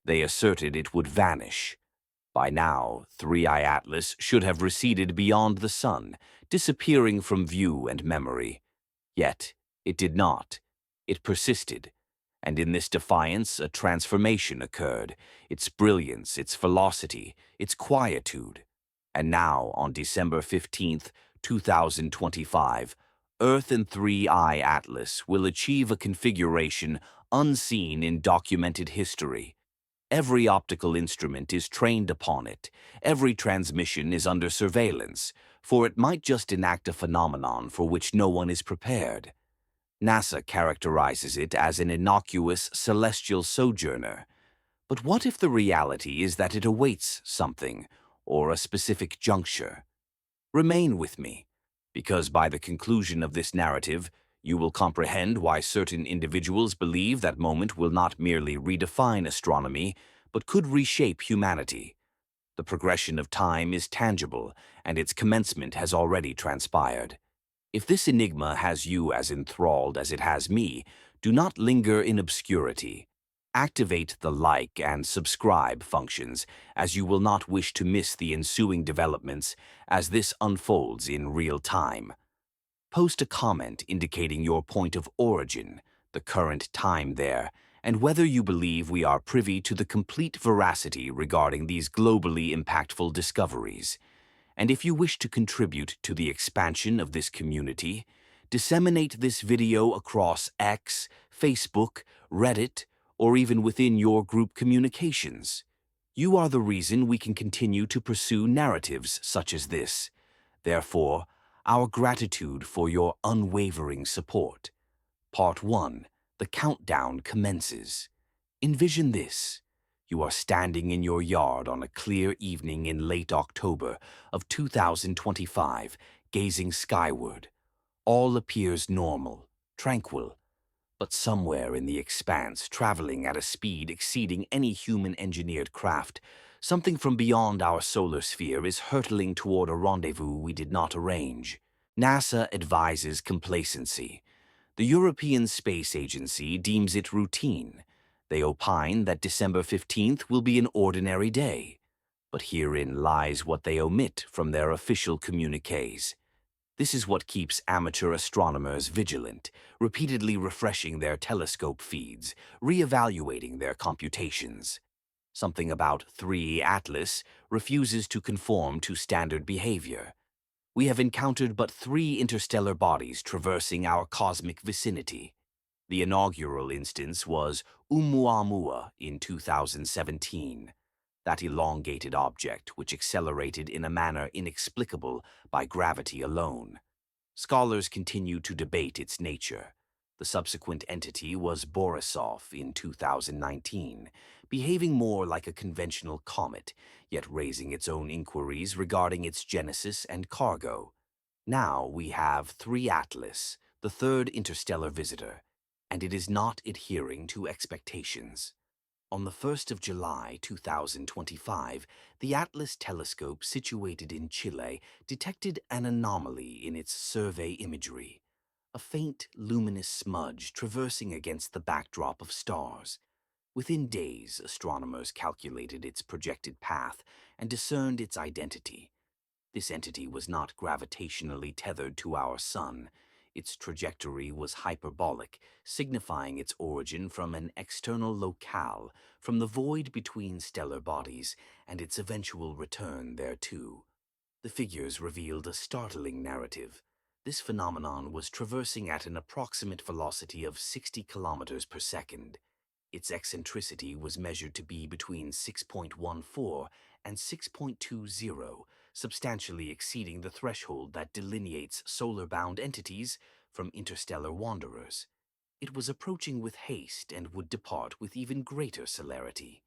They asserted it would vanish. By now, 3I Atlas should have receded beyond the sun, disappearing from view and memory. Yet, it did not. It persisted. And in this defiance, a transformation occurred, its brilliance, its velocity, its quietude. And now, on December 15th, 2025, Earth and 3I Atlas will achieve a configuration unseen in documented history. Every optical instrument is trained upon it. Every transmission is under surveillance, for it might just enact a phenomenon for which no one is prepared. NASA characterizes it as an innocuous celestial sojourner. But what if the reality is that it awaits something, or a specific juncture? Remain with me, because by the conclusion of this narrative, you will comprehend why certain individuals believe that moment will not merely redefine astronomy, but could reshape humanity. The progression of time is tangible, and its commencement has already transpired. If this enigma has you as enthralled as it has me, do not linger in obscurity. Activate the like and subscribe functions, as you will not wish to miss the ensuing developments as this unfolds in real time. Post a comment indicating your point of origin, the current time there, and whether you believe we are privy to the complete veracity regarding these globally impactful discoveries. And if you wish to contribute to the expansion of this community, disseminate this video across X, Facebook, Reddit, or even within your group communications. You are the reason we can continue to pursue narratives such as this. Therefore, our gratitude for your unwavering support. Part 1. The countdown commences. Envision this. You are standing in your yard on a clear evening in late October of 2025, gazing skyward. All appears normal, tranquil. But somewhere in the expanse, traveling at a speed exceeding any human-engineered craft, something from beyond our solar sphere is hurtling toward a rendezvous we did not arrange. NASA advises complacency. The European Space Agency deems it routine. They opine that December 15th will be an ordinary day. But herein lies what they omit from their official communiques. This is what keeps amateur astronomers vigilant, repeatedly refreshing their telescope feeds, re-evaluating their computations. Something about 3 Atlas refuses to conform to standard behavior. We have encountered but 3 interstellar bodies traversing our cosmic vicinity. The inaugural instance was Oumuamua in 2017. That elongated object which accelerated in a manner inexplicable by gravity alone. Scholars continue to debate its nature. The subsequent entity was Borisov in 2019, behaving more like a conventional comet, yet raising its own inquiries regarding its genesis and cargo. Now we have 3 Atlas, the 3rd interstellar visitor, and it is not adhering to expectations. On the 1st of July 2025, the Atlas telescope situated in Chile detected an anomaly in its survey imagery. A faint, luminous smudge traversing against the backdrop of stars. Within days, astronomers calculated its projected path and discerned its identity. This entity was not gravitationally tethered to our sun. Its trajectory was hyperbolic, signifying its origin from an external locale, from the void between stellar bodies, and its eventual return thereto. The figures revealed a startling narrative. This phenomenon was traversing at an approximate velocity of 60 kilometers per second. Its eccentricity was measured to be between 6.14 and 6.20, substantially exceeding the threshold that delineates solar-bound entities from interstellar wanderers. It was approaching with haste and would depart with even greater celerity.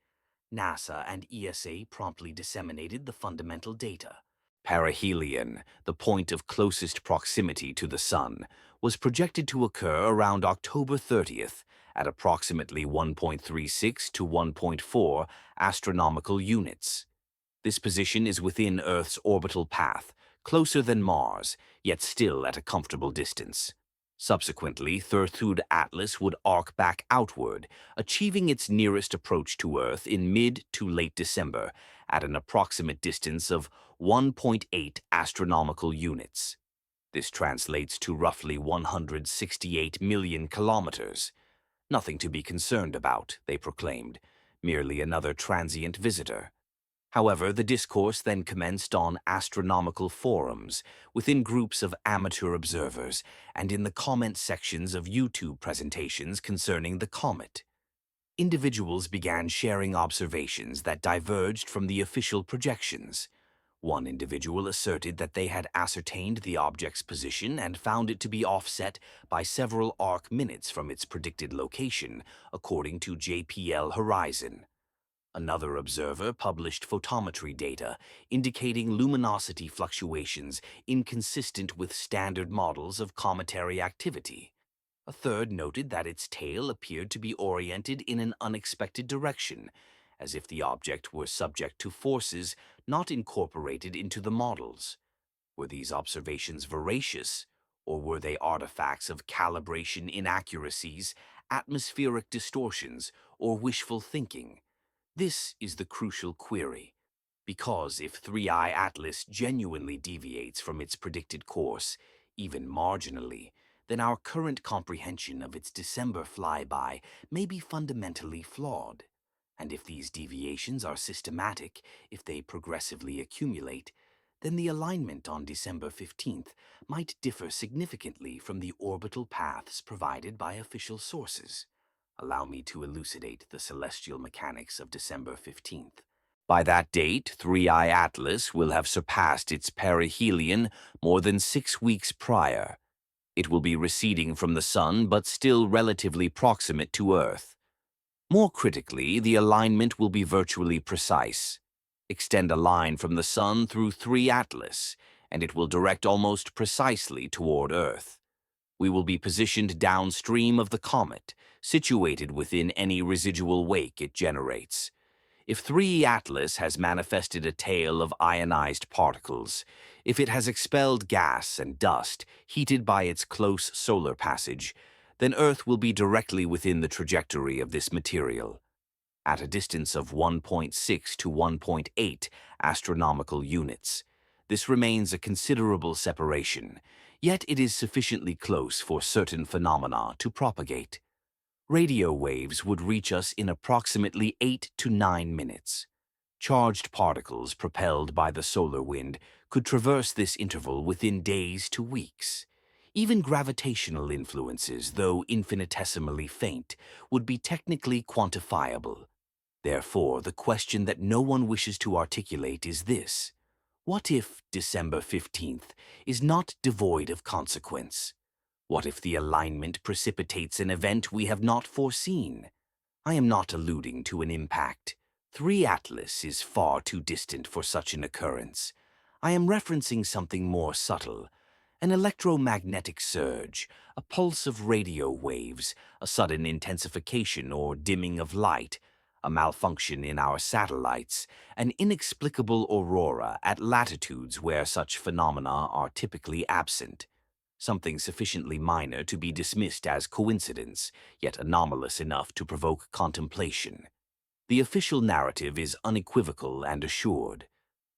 NASA and ESA promptly disseminated the fundamental data. Perihelion, the point of closest proximity to the Sun, was projected to occur around October 30th at approximately 1.36 to 1.4 astronomical units. This position is within Earth's orbital path, closer than Mars, yet still at a comfortable distance. Subsequently, Third Atlas would arc back outward, achieving its nearest approach to Earth in mid to late December at an approximate distance of 1.8 astronomical units. This translates to roughly 168 million kilometers. Nothing to be concerned about, they proclaimed, merely another transient visitor. However, the discourse then commenced on astronomical forums, within groups of amateur observers, and in the comment sections of YouTube presentations concerning the comet. Individuals began sharing observations that diverged from the official projections. One individual asserted that they had ascertained the object's position and found it to be offset by several arc minutes from its predicted location, according to JPL Horizon. Another observer published photometry data indicating luminosity fluctuations inconsistent with standard models of cometary activity. A third noted that its tail appeared to be oriented in an unexpected direction, as if the object were subject to forces not incorporated into the models. Were these observations veracious, or were they artifacts of calibration inaccuracies, atmospheric distortions, or wishful thinking? This is the crucial query, because if 3I Atlas genuinely deviates from its predicted course, even marginally, then our current comprehension of its December flyby may be fundamentally flawed. And if these deviations are systematic, if they progressively accumulate, then the alignment on December 15th might differ significantly from the orbital paths provided by official sources. Allow me to elucidate the celestial mechanics of December 15th. By that date, 3I Atlas will have surpassed its perihelion more than 6 weeks prior. It will be receding from the Sun but still relatively proximate to Earth. More critically, the alignment will be virtually precise. Extend a line from the Sun through 3 Atlas, and it will direct almost precisely toward Earth. We will be positioned downstream of the comet, situated within any residual wake it generates. If 3 Atlas has manifested a tail of ionized particles, if it has expelled gas and dust heated by its close solar passage, then Earth will be directly within the trajectory of this material. At a distance of 1.6 to 1.8 astronomical units, this remains a considerable separation, yet it is sufficiently close for certain phenomena to propagate. Radio waves would reach us in approximately 8 to 9 minutes. Charged particles propelled by the solar wind could traverse this interval within days to weeks. Even gravitational influences, though infinitesimally faint, would be technically quantifiable. Therefore, the question that no one wishes to articulate is this: what if December 15th is not devoid of consequence? What if the alignment precipitates an event we have not foreseen? I am not alluding to an impact. 3 Atlas is far too distant for such an occurrence. I am referencing something more subtle: an electromagnetic surge, a pulse of radio waves, a sudden intensification or dimming of light, a malfunction in our satellites, an inexplicable aurora at latitudes where such phenomena are typically absent. Something sufficiently minor to be dismissed as coincidence, yet anomalous enough to provoke contemplation. The official narrative is unequivocal and assured.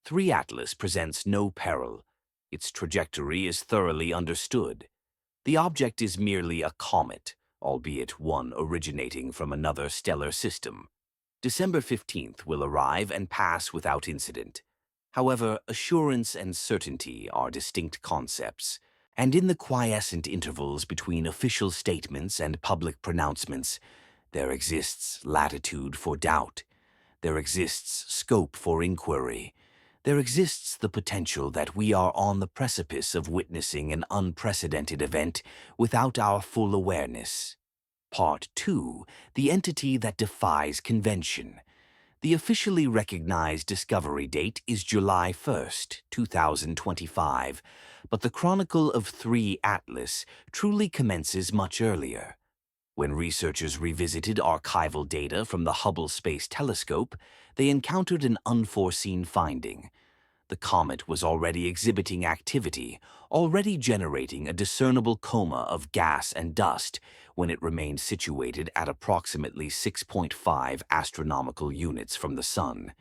3 Atlas presents no peril. Its trajectory is thoroughly understood. The object is merely a comet, albeit one originating from another stellar system. December 15th will arrive and pass without incident. However, assurance and certainty are distinct concepts, and in the quiescent intervals between official statements and public pronouncements, there exists latitude for doubt. There exists scope for inquiry. There exists the potential that we are on the precipice of witnessing an unprecedented event without our full awareness. Part 2, the entity that defies convention. The officially recognized discovery date is July 1st, 2025, but the chronicle of 3 Atlas truly commences much earlier. When researchers revisited archival data from the Hubble Space Telescope, they encountered an unforeseen finding. The comet was already exhibiting activity, already generating a discernible coma of gas and dust when it remained situated at approximately 6.5 astronomical units from the Sun.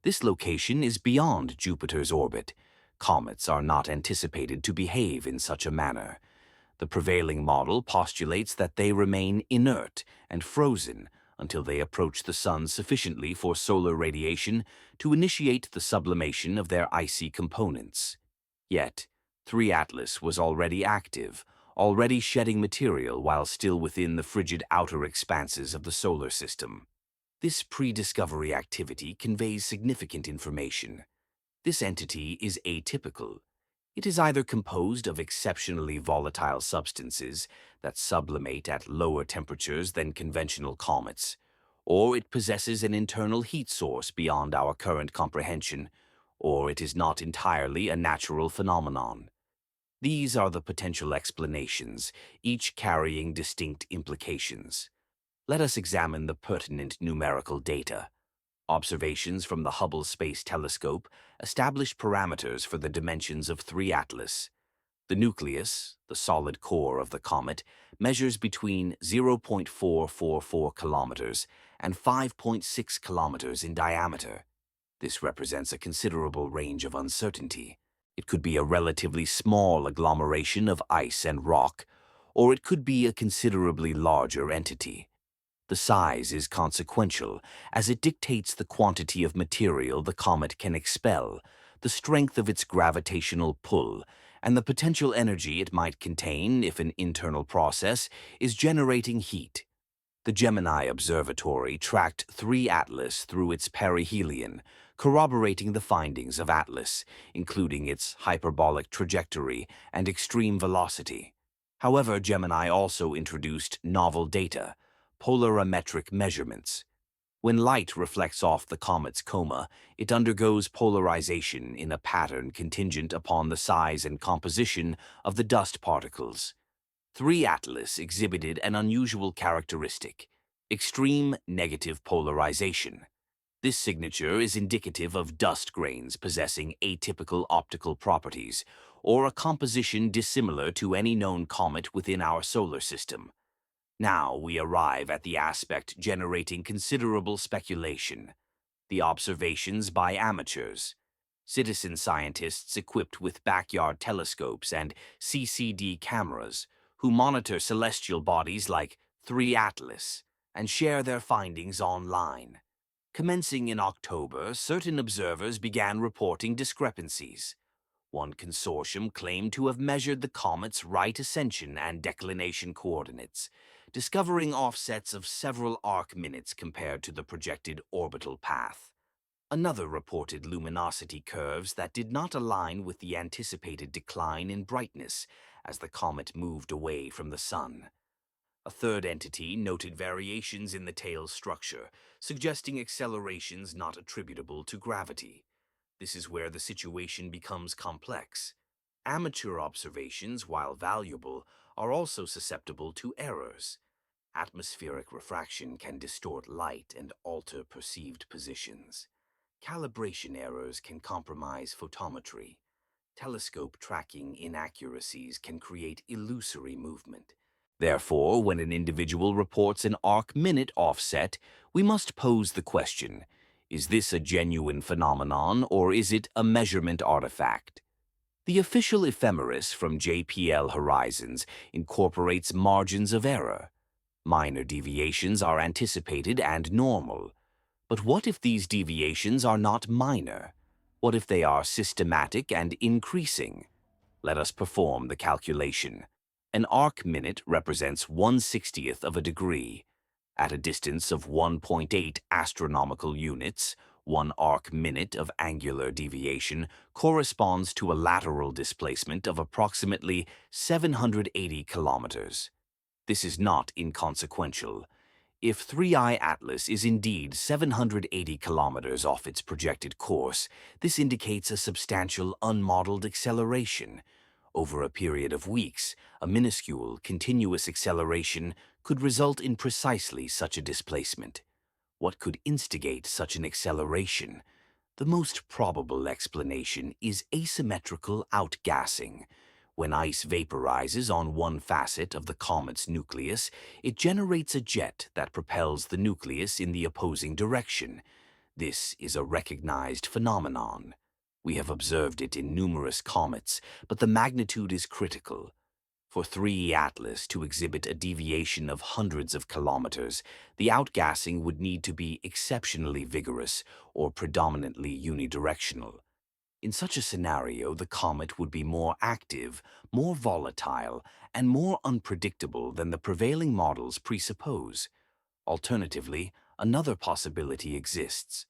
This location is beyond Jupiter's orbit. Comets are not anticipated to behave in such a manner. The prevailing model postulates that they remain inert and frozen until they approach the Sun sufficiently for solar radiation to initiate the sublimation of their icy components. Yet, 3 Atlas was already active, already shedding material while still within the frigid outer expanses of the solar system. This pre-discovery activity conveys significant information. This entity is atypical. It is either composed of exceptionally volatile substances that sublimate at lower temperatures than conventional comets, or it possesses an internal heat source beyond our current comprehension, or it is not entirely a natural phenomenon. These are the potential explanations, each carrying distinct implications. Let us examine the pertinent numerical data. Observations from the Hubble Space Telescope established parameters for the dimensions of 3 Atlas. The nucleus, the solid core of the comet, measures between 0.444 kilometers and 5.6 kilometers in diameter. This represents a considerable range of uncertainty. It could be a relatively small agglomeration of ice and rock, or it could be a considerably larger entity. The size is consequential, as it dictates the quantity of material the comet can expel, the strength of its gravitational pull, and the potential energy it might contain if an internal process is generating heat. The Gemini Observatory tracked 3 Atlas through its perihelion, corroborating the findings of Atlas, including its hyperbolic trajectory and extreme velocity. However, Gemini also introduced novel data, polarimetric measurements. When light reflects off the comet's coma, it undergoes polarization in a pattern contingent upon the size and composition of the dust particles. 3 Atlas exhibited an unusual characteristic: extreme negative polarization. This signature is indicative of dust grains possessing atypical optical properties, or a composition dissimilar to any known comet within our solar system. Now we arrive at the aspect generating considerable speculation: the observations by amateurs. Citizen scientists equipped with backyard telescopes and CCD cameras, who monitor celestial bodies like 3 Atlas and share their findings online. Commencing in October, certain observers began reporting discrepancies. One consortium claimed to have measured the comet's right ascension and declination coordinates, discovering offsets of several arc-minutes compared to the projected orbital path. Another reported luminosity curves that did not align with the anticipated decline in brightness as the comet moved away from the Sun. A third entity noted variations in the tail's structure, suggesting accelerations not attributable to gravity. This is where the situation becomes complex. Amateur observations, while valuable, are also susceptible to errors. Atmospheric refraction can distort light and alter perceived positions. Calibration errors can compromise photometry. Telescope tracking inaccuracies can create illusory movement. Therefore, when an individual reports an arc-minute offset, we must pose the question: is this a genuine phenomenon, or is it a measurement artifact? The official ephemeris from JPL Horizons incorporates margins of error. Minor deviations are anticipated and normal. But what if these deviations are not minor? What if they are systematic and increasing? Let us perform the calculation. An arc-minute represents 1/60th of a degree. At a distance of 1.8 astronomical units, 1 arc-minute of angular deviation corresponds to a lateral displacement of approximately 780 kilometers. This is not inconsequential. If 3I Atlas is indeed 780 kilometers off its projected course, this indicates a substantial unmodeled acceleration. Over a period of weeks, a minuscule, continuous acceleration could result in precisely such a displacement. What could instigate such an acceleration? The most probable explanation is asymmetrical outgassing. When ice vaporizes on one facet of the comet's nucleus, it generates a jet that propels the nucleus in the opposing direction. This is a recognized phenomenon. We have observed it in numerous comets, but the magnitude is critical. For 3E Atlas to exhibit a deviation of hundreds of kilometers, the outgassing would need to be exceptionally vigorous or predominantly unidirectional. In such a scenario, the comet would be more active, more volatile, and more unpredictable than the prevailing models presuppose. Alternatively, another possibility exists.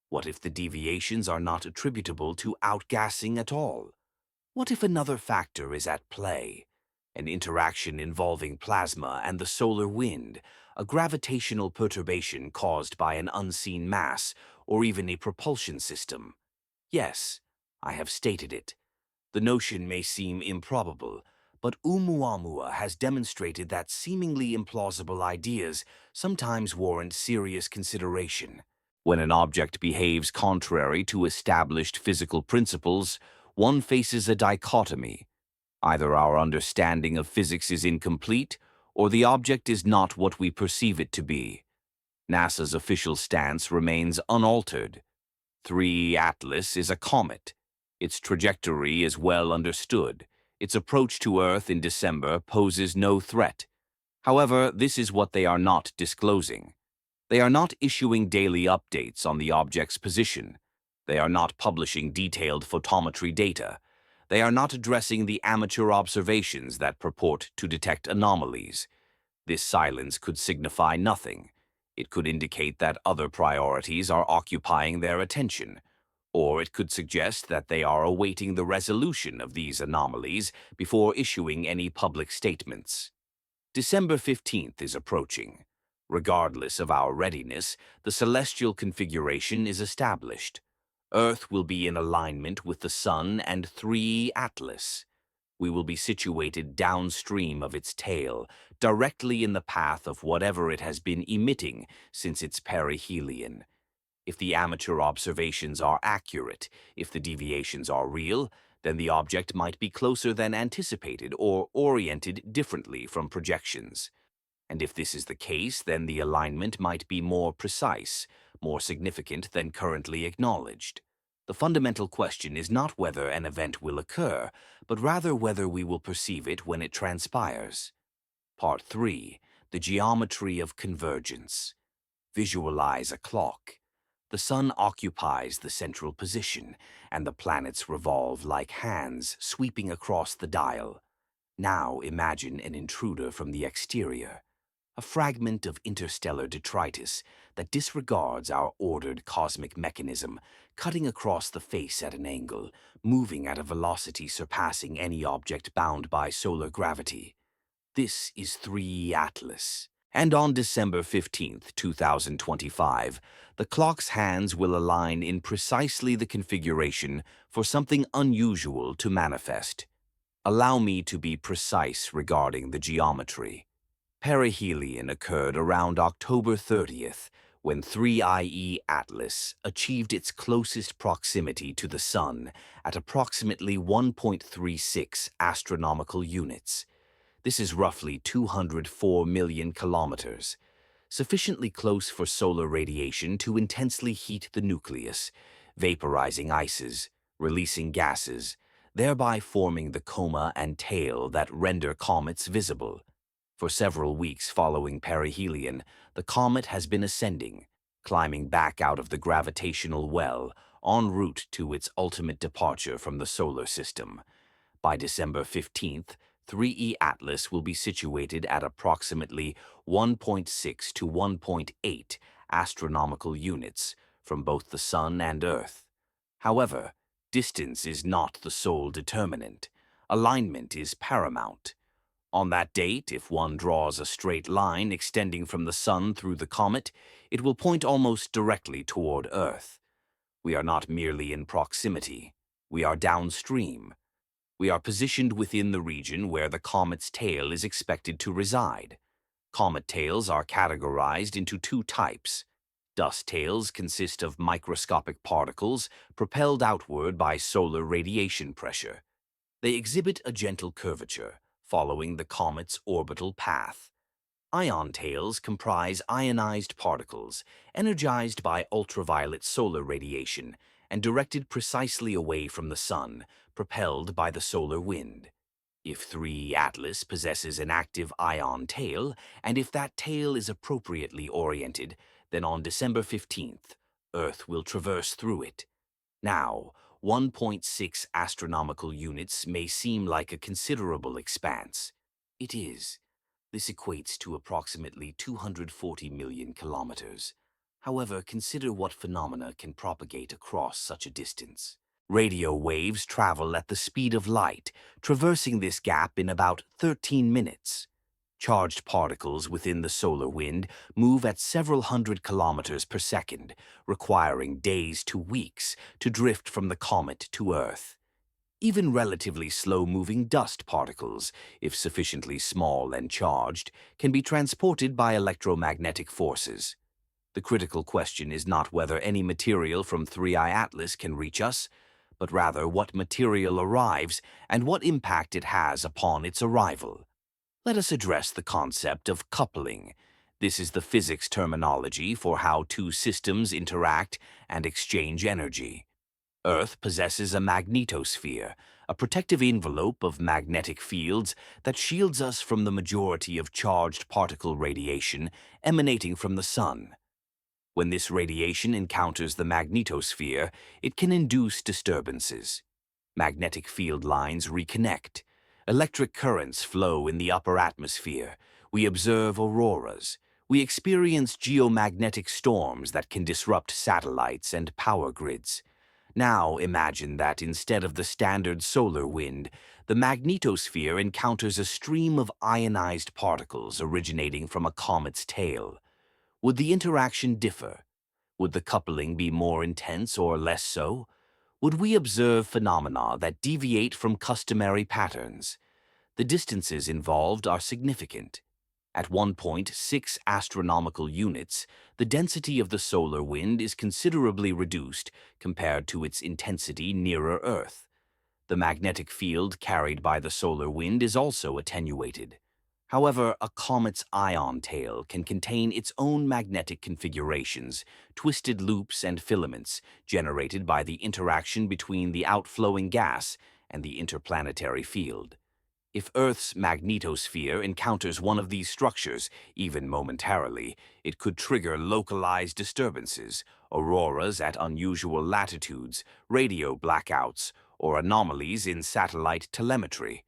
What if the deviations are not attributable to outgassing at all? What if another factor is at play? An interaction involving plasma and the solar wind, a gravitational perturbation caused by an unseen mass, or even a propulsion system? Yes, I have stated it. The notion may seem improbable, but Oumuamua has demonstrated that seemingly implausible ideas sometimes warrant serious consideration. When an object behaves contrary to established physical principles, one faces a dichotomy. Either our understanding of physics is incomplete, or the object is not what we perceive it to be. NASA's official stance remains unaltered. 3 Atlas is a comet. Its trajectory is well understood. Its approach to Earth in December poses no threat. However, this is what they are not disclosing. They are not issuing daily updates on the object's position. They are not publishing detailed photometry data. They are not addressing the amateur observations that purport to detect anomalies. This silence could signify nothing. It could indicate that other priorities are occupying their attention, or it could suggest that they are awaiting the resolution of these anomalies before issuing any public statements. December 15th is approaching. Regardless of our readiness, the celestial configuration is established. Earth will be in alignment with the Sun and 3 Atlas. We will be situated downstream of its tail, directly in the path of whatever it has been emitting since its perihelion. If the amateur observations are accurate, if the deviations are real, then the object might be closer than anticipated or oriented differently from projections. And if this is the case, then the alignment might be more precise, more significant than currently acknowledged. The fundamental question is not whether an event will occur, but rather whether we will perceive it when it transpires. Part 3. The Geometry of Convergence. Visualize a clock. The sun occupies the central position, and the planets revolve like hands sweeping across the dial. Now imagine an intruder from the exterior, a fragment of interstellar detritus that disregards our ordered cosmic mechanism, cutting across the face at an angle, moving at a velocity surpassing any object bound by solar gravity. This is 3 Atlas. And on December 15th, 2025, the clock's hands will align in precisely the configuration for something unusual to manifest. Allow me to be precise regarding the geometry. Perihelion occurred around October 30th, when 3IE Atlas achieved its closest proximity to the Sun at approximately 1.36 astronomical units. This is roughly 204 million kilometers, sufficiently close for solar radiation to intensely heat the nucleus, vaporizing ices, releasing gases, thereby forming the coma and tail that render comets visible. For several weeks following perihelion, the comet has been ascending, climbing back out of the gravitational well, en route to its ultimate departure from the solar system. By December 15th, 3E Atlas will be situated at approximately 1.6 to 1.8 astronomical units from both the Sun and Earth. However, distance is not the sole determinant. Alignment is paramount. On that date, if one draws a straight line extending from the Sun through the comet, it will point almost directly toward Earth. We are not merely in proximity. We are downstream. We are positioned within the region where the comet's tail is expected to reside. Comet tails are categorized into two types: Dust tails consist of microscopic particles propelled outward by solar radiation pressure. They exhibit a gentle curvature, following the comet's orbital path. Ion tails comprise ionized particles, energized by ultraviolet solar radiation and directed precisely away from the sun, propelled by the solar wind. If 3 Atlas possesses an active ion tail, and if that tail is appropriately oriented, then on December 15th, Earth will traverse through it. Now, 1.6 astronomical units may seem like a considerable expanse. It is. This equates to approximately 240 million kilometers. However, consider what phenomena can propagate across such a distance. Radio waves travel at the speed of light, traversing this gap in about 13 minutes. Charged particles within the solar wind move at several hundred kilometers per second, requiring days to weeks to drift from the comet to Earth. Even relatively slow-moving dust particles, if sufficiently small and charged, can be transported by electromagnetic forces. The critical question is not whether any material from 3I Atlas can reach us, but rather what material arrives and what impact it has upon its arrival. Let us address the concept of coupling. This is the physics terminology for how two systems interact and exchange energy. Earth possesses a magnetosphere, a protective envelope of magnetic fields that shields us from the majority of charged particle radiation emanating from the sun. When this radiation encounters the magnetosphere, it can induce disturbances. Magnetic field lines reconnect. Electric currents flow in the upper atmosphere. We observe auroras. We experience geomagnetic storms that can disrupt satellites and power grids. Now imagine that instead of the standard solar wind, the magnetosphere encounters a stream of ionized particles originating from a comet's tail. Would the interaction differ? Would the coupling be more intense or less so? Would we observe phenomena that deviate from customary patterns? The distances involved are significant. At 1.6 astronomical units, the density of the solar wind is considerably reduced compared to its intensity nearer Earth. The magnetic field carried by the solar wind is also attenuated. However, a comet's ion tail can contain its own magnetic configurations, twisted loops and filaments generated by the interaction between the outflowing gas and the interplanetary field. If Earth's magnetosphere encounters one of these structures, even momentarily, it could trigger localized disturbances, auroras at unusual latitudes, radio blackouts, or anomalies in satellite telemetry.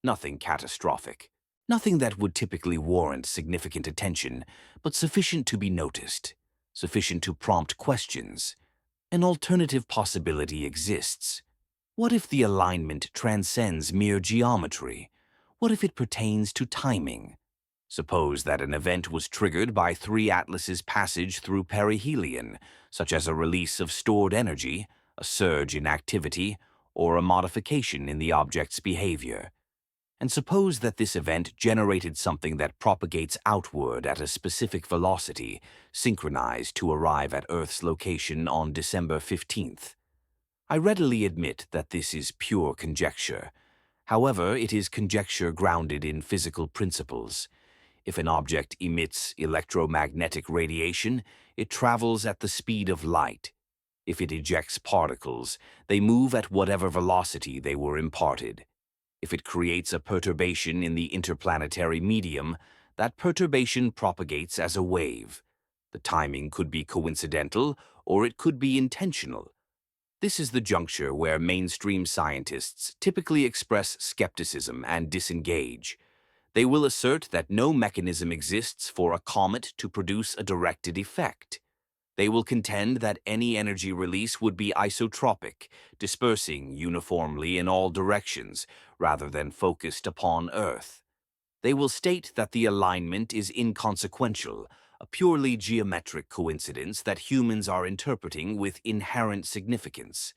Nothing catastrophic. Nothing that would typically warrant significant attention, but sufficient to be noticed, sufficient to prompt questions. An alternative possibility exists. What if the alignment transcends mere geometry? What if it pertains to timing? Suppose that an event was triggered by 3 Atlas's passage through perihelion, such as a release of stored energy, a surge in activity, or a modification in the object's behavior. And suppose that this event generated something that propagates outward at a specific velocity, synchronized to arrive at Earth's location on December 15th. I readily admit that this is pure conjecture. However, it is conjecture grounded in physical principles. If an object emits electromagnetic radiation, it travels at the speed of light. If it ejects particles, they move at whatever velocity they were imparted. If it creates a perturbation in the interplanetary medium, that perturbation propagates as a wave. The timing could be coincidental, or it could be intentional. This is the juncture where mainstream scientists typically express skepticism and disengage. They will assert that no mechanism exists for a comet to produce a directed effect. They will contend that any energy release would be isotropic, dispersing uniformly in all directions, rather than focused upon Earth. They will state that the alignment is inconsequential, a purely geometric coincidence that humans are interpreting with inherent significance.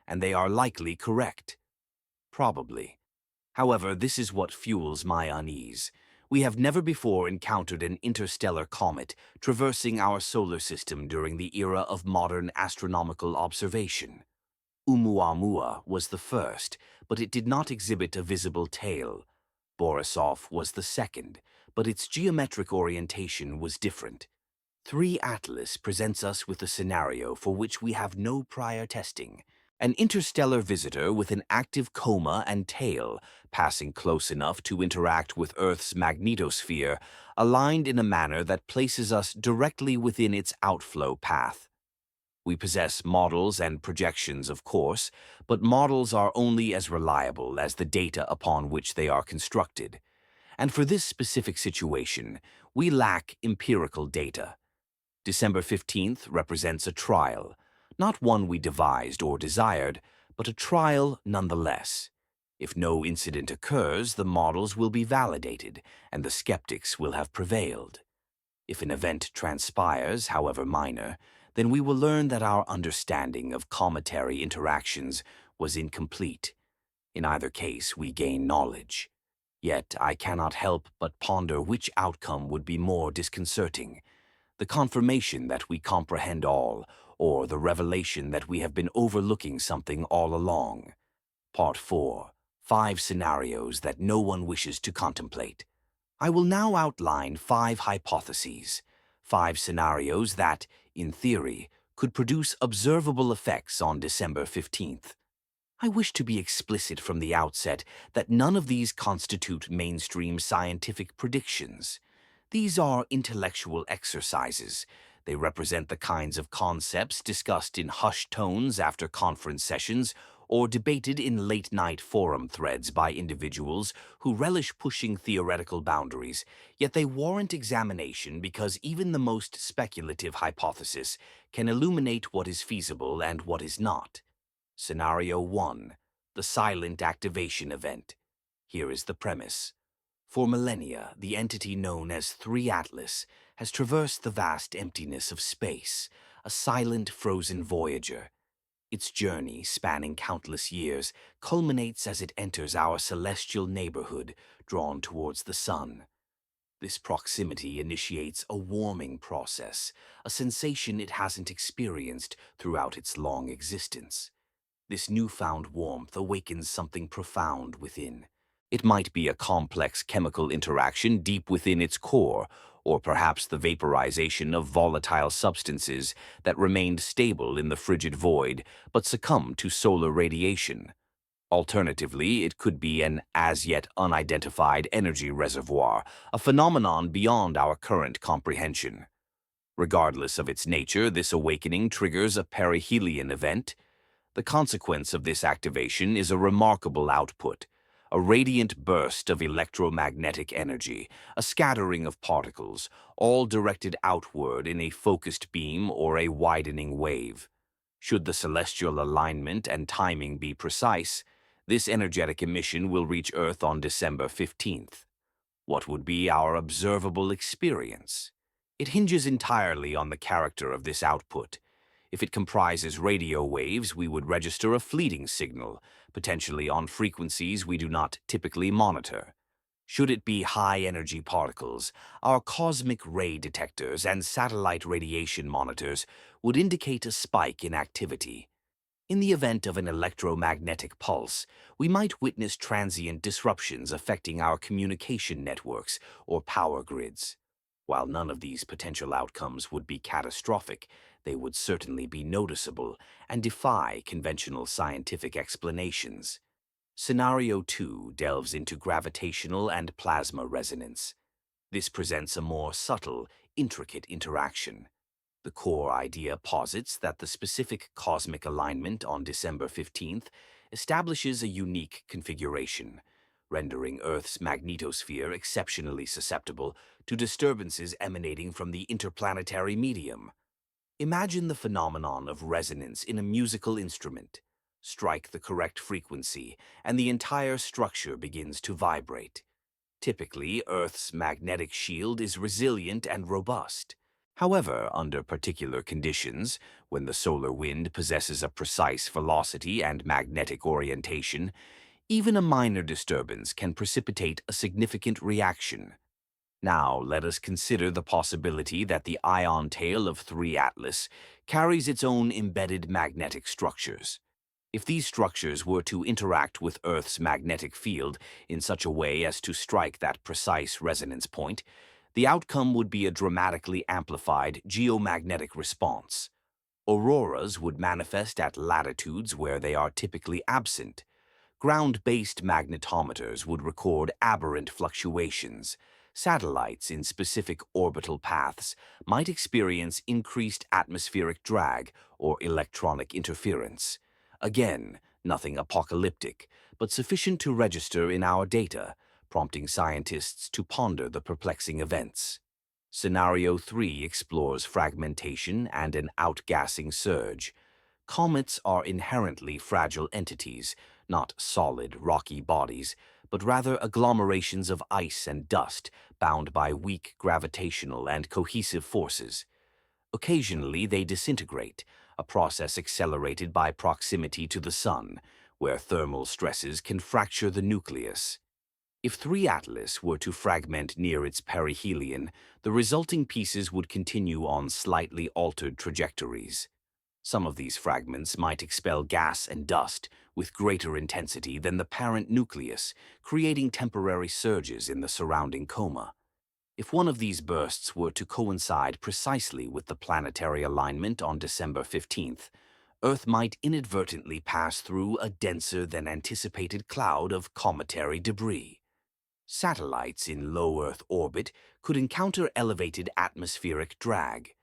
And they are likely correct. Probably. However, this is what fuels my unease. We have never before encountered an interstellar comet traversing our solar system during the era of modern astronomical observation. Oumuamua was the first, but it did not exhibit a visible tail. Borisov was the second, but its geometric orientation was different. 3 Atlas presents us with a scenario for which we have no prior testing. An interstellar visitor with an active coma and tail, passing close enough to interact with Earth's magnetosphere, aligned in a manner that places us directly within its outflow path. We possess models and projections, of course, but models are only as reliable as the data upon which they are constructed. And for this specific situation, we lack empirical data. December 15th represents a trial, not one we devised or desired, but a trial nonetheless. If no incident occurs, the models will be validated, and the skeptics will have prevailed. If an event transpires, however minor, then we will learn that our understanding of cometary interactions was incomplete. In either case, we gain knowledge. Yet I cannot help but ponder which outcome would be more disconcerting: the confirmation that we comprehend all, or the revelation that we have been overlooking something all along. Part 4. 5 Scenarios that no one wishes to contemplate. I will now outline 5 hypotheses, 5 scenarios that, in theory, could produce observable effects on December 15th. I wish to be explicit from the outset that none of these constitute mainstream scientific predictions. These are intellectual exercises. They represent the kinds of concepts discussed in hushed tones after conference sessions or debated in late-night forum threads by individuals who relish pushing theoretical boundaries, yet they warrant examination because even the most speculative hypothesis can illuminate what is feasible and what is not. Scenario 1. The silent activation event. Here is the premise. For millennia, the entity known as 3 Atlas has traversed the vast emptiness of space, a silent, frozen voyager. Its journey, spanning countless years, culminates as it enters our celestial neighborhood, drawn towards the sun. This proximity initiates a warming process, a sensation it hasn't experienced throughout its long existence. This newfound warmth awakens something profound within. It might be a complex chemical interaction deep within its core, or perhaps the vaporization of volatile substances that remained stable in the frigid void but succumbed to solar radiation. Alternatively, it could be an as-yet unidentified energy reservoir, a phenomenon beyond our current comprehension. Regardless of its nature, this awakening triggers a perihelion event. The consequence of this activation is a remarkable output, a radiant burst of electromagnetic energy, a scattering of particles, all directed outward in a focused beam or a widening wave. Should the celestial alignment and timing be precise, this energetic emission will reach Earth on December 15th. What would be our observable experience? It hinges entirely on the character of this output. If it comprises radio waves, we would register a fleeting signal, potentially on frequencies we do not typically monitor. Should it be high-energy particles, our cosmic ray detectors and satellite radiation monitors would indicate a spike in activity. In the event of an electromagnetic pulse, we might witness transient disruptions affecting our communication networks or power grids. While none of these potential outcomes would be catastrophic, they would certainly be noticeable and defy conventional scientific explanations. Scenario 2 delves into gravitational and plasma resonance. This presents a more subtle, intricate interaction. The core idea posits that the specific cosmic alignment on December 15th establishes a unique configuration, rendering Earth's magnetosphere exceptionally susceptible to disturbances emanating from the interplanetary medium. Imagine the phenomenon of resonance in a musical instrument. Strike the correct frequency, and the entire structure begins to vibrate. Typically, Earth's magnetic shield is resilient and robust. However, under particular conditions, when the solar wind possesses a precise velocity and magnetic orientation, even a minor disturbance can precipitate a significant reaction. Now, let us consider the possibility that the ion tail of 3 Atlas carries its own embedded magnetic structures. If these structures were to interact with Earth's magnetic field in such a way as to strike that precise resonance point, the outcome would be a dramatically amplified geomagnetic response. Auroras would manifest at latitudes where they are typically absent. Ground-based magnetometers would record aberrant fluctuations. Satellites in specific orbital paths might experience increased atmospheric drag or electronic interference. Again, nothing apocalyptic, but sufficient to register in our data, prompting scientists to ponder the perplexing events. Scenario 3 explores fragmentation and an outgassing surge. Comets are inherently fragile entities, not solid, rocky bodies, but rather agglomerations of ice and dust bound by weak gravitational and cohesive forces. Occasionally, they disintegrate, a process accelerated by proximity to the Sun, where thermal stresses can fracture the nucleus. If 3 Atlas were to fragment near its perihelion, the resulting pieces would continue on slightly altered trajectories. Some of these fragments might expel gas and dust with greater intensity than the parent nucleus, creating temporary surges in the surrounding coma. If one of these bursts were to coincide precisely with the planetary alignment on December 15th, Earth might inadvertently pass through a denser than anticipated cloud of cometary debris. Satellites in low Earth orbit could encounter elevated atmospheric drag.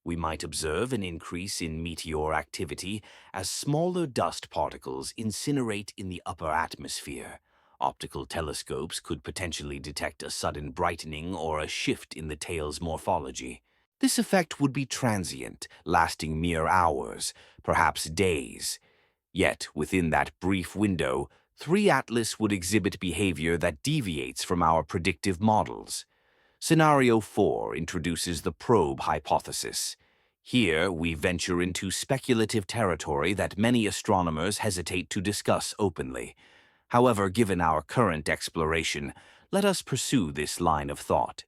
We might observe an increase in meteor activity as smaller dust particles incinerate in the upper atmosphere. Optical telescopes could potentially detect a sudden brightening or a shift in the tail's morphology. This effect would be transient, lasting mere hours, perhaps days. Yet, within that brief window, 3 Atlas would exhibit behavior that deviates from our predictive models. Scenario 4 introduces the probe hypothesis. Here, we venture into speculative territory that many astronomers hesitate to discuss openly. However, given our current exploration, let us pursue this line of thought.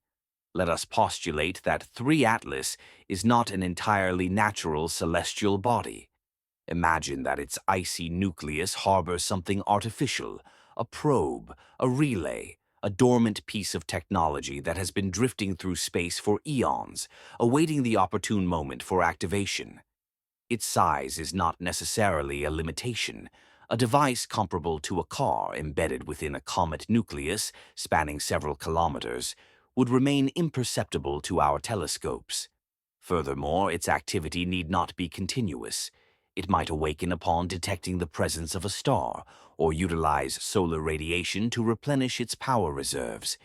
Let us postulate that 3 Atlas is not an entirely natural celestial body. Imagine that its icy nucleus harbors something artificial, a probe, a relay, a dormant piece of technology that has been drifting through space for eons, awaiting the opportune moment for activation. Its size is not necessarily a limitation. A device comparable to a car embedded within a comet nucleus spanning several kilometers would remain imperceptible to our telescopes. Furthermore, its activity need not be continuous. It might awaken upon detecting the presence of a star, or utilize solar radiation to replenish its power reserves.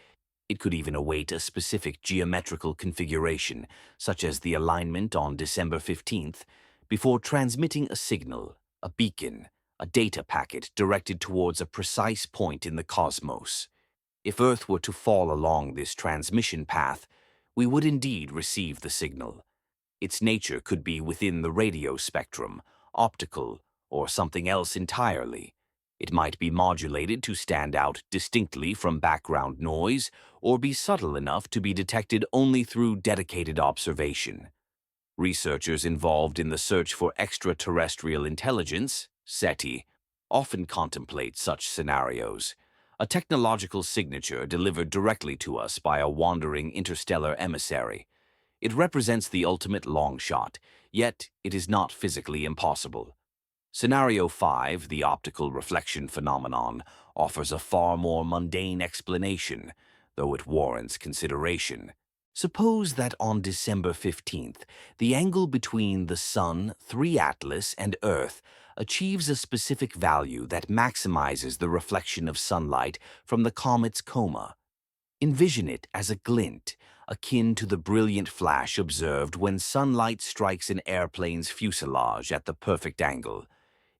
It could even await a specific geometrical configuration, such as the alignment on December 15th, before transmitting a signal, a beacon, a data packet directed towards a precise point in the cosmos. If Earth were to fall along this transmission path, we would indeed receive the signal. Its nature could be within the radio spectrum, optical, or something else entirely. It might be modulated to stand out distinctly from background noise, or be subtle enough to be detected only through dedicated observation. Researchers involved in the search for extraterrestrial intelligence, SETI, often contemplate such scenarios. A technological signature delivered directly to us by a wandering interstellar emissary. It represents the ultimate long shot, yet it is not physically impossible. Scenario 5, the optical reflection phenomenon, offers a far more mundane explanation, though it warrants consideration. Suppose that on December 15th, the angle between the Sun, 3 Atlas, and Earth achieves a specific value that maximizes the reflection of sunlight from the comet's coma. Envision it as a glint, akin to the brilliant flash observed when sunlight strikes an airplane's fuselage at the perfect angle.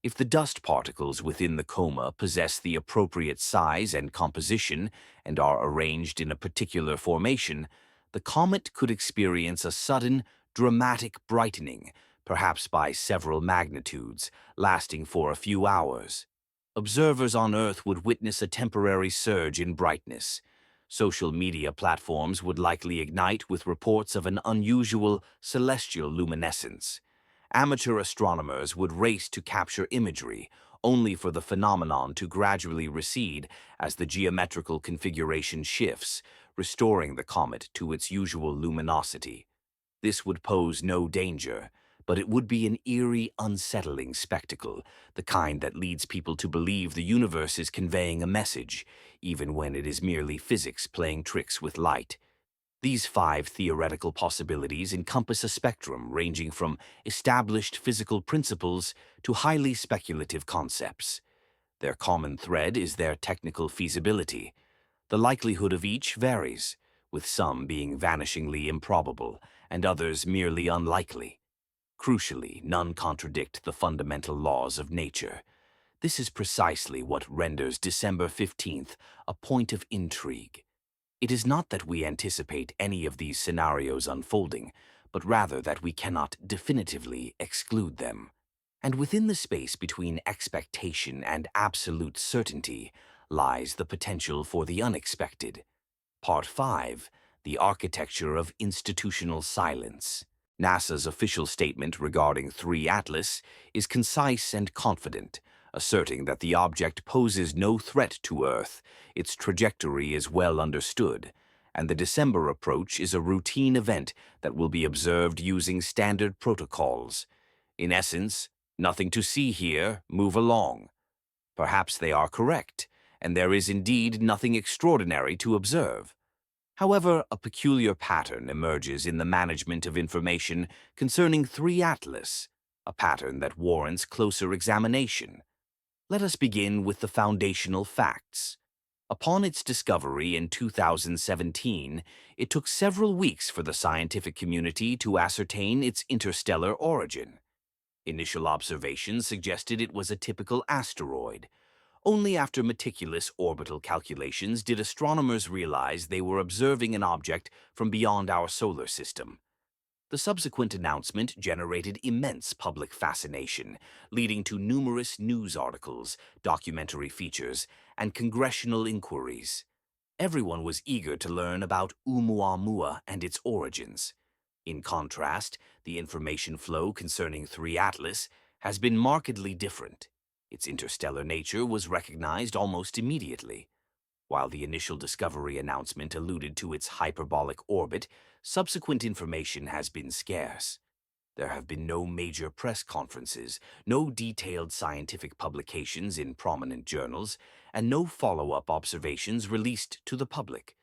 If the dust particles within the coma possess the appropriate size and composition and are arranged in a particular formation, the comet could experience a sudden, dramatic brightening, perhaps by several magnitudes, lasting for a few hours. Observers on Earth would witness a temporary surge in brightness. Social media platforms would likely ignite with reports of an unusual celestial luminescence. Amateur astronomers would race to capture imagery, only for the phenomenon to gradually recede as the geometrical configuration shifts, restoring the comet to its usual luminosity. This would pose no danger, but it would be an eerie, unsettling spectacle, the kind that leads people to believe the universe is conveying a message, even when it is merely physics playing tricks with light. These five theoretical possibilities encompass a spectrum ranging from established physical principles to highly speculative concepts. Their common thread is their technical feasibility. The likelihood of each varies, with some being vanishingly improbable and others merely unlikely. Crucially, none contradict the fundamental laws of nature. This is precisely what renders December 15th a point of intrigue. It is not that we anticipate any of these scenarios unfolding, but rather that we cannot definitively exclude them. And within the space between expectation and absolute certainty lies the potential for the unexpected. Part 5. The Architecture of Institutional Silence. NASA's official statement regarding 3 Atlas is concise and confident, asserting that the object poses no threat to Earth, its trajectory is well understood, and the December approach is a routine event that will be observed using standard protocols. In essence, nothing to see here, move along. Perhaps they are correct, and there is indeed nothing extraordinary to observe. However, a peculiar pattern emerges in the management of information concerning 3 Atlas, a pattern that warrants closer examination. Let us begin with the foundational facts. Upon its discovery in 2017, it took several weeks for the scientific community to ascertain its interstellar origin. Initial observations suggested it was a typical asteroid. Only after meticulous orbital calculations did astronomers realize they were observing an object from beyond our solar system. The subsequent announcement generated immense public fascination, leading to numerous news articles, documentary features, and congressional inquiries. Everyone was eager to learn about Oumuamua and its origins. In contrast, the information flow concerning 3 Atlas has been markedly different. Its interstellar nature was recognized almost immediately. While the initial discovery announcement alluded to its hyperbolic orbit, subsequent information has been scarce. There have been no major press conferences, no detailed scientific publications in prominent journals, and no follow-up observations released to the public.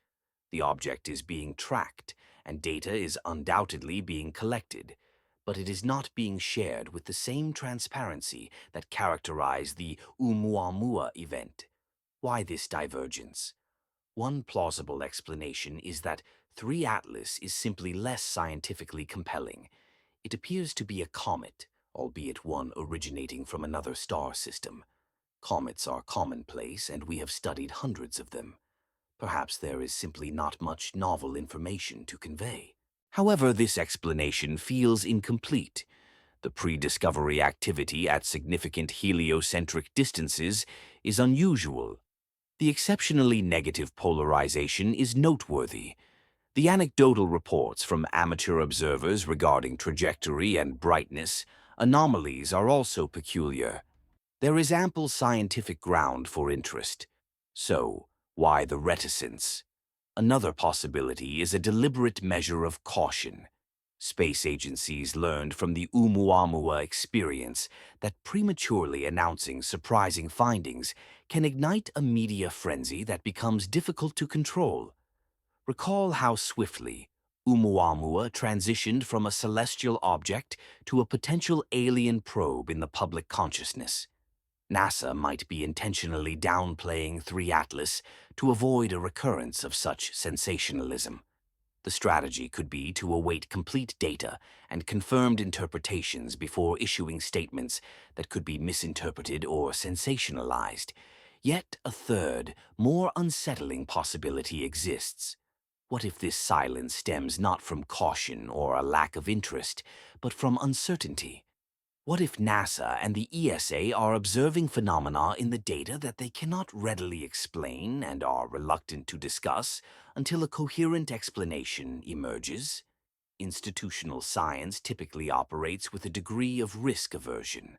The object is being tracked, and data is undoubtedly being collected, but it is not being shared with the same transparency that characterized the Oumuamua event. Why this divergence? One plausible explanation is that 3 Atlas is simply less scientifically compelling. It appears to be a comet, albeit one originating from another star system. Comets are commonplace, and we have studied hundreds of them. Perhaps there is simply not much novel information to convey. However, this explanation feels incomplete. The pre-discovery activity at significant heliocentric distances is unusual. The exceptionally negative polarization is noteworthy. The anecdotal reports from amateur observers regarding trajectory and brightness anomalies are also peculiar. There is ample scientific ground for interest. So, why the reticence? Another possibility is a deliberate measure of caution. Space agencies learned from the Oumuamua experience that prematurely announcing surprising findings can ignite a media frenzy that becomes difficult to control. Recall how swiftly Oumuamua transitioned from a celestial object to a potential alien probe in the public consciousness. NASA might be intentionally downplaying 3 Atlas to avoid a recurrence of such sensationalism. The strategy could be to await complete data and confirmed interpretations before issuing statements that could be misinterpreted or sensationalized. Yet a third, more unsettling possibility exists. What if this silence stems not from caution or a lack of interest, but from uncertainty? What if NASA and the ESA are observing phenomena in the data that they cannot readily explain and are reluctant to discuss until a coherent explanation emerges? Institutional science typically operates with a degree of risk aversion.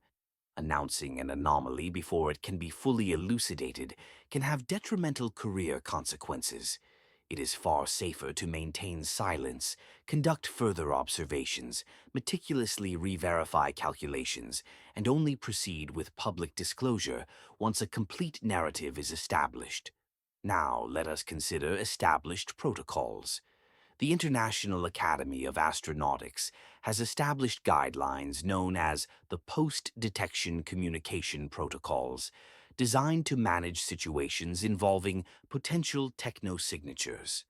Announcing an anomaly before it can be fully elucidated can have detrimental career consequences. It is far safer to maintain silence, conduct further observations, meticulously re-verify calculations, and only proceed with public disclosure once a complete narrative is established. Now, let us consider established protocols. The International Academy of Astronautics has established guidelines known as the Post-Detection Communication Protocols, designed to manage situations involving potential technosignatures.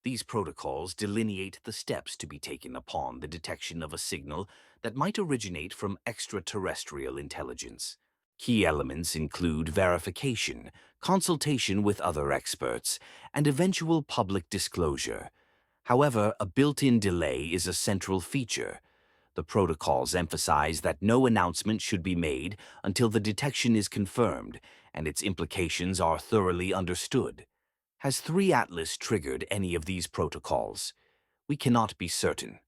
These protocols delineate the steps to be taken upon the detection of a signal that might originate from extraterrestrial intelligence. Key elements include verification, consultation with other experts, and eventual public disclosure. However, a built-in delay is a central feature. The protocols emphasize that no announcement should be made until the detection is confirmed and its implications are thoroughly understood. Has 3 Atlas triggered any of these protocols? We cannot be certain.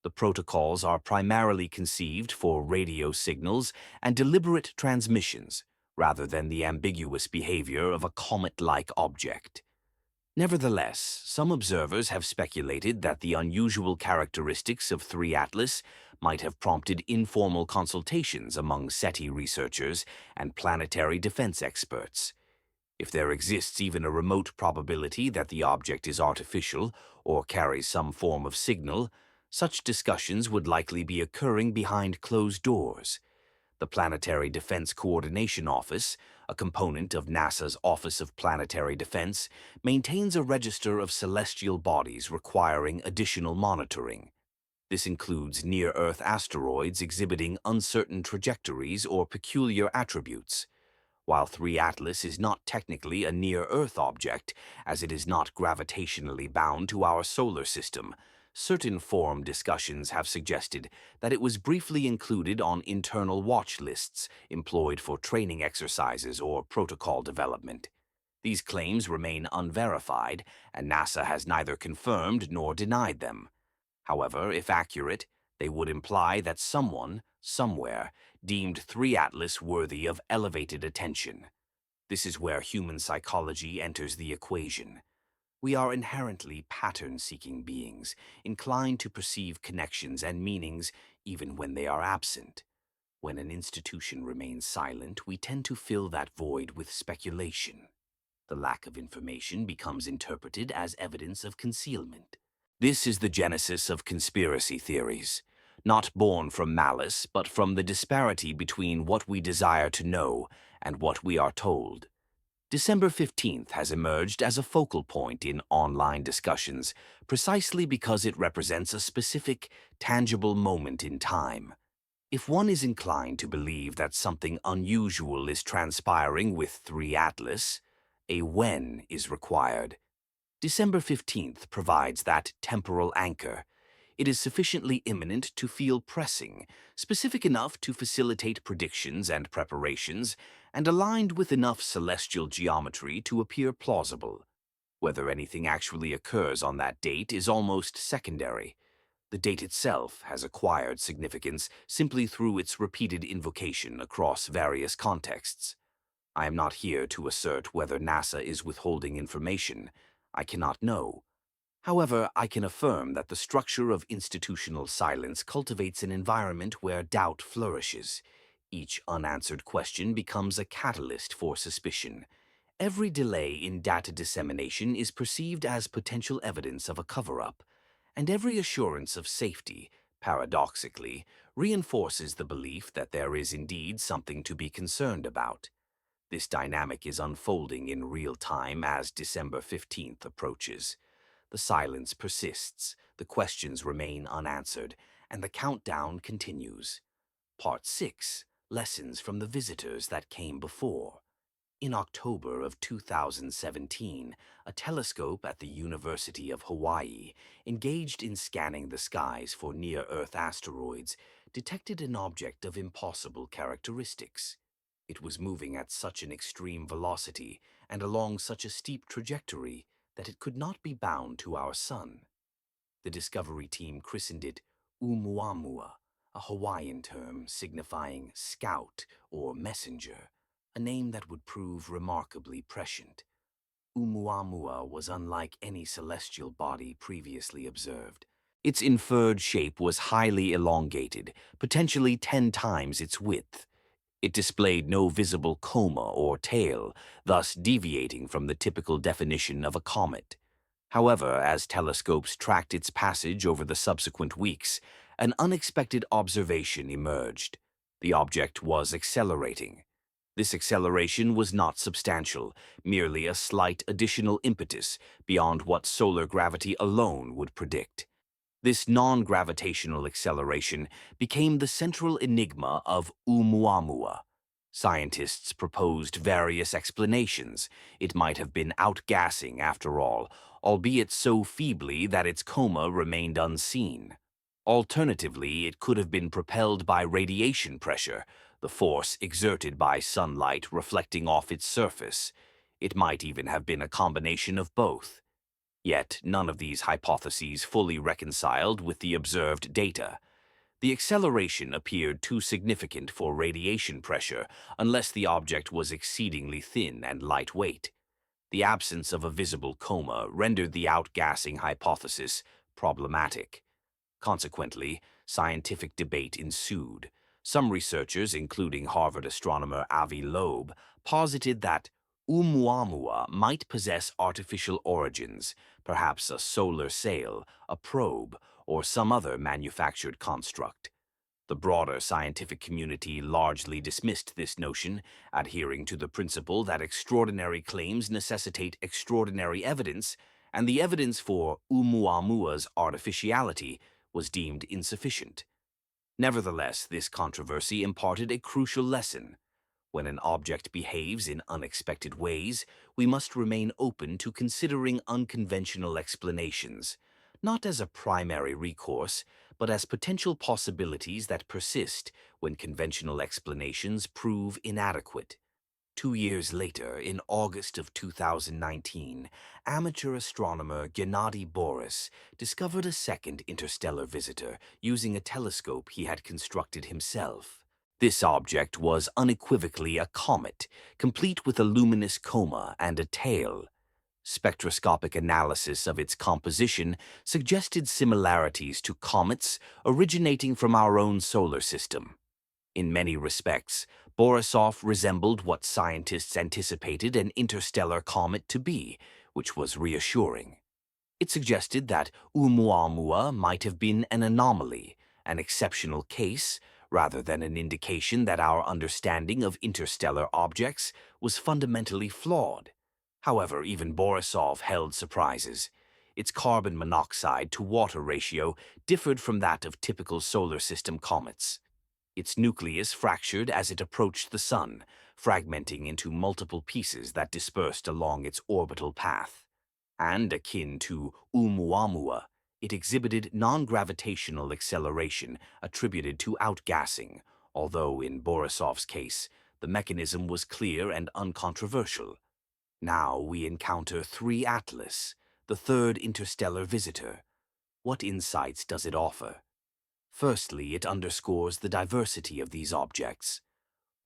The protocols are primarily conceived for radio signals and deliberate transmissions, rather than the ambiguous behavior of a comet-like object. Nevertheless, some observers have speculated that the unusual characteristics of 3 Atlas might have prompted informal consultations among SETI researchers and planetary defense experts. If there exists even a remote probability that the object is artificial or carries some form of signal, such discussions would likely be occurring behind closed doors. The Planetary Defense Coordination Office, a component of NASA's Office of Planetary Defense, maintains a register of celestial bodies requiring additional monitoring. This includes near-Earth asteroids exhibiting uncertain trajectories or peculiar attributes. While 3 Atlas is not technically a near-Earth object, as it is not gravitationally bound to our solar system, certain forum discussions have suggested that it was briefly included on internal watch lists employed for training exercises or protocol development. These claims remain unverified, and NASA has neither confirmed nor denied them. However, if accurate, they would imply that someone, somewhere, deemed 3 Atlas worthy of elevated attention. This is where human psychology enters the equation. We are inherently pattern-seeking beings, inclined to perceive connections and meanings even when they are absent. When an institution remains silent, we tend to fill that void with speculation. The lack of information becomes interpreted as evidence of concealment. This is the genesis of conspiracy theories, not born from malice, but from the disparity between what we desire to know and what we are told. December 15th has emerged as a focal point in online discussions precisely because it represents a specific, tangible moment in time. If one is inclined to believe that something unusual is transpiring with 3 Atlas, a when is required. December 15th provides that temporal anchor. It is sufficiently imminent to feel pressing, specific enough to facilitate predictions and preparations, and aligned with enough celestial geometry to appear plausible. Whether anything actually occurs on that date is almost secondary. The date itself has acquired significance simply through its repeated invocation across various contexts. I am not here to assert whether NASA is withholding information. I cannot know. However, I can affirm that the structure of institutional silence cultivates an environment where doubt flourishes. Each unanswered question becomes a catalyst for suspicion. Every delay in data dissemination is perceived as potential evidence of a cover-up, and every assurance of safety, paradoxically, reinforces the belief that there is indeed something to be concerned about. This dynamic is unfolding in real time as December 15th approaches. The silence persists, the questions remain unanswered, and the countdown continues. Part 6. Lessons from the visitors that came before. In October of 2017, a telescope at the University of Hawaii, engaged in scanning the skies for near-Earth asteroids, detected an object of impossible characteristics. It was moving at such an extreme velocity and along such a steep trajectory that it could not be bound to our sun. The discovery team christened it Oumuamua, a Hawaiian term signifying scout or messenger, a name that would prove remarkably prescient. Oumuamua was unlike any celestial body previously observed. Its inferred shape was highly elongated, potentially 10 times its width. It displayed no visible coma or tail, thus deviating from the typical definition of a comet. However, as telescopes tracked its passage over the subsequent weeks, an unexpected observation emerged. The object was accelerating. This acceleration was not substantial, merely a slight additional impetus beyond what solar gravity alone would predict. This non-gravitational acceleration became the central enigma of Oumuamua. Scientists proposed various explanations. It might have been outgassing after all, albeit so feebly that its coma remained unseen. Alternatively, it could have been propelled by radiation pressure, the force exerted by sunlight reflecting off its surface. It might even have been a combination of both. Yet none of these hypotheses fully reconciled with the observed data. The acceleration appeared too significant for radiation pressure unless the object was exceedingly thin and lightweight. The absence of a visible coma rendered the outgassing hypothesis problematic. Consequently, scientific debate ensued. Some researchers, including Harvard astronomer Avi Loeb, posited that Oumuamua might possess artificial origins, perhaps a solar sail, a probe, or some other manufactured construct. The broader scientific community largely dismissed this notion, adhering to the principle that extraordinary claims necessitate extraordinary evidence, and the evidence for Oumuamua's artificiality was deemed insufficient. Nevertheless, this controversy imparted a crucial lesson. When an object behaves in unexpected ways, we must remain open to considering unconventional explanations, not as a primary recourse, but as potential possibilities that persist when conventional explanations prove inadequate. 2 years later, in August of 2019, amateur astronomer Gennady Boris discovered a second interstellar visitor using a telescope he had constructed himself. This object was unequivocally a comet, complete with a luminous coma and a tail. Spectroscopic analysis of its composition suggested similarities to comets originating from our own solar system. In many respects, Borisov resembled what scientists anticipated an interstellar comet to be, which was reassuring. It suggested that Oumuamua might have been an anomaly, an exceptional case, rather than an indication that our understanding of interstellar objects was fundamentally flawed. However, even Borisov held surprises. Its carbon monoxide to water ratio differed from that of typical solar system comets. Its nucleus fractured as it approached the Sun, fragmenting into multiple pieces that dispersed along its orbital path. And, akin to Oumuamua, it exhibited non-gravitational acceleration attributed to outgassing, although in Borisov's case, the mechanism was clear and uncontroversial. Now we encounter 3 Atlas, the third interstellar visitor. What insights does it offer? Firstly, it underscores the diversity of these objects.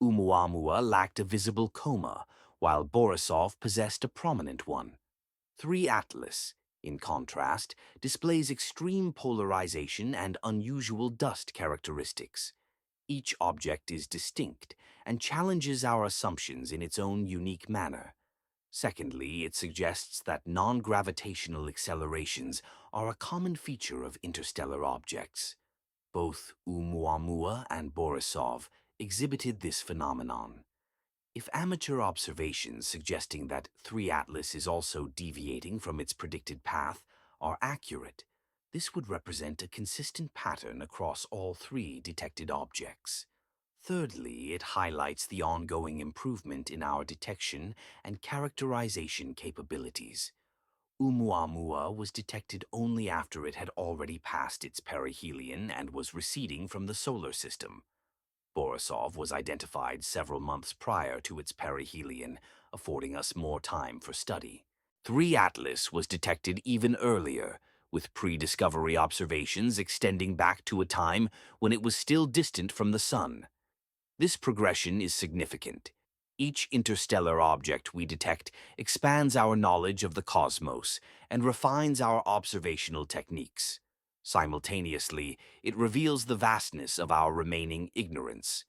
Oumuamua lacked a visible coma, while Borisov possessed a prominent one. 3 Atlas, in contrast, displays extreme polarization and unusual dust characteristics. Each object is distinct and challenges our assumptions in its own unique manner. Secondly, it suggests that non-gravitational accelerations are a common feature of interstellar objects. Both Oumuamua and Borisov exhibited this phenomenon. If amateur observations suggesting that 3 Atlas is also deviating from its predicted path are accurate, this would represent a consistent pattern across all 3 detected objects. Thirdly, it highlights the ongoing improvement in our detection and characterization capabilities. Oumuamua was detected only after it had already passed its perihelion and was receding from the solar system. Borisov was identified several months prior to its perihelion, affording us more time for study. 3 Atlas was detected even earlier, with pre-discovery observations extending back to a time when it was still distant from the Sun. This progression is significant. Each interstellar object we detect expands our knowledge of the cosmos and refines our observational techniques. Simultaneously, it reveals the vastness of our remaining ignorance.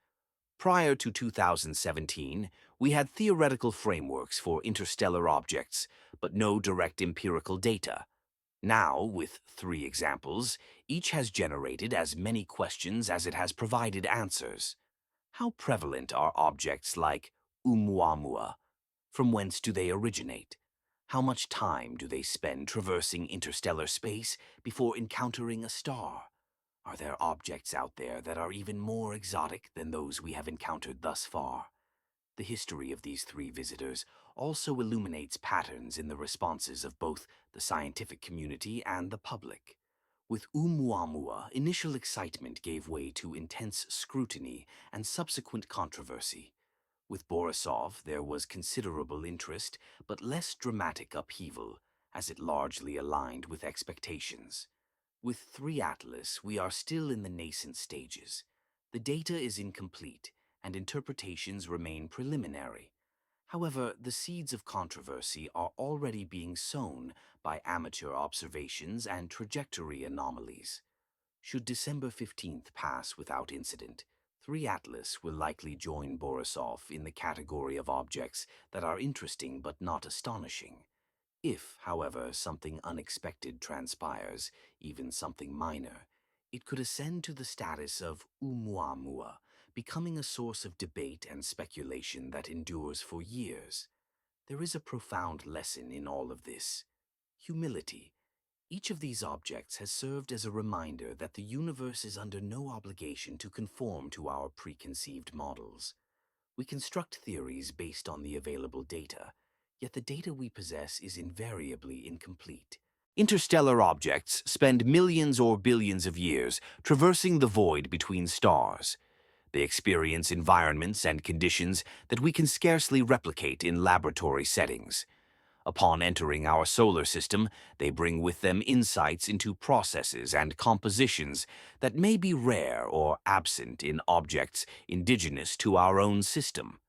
Prior to 2017, we had theoretical frameworks for interstellar objects, but no direct empirical data. Now, with 3 examples, each has generated as many questions as it has provided answers. How prevalent are objects like Oumuamua? From whence do they originate? How much time do they spend traversing interstellar space before encountering a star? Are there objects out there that are even more exotic than those we have encountered thus far? The history of these 3 visitors also illuminates patterns in the responses of both the scientific community and the public. With Oumuamua, initial excitement gave way to intense scrutiny and subsequent controversy. With Borisov, there was considerable interest, but less dramatic upheaval, as it largely aligned with expectations. With 3 Atlas, we are still in the nascent stages. The data is incomplete, and interpretations remain preliminary. However, the seeds of controversy are already being sown by amateur observations and trajectory anomalies. Should December 15th pass without incident, 3 Atlas will likely join Borisov in the category of objects that are interesting but not astonishing. If, however, something unexpected transpires, even something minor, it could ascend to the status of Oumuamua, becoming a source of debate and speculation that endures for years. There is a profound lesson in all of this: humility. Each of these objects has served as a reminder that the universe is under no obligation to conform to our preconceived models. We construct theories based on the available data, yet the data we possess is invariably incomplete. Interstellar objects spend millions or billions of years traversing the void between stars. They experience environments and conditions that we can scarcely replicate in laboratory settings. Upon entering our solar system, they bring with them insights into processes and compositions that may be rare or absent in objects indigenous to our own system.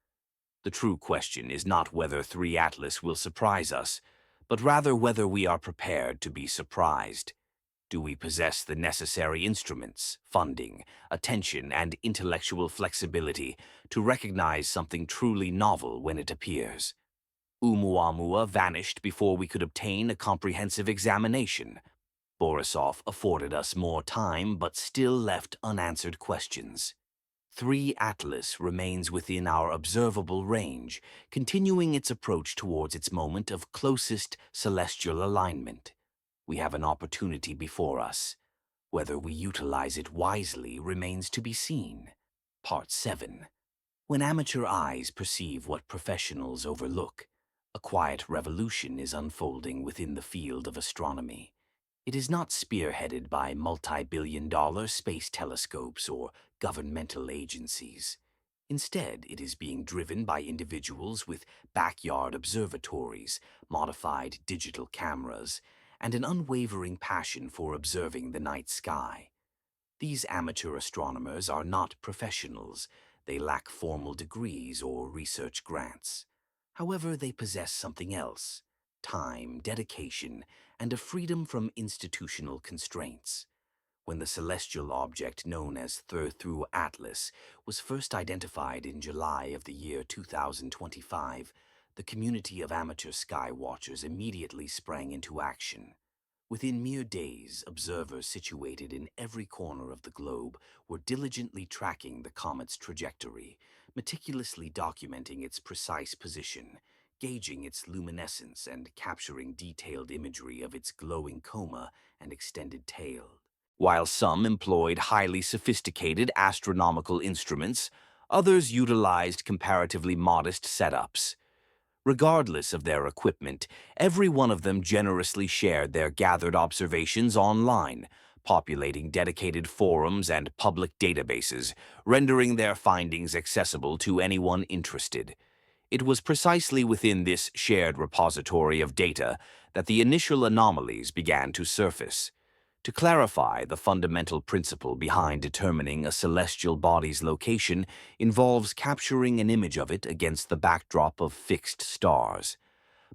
The true question is not whether 3 Atlas will surprise us, but rather whether we are prepared to be surprised. Do we possess the necessary instruments, funding, attention, and intellectual flexibility to recognize something truly novel when it appears? Oumuamua vanished before we could obtain a comprehensive examination. Borisov afforded us more time but still left unanswered questions. 3 Atlas remains within our observable range, continuing its approach towards its moment of closest celestial alignment. We have an opportunity before us. Whether we utilize it wisely remains to be seen. Part 7. When amateur eyes perceive what professionals overlook, a quiet revolution is unfolding within the field of astronomy. It is not spearheaded by multi-billion-dollar space telescopes or governmental agencies. Instead, it is being driven by individuals with backyard observatories, modified digital cameras, and an unwavering passion for observing the night sky. These amateur astronomers are not professionals. They lack formal degrees or research grants. However, they possess something else: time, dedication, and a freedom from institutional constraints. When the celestial object known as 3 Atlas was first identified in July of the year 2025, the community of amateur sky watchers immediately sprang into action. Within mere days, observers situated in every corner of the globe were diligently tracking the comet's trajectory, meticulously documenting its precise position, gauging its luminescence, and capturing detailed imagery of its glowing coma and extended tail. While some employed highly sophisticated astronomical instruments, others utilized comparatively modest setups. Regardless of their equipment, every one of them generously shared their gathered observations online, populating dedicated forums and public databases, rendering their findings accessible to anyone interested. It was precisely within this shared repository of data that the initial anomalies began to surface. To clarify, the fundamental principle behind determining a celestial body's location involves capturing an image of it against the backdrop of fixed stars.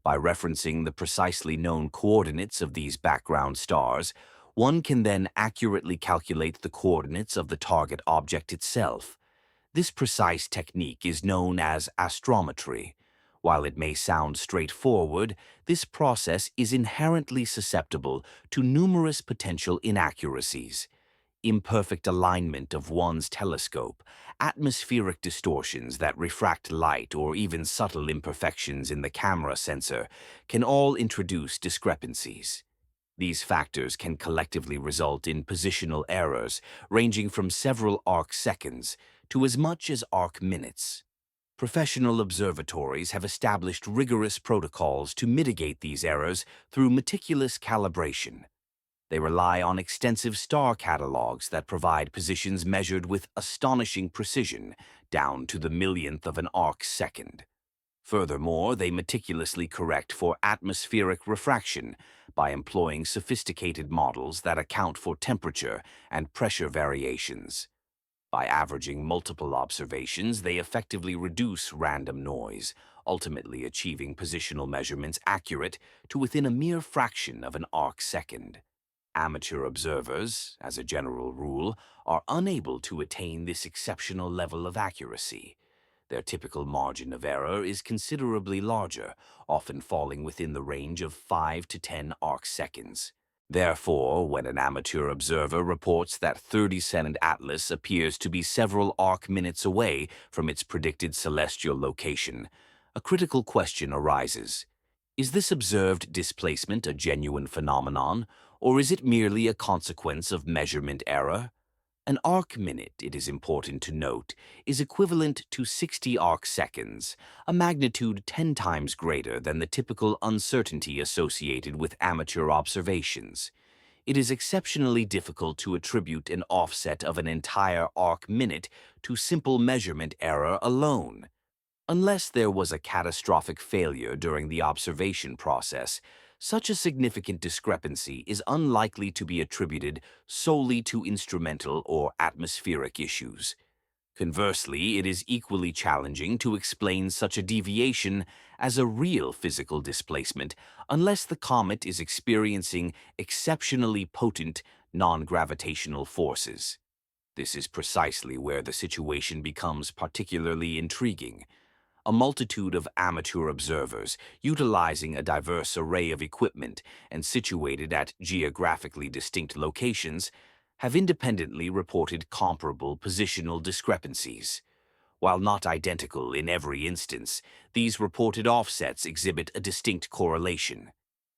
By referencing the precisely known coordinates of these background stars, one can then accurately calculate the coordinates of the target object itself. This precise technique is known as astrometry. While it may sound straightforward, this process is inherently susceptible to numerous potential inaccuracies. Imperfect alignment of one's telescope, atmospheric distortions that refract light, or even subtle imperfections in the camera sensor can all introduce discrepancies. These factors can collectively result in positional errors ranging from several arc seconds to as much as arc minutes. Professional observatories have established rigorous protocols to mitigate these errors through meticulous calibration. They rely on extensive star catalogs that provide positions measured with astonishing precision, down to the millionth of an arc second. Furthermore, they meticulously correct for atmospheric refraction by employing sophisticated models that account for temperature and pressure variations. By averaging multiple observations, they effectively reduce random noise, ultimately achieving positional measurements accurate to within a mere fraction of an arc second. Amateur observers, as a general rule, are unable to attain this exceptional level of accuracy. Their typical margin of error is considerably larger, often falling within the range of 5 to 10 arc seconds. Therefore, when an amateur observer reports that 30-second Atlas appears to be several arc minutes away from its predicted celestial location, a critical question arises. Is this observed displacement a genuine phenomenon, or is it merely a consequence of measurement error? An arc minute, it is important to note, is equivalent to 60 arc seconds, a magnitude 10 times greater than the typical uncertainty associated with amateur observations. It is exceptionally difficult to attribute an offset of an entire arc minute to simple measurement error alone. Unless there was a catastrophic failure during the observation process, such a significant discrepancy is unlikely to be attributed solely to instrumental or atmospheric issues. Conversely, it is equally challenging to explain such a deviation as a real physical displacement unless the comet is experiencing exceptionally potent non-gravitational forces. This is precisely where the situation becomes particularly intriguing. A multitude of amateur observers, utilizing a diverse array of equipment and situated at geographically distinct locations, have independently reported comparable positional discrepancies. While not identical in every instance, these reported offsets exhibit a distinct correlation.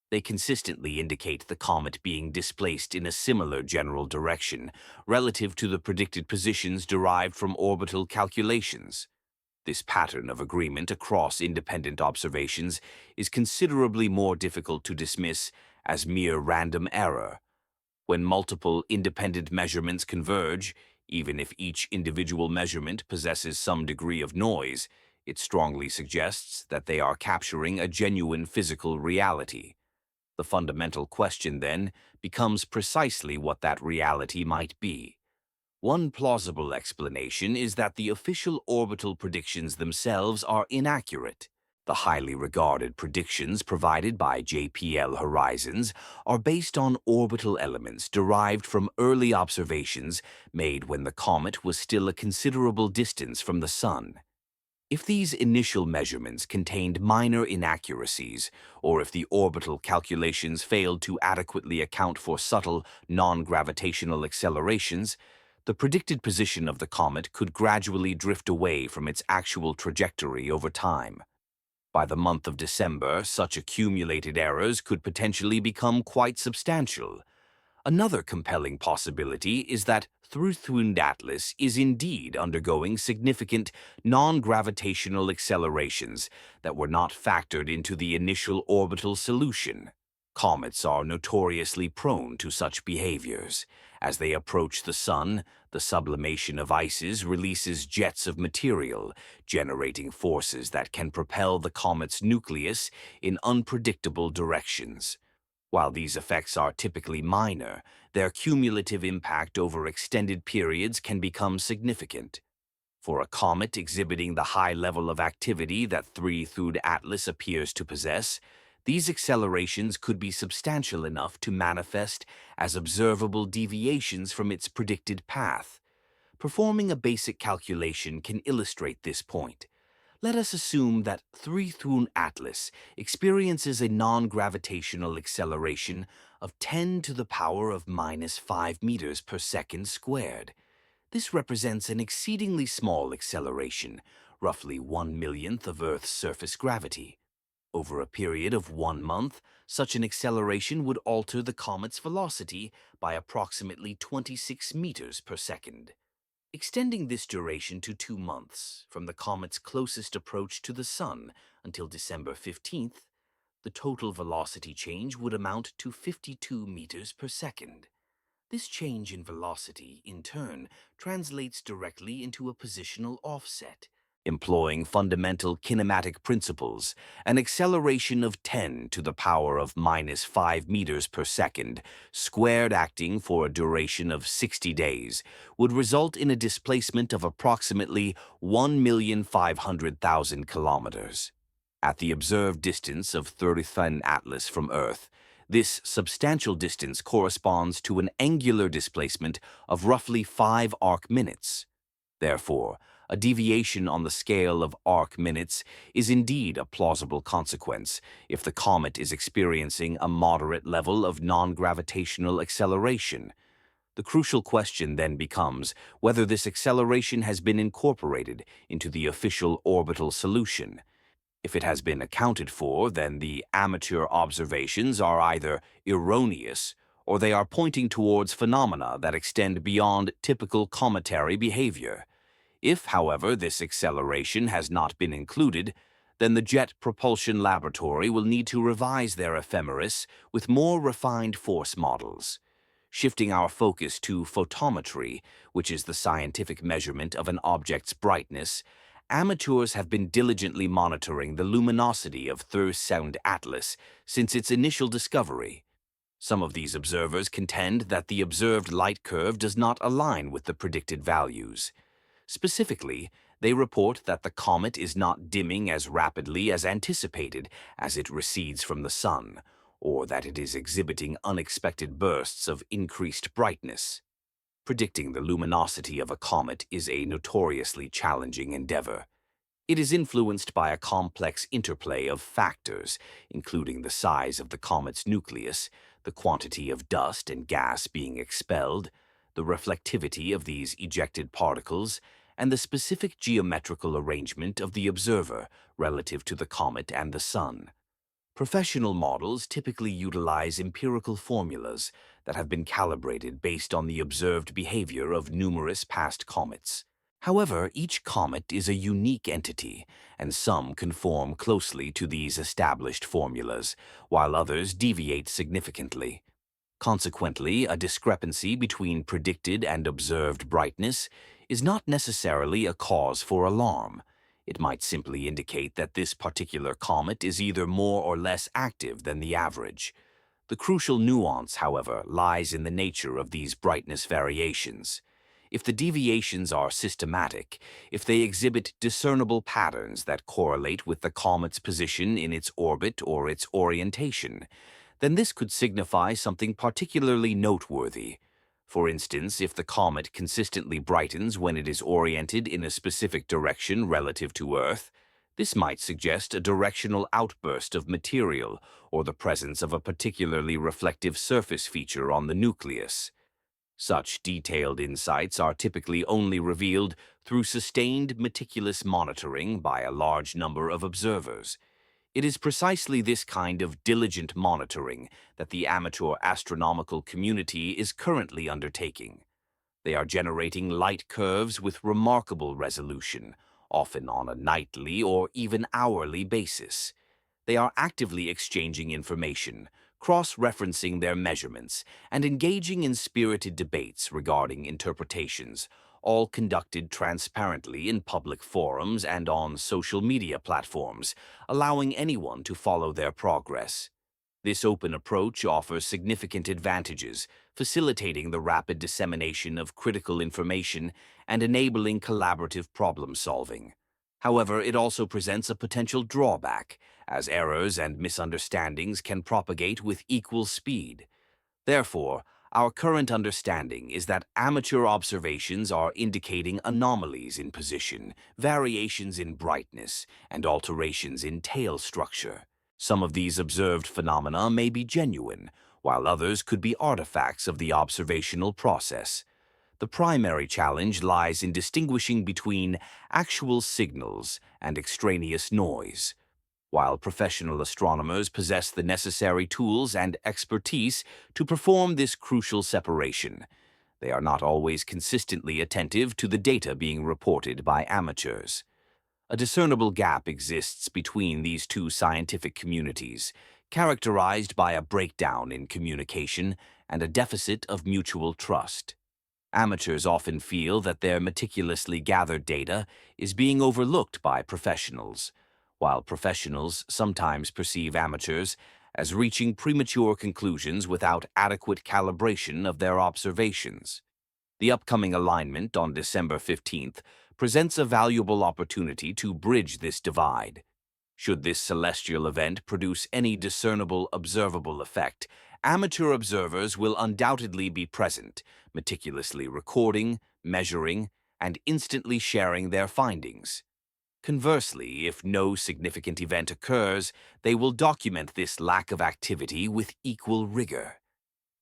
They consistently indicate the comet being displaced in a similar general direction relative to the predicted positions derived from orbital calculations. This pattern of agreement across independent observations is considerably more difficult to dismiss as mere random error. When multiple independent measurements converge, even if each individual measurement possesses some degree of noise, it strongly suggests that they are capturing a genuine physical reality. The fundamental question, then, becomes precisely what that reality might be. One plausible explanation is that the official orbital predictions themselves are inaccurate. The highly regarded predictions provided by JPL Horizons are based on orbital elements derived from early observations made when the comet was still a considerable distance from the Sun. If these initial measurements contained minor inaccuracies, or if the orbital calculations failed to adequately account for subtle non-gravitational accelerations, the predicted position of the comet could gradually drift away from its actual trajectory over time. By the month of December, such accumulated errors could potentially become quite substantial. Another compelling possibility is that Thruthund Atlas is indeed undergoing significant non-gravitational accelerations that were not factored into the initial orbital solution. Comets are notoriously prone to such behaviors. As they approach the Sun, the sublimation of ices releases jets of material, generating forces that can propel the comet's nucleus in unpredictable directions. While these effects are typically minor, their cumulative impact over extended periods can become significant. For a comet exhibiting the high level of activity that Threethud Atlas appears to possess, these accelerations could be substantial enough to manifest as observable deviations from its predicted path. Performing a basic calculation can illustrate this point. Let us assume that Threethun Atlas experiences a non-gravitational acceleration of 10 to the power of minus 5 meters per second squared. This represents an exceedingly small acceleration, roughly 1/millionth of Earth's surface gravity. Over a period of 1 month, such an acceleration would alter the comet's velocity by approximately 26 meters per second. Extending this duration to 2 months, from the comet's closest approach to the Sun until December 15th, the total velocity change would amount to 52 meters per second. This change in velocity, in turn, translates directly into a positional offset. Employing fundamental kinematic principles, an acceleration of 10 to the power of minus 5 meters per second, squared acting for a duration of 60 days, would result in a displacement of approximately 1,500,000 kilometers. At the observed distance of 30th Atlas from Earth, this substantial distance corresponds to an angular displacement of roughly 5 arc minutes. Therefore, a deviation on the scale of arc minutes is indeed a plausible consequence if the comet is experiencing a moderate level of non-gravitational acceleration. The crucial question then becomes whether this acceleration has been incorporated into the official orbital solution. If it has been accounted for, then the amateur observations are either erroneous or they are pointing towards phenomena that extend beyond typical cometary behavior. If, however, this acceleration has not been included, then the Jet Propulsion Laboratory will need to revise their ephemeris with more refined force models. Shifting our focus to photometry, which is the scientific measurement of an object's brightness, amateurs have been diligently monitoring the luminosity of Thursound Atlas since its initial discovery. Some of these observers contend that the observed light curve does not align with the predicted values. Specifically, they report that the comet is not dimming as rapidly as anticipated as it recedes from the Sun, or that it is exhibiting unexpected bursts of increased brightness. Predicting the luminosity of a comet is a notoriously challenging endeavor. It is influenced by a complex interplay of factors, including the size of the comet's nucleus, the quantity of dust and gas being expelled, the reflectivity of these ejected particles, and the specific geometrical arrangement of the observer relative to the comet and the Sun. Professional models typically utilize empirical formulas that have been calibrated based on the observed behavior of numerous past comets. However, each comet is a unique entity, and some conform closely to these established formulas, while others deviate significantly. Consequently, a discrepancy between predicted and observed brightness is not necessarily a cause for alarm. It might simply indicate that this particular comet is either more or less active than the average. The crucial nuance, however, lies in the nature of these brightness variations. If the deviations are systematic, if they exhibit discernible patterns that correlate with the comet's position in its orbit or its orientation, then this could signify something particularly noteworthy. For instance, if the comet consistently brightens when it is oriented in a specific direction relative to Earth, this might suggest a directional outburst of material or the presence of a particularly reflective surface feature on the nucleus. Such detailed insights are typically only revealed through sustained, meticulous monitoring by a large number of observers. It is precisely this kind of diligent monitoring that the amateur astronomical community is currently undertaking. They are generating light curves with remarkable resolution, often on a nightly or even hourly basis. They are actively exchanging information, cross-referencing their measurements, and engaging in spirited debates regarding interpretations, all conducted transparently in public forums and on social media platforms, allowing anyone to follow their progress. This open approach offers significant advantages, facilitating the rapid dissemination of critical information and enabling collaborative problem-solving. However, it also presents a potential drawback, as errors and misunderstandings can propagate with equal speed. Therefore, our current understanding is that amateur observations are indicating anomalies in position, variations in brightness, and alterations in tail structure. Some of these observed phenomena may be genuine, while others could be artifacts of the observational process. The primary challenge lies in distinguishing between actual signals and extraneous noise. While professional astronomers possess the necessary tools and expertise to perform this crucial separation, they are not always consistently attentive to the data being reported by amateurs. A discernible gap exists between these two scientific communities, characterized by a breakdown in communication and a deficit of mutual trust. Amateurs often feel that their meticulously gathered data is being overlooked by professionals, while professionals sometimes perceive amateurs as reaching premature conclusions without adequate calibration of their observations. The upcoming alignment on December 15th presents a valuable opportunity to bridge this divide. Should this celestial event produce any discernible observable effect, amateur observers will undoubtedly be present, meticulously recording, measuring, and instantly sharing their findings. Conversely, if no significant event occurs, they will document this lack of activity with equal rigor.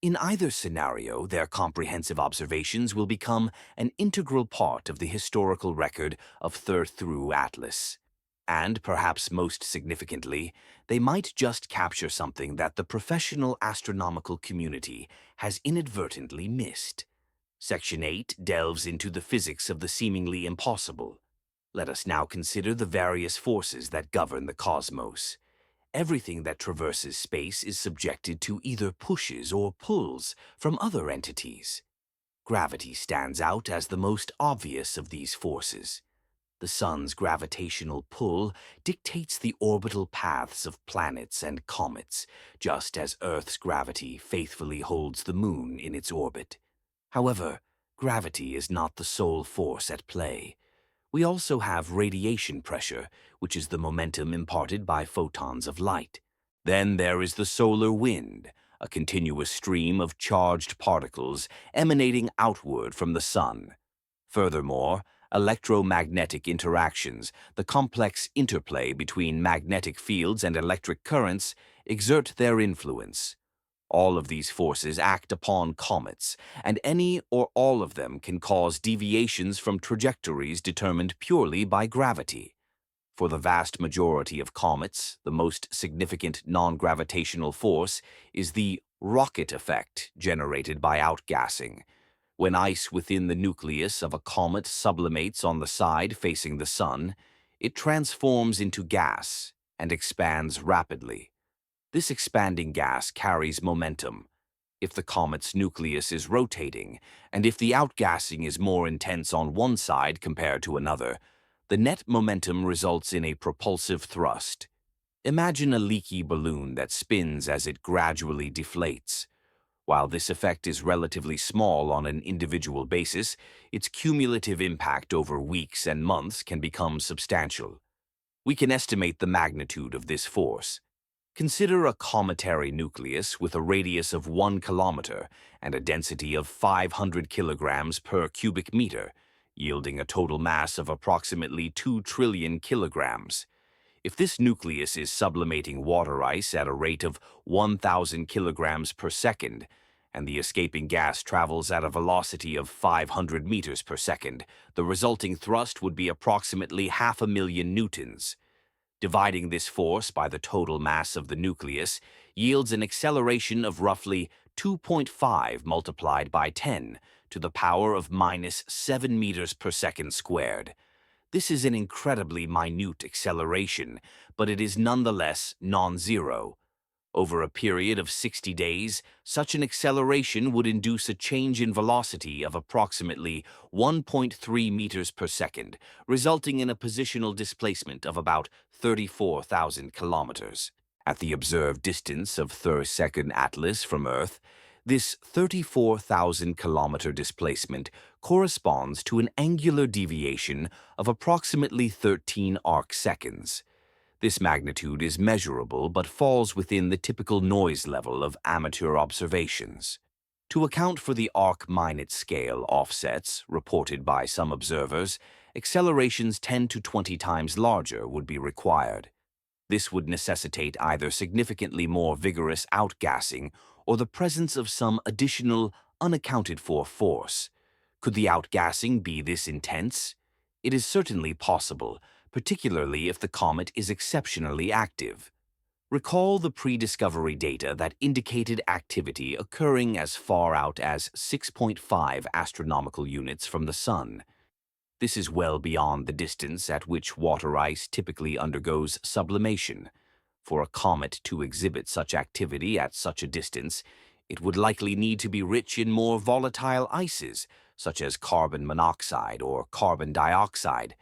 In either scenario, their comprehensive observations will become an integral part of the historical record of Third-Through Atlas. And, perhaps most significantly, they might just capture something that the professional astronomical community has inadvertently missed. Section 8 delves into the physics of the seemingly impossible. Let us now consider the various forces that govern the cosmos. Everything that traverses space is subjected to either pushes or pulls from other entities. Gravity stands out as the most obvious of these forces. The sun's gravitational pull dictates the orbital paths of planets and comets, just as Earth's gravity faithfully holds the moon in its orbit. However, gravity is not the sole force at play. We also have radiation pressure, which is the momentum imparted by photons of light. Then there is the solar wind, a continuous stream of charged particles emanating outward from the sun. Furthermore, electromagnetic interactions, the complex interplay between magnetic fields and electric currents, exert their influence. All of these forces act upon comets, and any or all of them can cause deviations from trajectories determined purely by gravity. For the vast majority of comets, the most significant non-gravitational force is the rocket effect generated by outgassing. When ice within the nucleus of a comet sublimates on the side facing the sun, it transforms into gas and expands rapidly. This expanding gas carries momentum. If the comet's nucleus is rotating, and if the outgassing is more intense on one side compared to another, the net momentum results in a propulsive thrust. Imagine a leaky balloon that spins as it gradually deflates. While this effect is relatively small on an individual basis, its cumulative impact over weeks and months can become substantial. We can estimate the magnitude of this force. Consider a cometary nucleus with a radius of 1 kilometer and a density of 500 kilograms per cubic meter, yielding a total mass of approximately 2 trillion kilograms. If this nucleus is sublimating water ice at a rate of 1,000 kilograms per second, and the escaping gas travels at a velocity of 500 meters per second, the resulting thrust would be approximately 500,000 newtons. Dividing this force by the total mass of the nucleus yields an acceleration of roughly 2.5 multiplied by 10 to the power of minus 7 meters per second squared. This is an incredibly minute acceleration, but it is nonetheless non-zero. Over a period of 60 days, such an acceleration would induce a change in velocity of approximately 1.3 meters per second, resulting in a positional displacement of about 34,000 kilometers. At the observed distance of 32nd Atlas from Earth, this 34,000-kilometer displacement corresponds to an angular deviation of approximately 13 arcseconds. This magnitude is measurable but falls within the typical noise level of amateur observations. To account for the arc-minute scale offsets reported by some observers, accelerations 10 to 20 times larger would be required. This would necessitate either significantly more vigorous outgassing or the presence of some additional, unaccounted-for force. Could the outgassing be this intense? It is certainly possible, particularly if the comet is exceptionally active. Recall the pre-discovery data that indicated activity occurring as far out as 6.5 astronomical units from the Sun. This is well beyond the distance at which water ice typically undergoes sublimation. For a comet to exhibit such activity at such a distance, it would likely need to be rich in more volatile ices, such as carbon monoxide or carbon dioxide.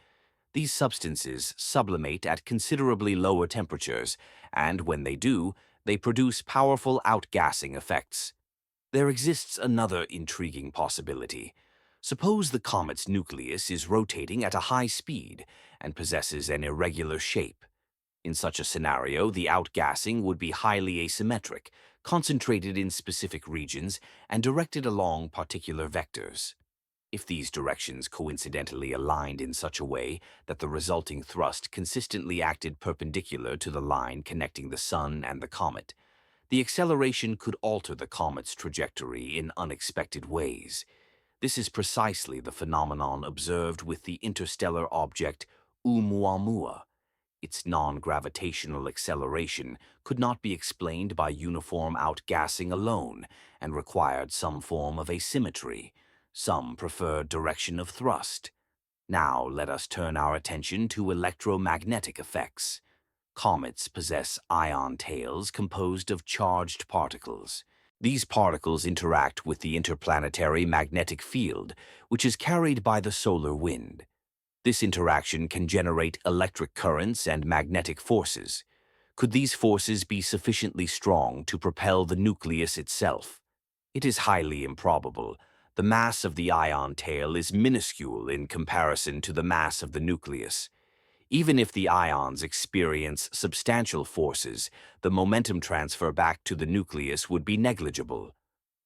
These substances sublimate at considerably lower temperatures, and when they do, they produce powerful outgassing effects. There exists another intriguing possibility. Suppose the comet's nucleus is rotating at a high speed and possesses an irregular shape. In such a scenario, the outgassing would be highly asymmetric, concentrated in specific regions, and directed along particular vectors. If these directions coincidentally aligned in such a way that the resulting thrust consistently acted perpendicular to the line connecting the Sun and the comet, the acceleration could alter the comet's trajectory in unexpected ways. This is precisely the phenomenon observed with the interstellar object Oumuamua. Its non-gravitational acceleration could not be explained by uniform outgassing alone and required some form of asymmetry. Some preferred direction of thrust. Now let us turn our attention to electromagnetic effects. Comets possess ion tails composed of charged particles. These particles interact with the interplanetary magnetic field, which is carried by the solar wind. This interaction can generate electric currents and magnetic forces. Could these forces be sufficiently strong to propel the nucleus itself? It is highly improbable. The mass of the ion tail is minuscule in comparison to the mass of the nucleus. Even if the ions experience substantial forces, the momentum transfer back to the nucleus would be negligible.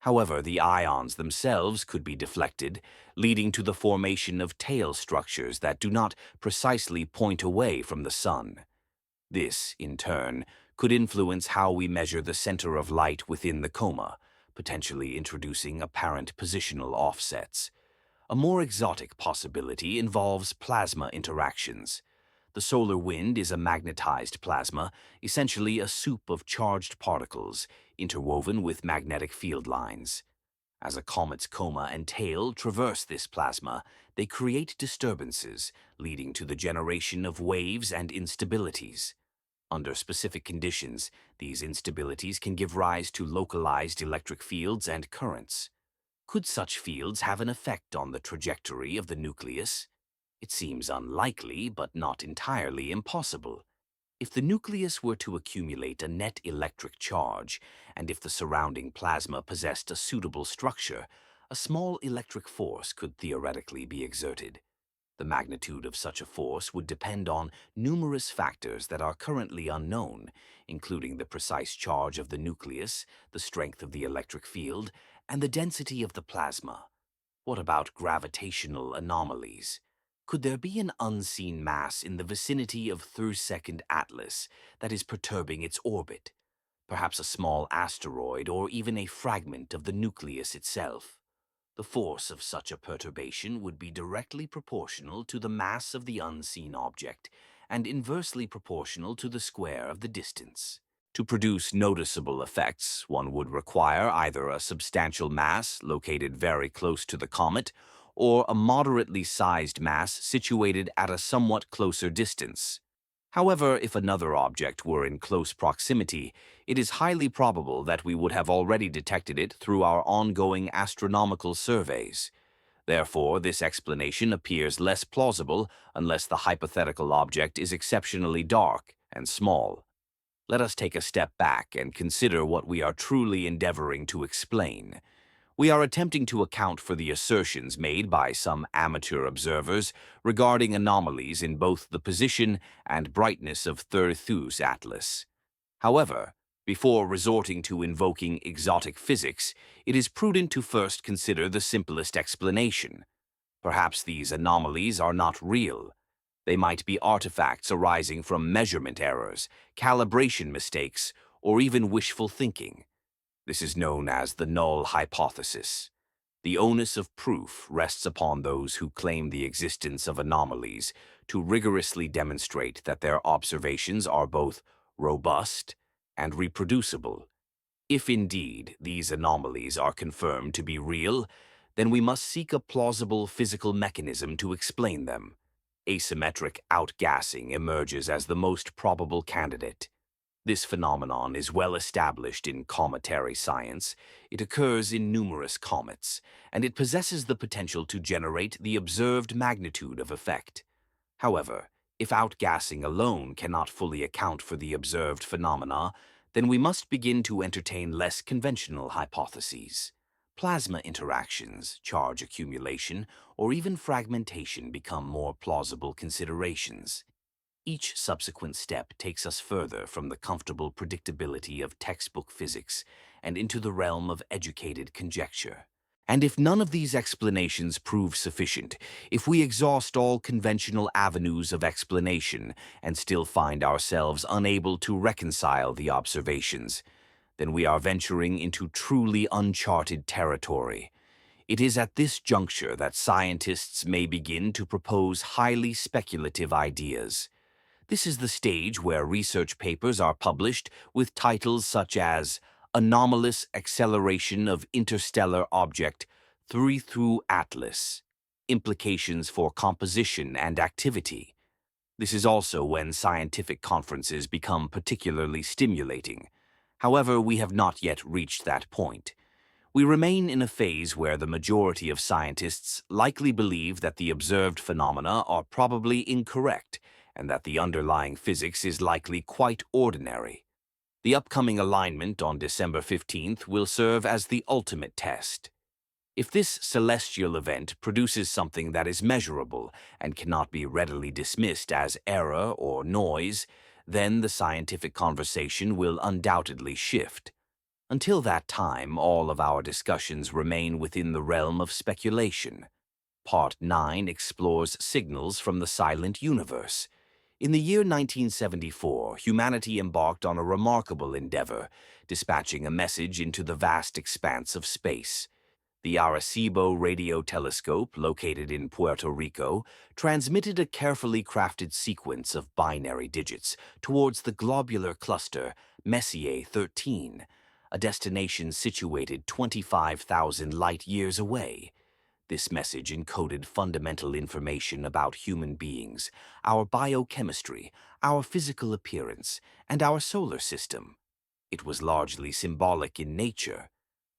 However, the ions themselves could be deflected, leading to the formation of tail structures that do not precisely point away from the Sun. This, in turn, could influence how we measure the center of light within the coma, potentially introducing apparent positional offsets. A more exotic possibility involves plasma interactions. The solar wind is a magnetized plasma, essentially a soup of charged particles, interwoven with magnetic field lines. As a comet's coma and tail traverse this plasma, they create disturbances, leading to the generation of waves and instabilities. Under specific conditions, these instabilities can give rise to localized electric fields and currents. Could such fields have an effect on the trajectory of the nucleus? It seems unlikely, but not entirely impossible. If the nucleus were to accumulate a net electric charge, and if the surrounding plasma possessed a suitable structure, a small electric force could theoretically be exerted. The magnitude of such a force would depend on numerous factors that are currently unknown, including the precise charge of the nucleus, the strength of the electric field, and the density of the plasma. What about gravitational anomalies? Could there be an unseen mass in the vicinity of 32nd Atlas that is perturbing its orbit? Perhaps a small asteroid or even a fragment of the nucleus itself? The force of such a perturbation would be directly proportional to the mass of the unseen object, and inversely proportional to the square of the distance. To produce noticeable effects, one would require either a substantial mass located very close to the comet or a moderately sized mass situated at a somewhat closer distance. However, if another object were in close proximity, it is highly probable that we would have already detected it through our ongoing astronomical surveys. Therefore, this explanation appears less plausible unless the hypothetical object is exceptionally dark and small. Let us take a step back and consider what we are truly endeavoring to explain. We are attempting to account for the assertions made by some amateur observers regarding anomalies in both the position and brightness of Thurthus Atlas. However, before resorting to invoking exotic physics, it is prudent to first consider the simplest explanation. Perhaps these anomalies are not real. They might be artifacts arising from measurement errors, calibration mistakes, or even wishful thinking. This is known as the null hypothesis. The onus of proof rests upon those who claim the existence of anomalies to rigorously demonstrate that their observations are both robust and reproducible. If indeed these anomalies are confirmed to be real, then we must seek a plausible physical mechanism to explain them. Asymmetric outgassing emerges as the most probable candidate. This phenomenon is well established in cometary science. It occurs in numerous comets, and it possesses the potential to generate the observed magnitude of effect. However, if outgassing alone cannot fully account for the observed phenomena, then we must begin to entertain less conventional hypotheses. Plasma interactions, charge accumulation, or even fragmentation become more plausible considerations. Each subsequent step takes us further from the comfortable predictability of textbook physics and into the realm of educated conjecture. And if none of these explanations prove sufficient, if we exhaust all conventional avenues of explanation and still find ourselves unable to reconcile the observations, then we are venturing into truly uncharted territory. It is at this juncture that scientists may begin to propose highly speculative ideas. This is the stage where research papers are published with titles such as Anomalous Acceleration of Interstellar Object Thurthus Atlas, Implications for Composition and Activity. This is also when scientific conferences become particularly stimulating. However, we have not yet reached that point. We remain in a phase where the majority of scientists likely believe that the observed phenomena are probably incorrect and that the underlying physics is likely quite ordinary. The upcoming alignment on December 15th will serve as the ultimate test. If this celestial event produces something that is measurable and cannot be readily dismissed as error or noise, then the scientific conversation will undoubtedly shift. Until that time, all of our discussions remain within the realm of speculation. Part 9 explores signals from the silent universe. In the year 1974, humanity embarked on a remarkable endeavor, dispatching a message into the vast expanse of space. The Arecibo radio telescope, located in Puerto Rico, transmitted a carefully crafted sequence of binary digits towards the globular cluster Messier 13, a destination situated 25,000 light-years away. This message encoded fundamental information about human beings, our biochemistry, our physical appearance, and our solar system. It was largely symbolic in nature.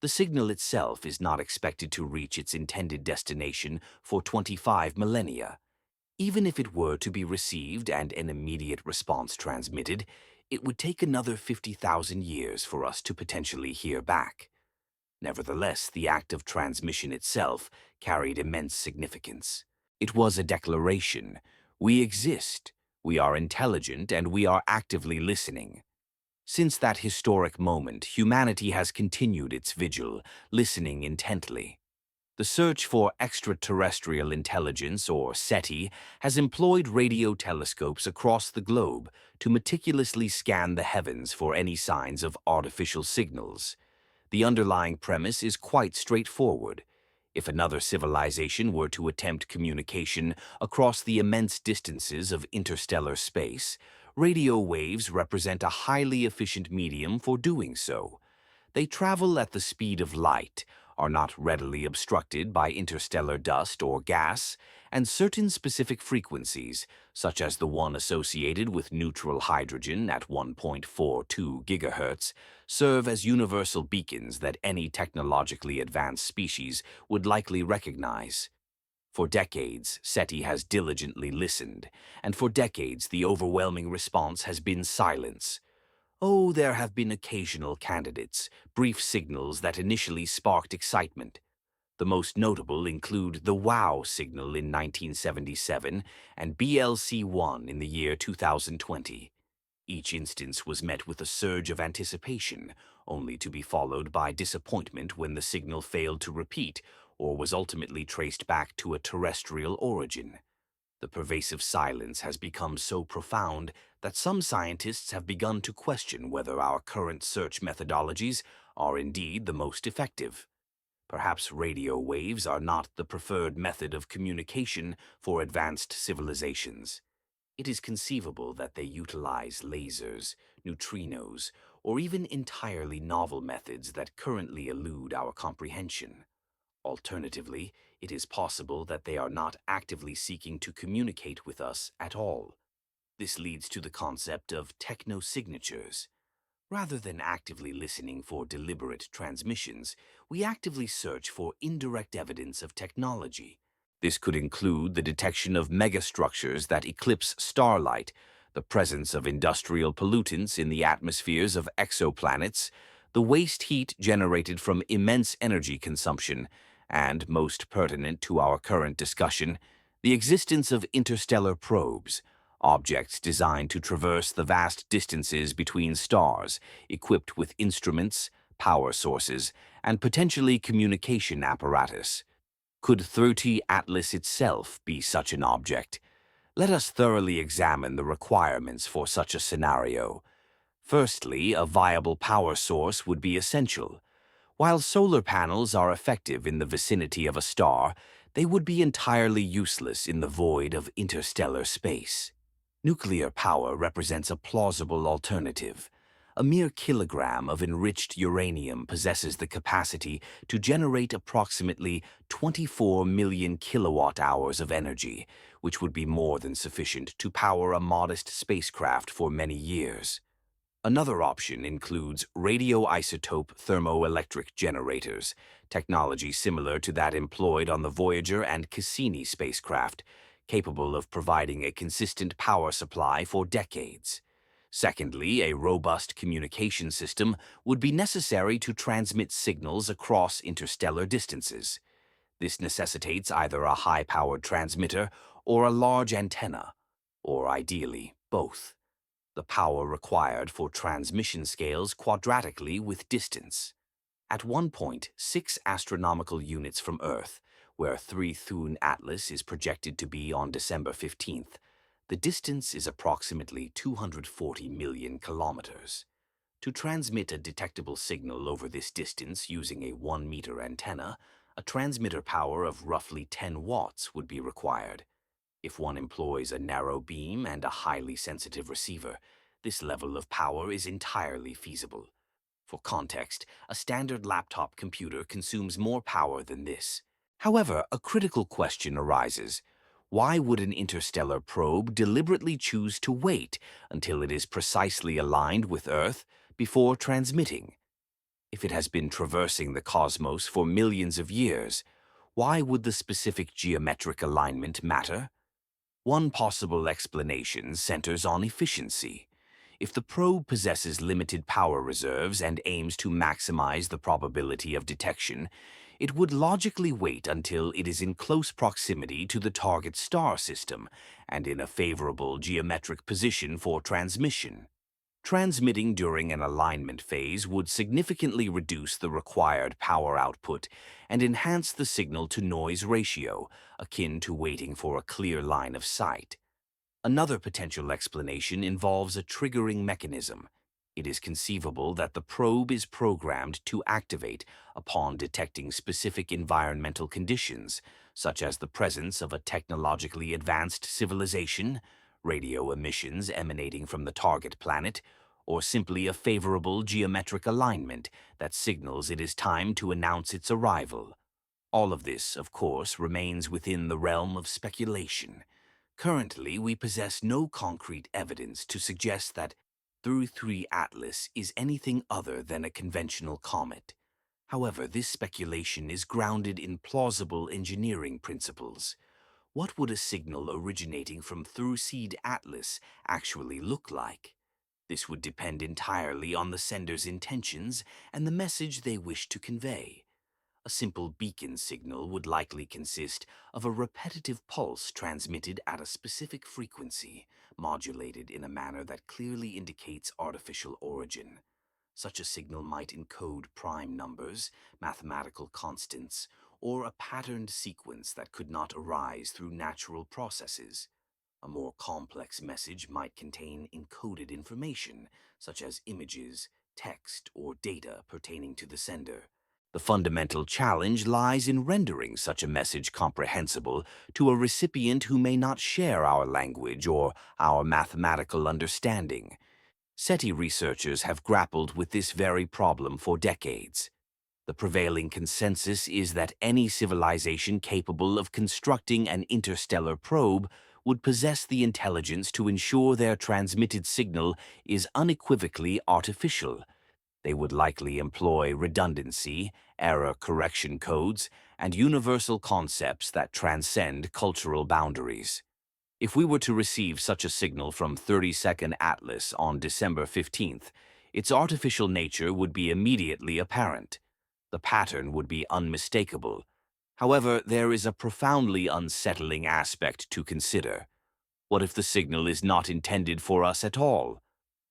The signal itself is not expected to reach its intended destination for 25 millennia. Even if it were to be received and an immediate response transmitted, it would take another 50,000 years for us to potentially hear back. Nevertheless, the act of transmission itself carried immense significance. It was a declaration. We exist, we are intelligent, and we are actively listening. Since that historic moment, humanity has continued its vigil, listening intently. The search for extraterrestrial intelligence, or SETI, has employed radio telescopes across the globe to meticulously scan the heavens for any signs of artificial signals. The underlying premise is quite straightforward. If another civilization were to attempt communication across the immense distances of interstellar space, radio waves represent a highly efficient medium for doing so. They travel at the speed of light, are not readily obstructed by interstellar dust or gas, and certain specific frequencies, such as the one associated with neutral hydrogen at 1.42 gigahertz, serve as universal beacons that any technologically advanced species would likely recognize. For decades, SETI has diligently listened, and for decades the overwhelming response has been silence. Oh, there have been occasional candidates, brief signals that initially sparked excitement. The most notable include the WOW signal in 1977 and BLC-1 in the year 2020. Each instance was met with a surge of anticipation, only to be followed by disappointment when the signal failed to repeat or was ultimately traced back to a terrestrial origin. The pervasive silence has become so profound that some scientists have begun to question whether our current search methodologies are indeed the most effective. Perhaps radio waves are not the preferred method of communication for advanced civilizations. It is conceivable that they utilize lasers, neutrinos, or even entirely novel methods that currently elude our comprehension. Alternatively, it is possible that they are not actively seeking to communicate with us at all. This leads to the concept of technosignatures. Rather than actively listening for deliberate transmissions, we actively search for indirect evidence of technology. This could include the detection of megastructures that eclipse starlight, the presence of industrial pollutants in the atmospheres of exoplanets, the waste heat generated from immense energy consumption, and, most pertinent to our current discussion, the existence of interstellar probes, objects designed to traverse the vast distances between stars, equipped with instruments, power sources, and potentially communication apparatus. Could 30 Atlas itself be such an object? Let us thoroughly examine the requirements for such a scenario. Firstly, a viable power source would be essential. While solar panels are effective in the vicinity of a star, they would be entirely useless in the void of interstellar space. Nuclear power represents a plausible alternative. A mere kilogram of enriched uranium possesses the capacity to generate approximately 24 million kilowatt-hours of energy, which would be more than sufficient to power a modest spacecraft for many years. Another option includes radioisotope thermoelectric generators, technology similar to that employed on the Voyager and Cassini spacecraft, capable of providing a consistent power supply for decades. Secondly, a robust communication system would be necessary to transmit signals across interstellar distances. This necessitates either a high-powered transmitter or a large antenna, or ideally, both. The power required for transmission scales quadratically with distance. At one point, 6 astronomical units from Earth, where 3 Thun Atlas is projected to be on December 15th, the distance is approximately 240 million kilometers. To transmit a detectable signal over this distance using a 1-meter antenna, a transmitter power of roughly 10 watts would be required. If one employs a narrow beam and a highly sensitive receiver, this level of power is entirely feasible. For context, a standard laptop computer consumes more power than this. However, a critical question arises. Why would an interstellar probe deliberately choose to wait until it is precisely aligned with Earth before transmitting? If it has been traversing the cosmos for millions of years, why would the specific geometric alignment matter? One possible explanation centers on efficiency. If the probe possesses limited power reserves and aims to maximize the probability of detection, it would logically wait until it is in close proximity to the target star system and in a favorable geometric position for transmission. Transmitting during an alignment phase would significantly reduce the required power output and enhance the signal-to-noise ratio, akin to waiting for a clear line of sight. Another potential explanation involves a triggering mechanism. It is conceivable that the probe is programmed to activate upon detecting specific environmental conditions, such as the presence of a technologically advanced civilization, radio emissions emanating from the target planet, or simply a favorable geometric alignment that signals it is time to announce its arrival. All of this, of course, remains within the realm of speculation. Currently, we possess no concrete evidence to suggest that Through 3 Atlas is anything other than a conventional comet. However, this speculation is grounded in plausible engineering principles. What would a signal originating from Through Atlas actually look like? This would depend entirely on the sender's intentions and the message they wish to convey. A simple beacon signal would likely consist of a repetitive pulse transmitted at a specific frequency, modulated in a manner that clearly indicates artificial origin. Such a signal might encode prime numbers, mathematical constants, or a patterned sequence that could not arise through natural processes. A more complex message might contain encoded information, such as images, text, or data pertaining to the sender. The fundamental challenge lies in rendering such a message comprehensible to a recipient who may not share our language or our mathematical understanding. SETI researchers have grappled with this very problem for decades. The prevailing consensus is that any civilization capable of constructing an interstellar probe would possess the intelligence to ensure their transmitted signal is unequivocally artificial. They would likely employ redundancy, error correction codes, and universal concepts that transcend cultural boundaries. If we were to receive such a signal from 32nd Atlas on December 15th, its artificial nature would be immediately apparent. The pattern would be unmistakable. However, there is a profoundly unsettling aspect to consider. What if the signal is not intended for us at all?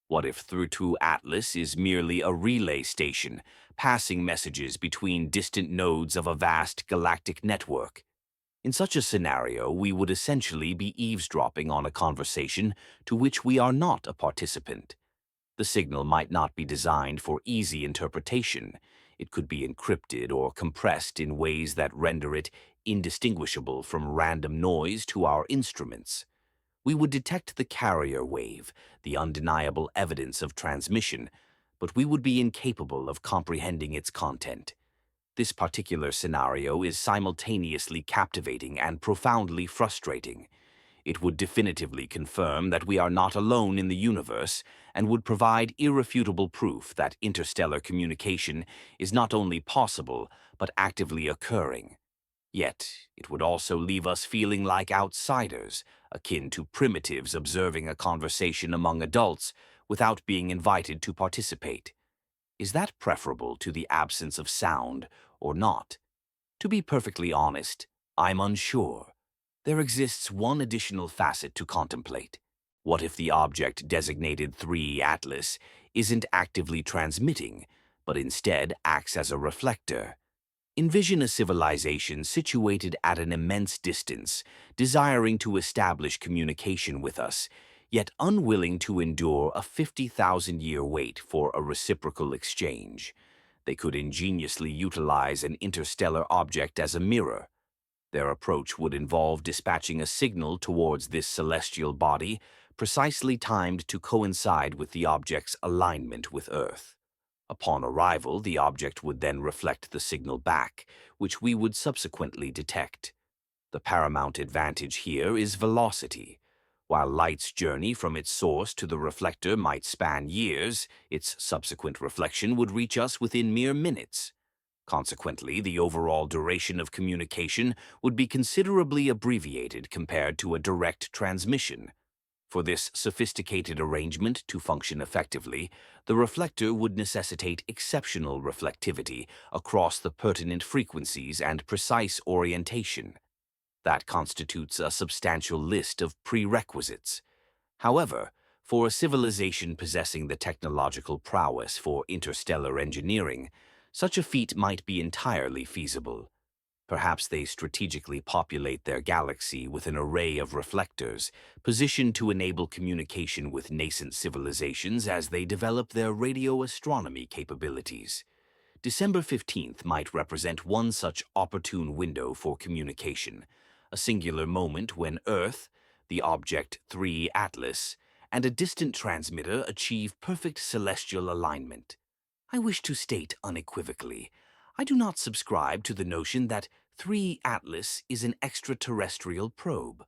What if Through Atlas is merely a relay station, passing messages between distant nodes of a vast galactic network? In such a scenario, we would essentially be eavesdropping on a conversation to which we are not a participant. The signal might not be designed for easy interpretation. It could be encrypted or compressed in ways that render it indistinguishable from random noise to our instruments. We would detect the carrier wave, the undeniable evidence of transmission, but we would be incapable of comprehending its content. This particular scenario is simultaneously captivating and profoundly frustrating. It would definitively confirm that we are not alone in the universe and would provide irrefutable proof that interstellar communication is not only possible but actively occurring. Yet, it would also leave us feeling like outsiders, akin to primitives observing a conversation among adults without being invited to participate. Is that preferable to the absence of sound or not? To be perfectly honest, I'm unsure. There exists one additional facet to contemplate. What if the object designated 3 Atlas isn't actively transmitting, but instead acts as a reflector? Envision a civilization situated at an immense distance, desiring to establish communication with us, yet unwilling to endure a 50,000-year wait for a reciprocal exchange. They could ingeniously utilize an interstellar object as a mirror. Their approach would involve dispatching a signal towards this celestial body, precisely timed to coincide with the object's alignment with Earth. Upon arrival, the object would then reflect the signal back, which we would subsequently detect. The paramount advantage here is velocity. While light's journey from its source to the reflector might span years, its subsequent reflection would reach us within mere minutes. Consequently, the overall duration of communication would be considerably abbreviated compared to a direct transmission. For this sophisticated arrangement to function effectively, the reflector would necessitate exceptional reflectivity across the pertinent frequencies and precise orientation. That constitutes a substantial list of prerequisites. However, for a civilization possessing the technological prowess for interstellar engineering, such a feat might be entirely feasible. Perhaps they strategically populate their galaxy with an array of reflectors, positioned to enable communication with nascent civilizations as they develop their radio astronomy capabilities. December 15th might represent one such opportune window for communication, a singular moment when Earth, the object 3 Atlas, and a distant transmitter achieve perfect celestial alignment. I wish to state unequivocally, I do not subscribe to the notion that 3 Atlas is an extraterrestrial probe,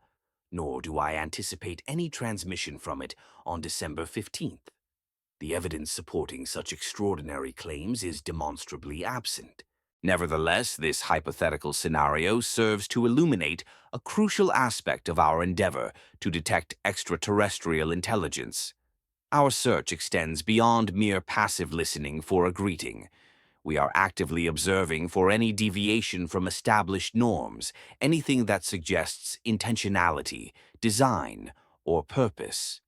nor do I anticipate any transmission from it on December 15th. The evidence supporting such extraordinary claims is demonstrably absent. Nevertheless, this hypothetical scenario serves to illuminate a crucial aspect of our endeavor to detect extraterrestrial intelligence. Our search extends beyond mere passive listening for a greeting. We are actively observing for any deviation from established norms, anything that suggests intentionality, design, or purpose.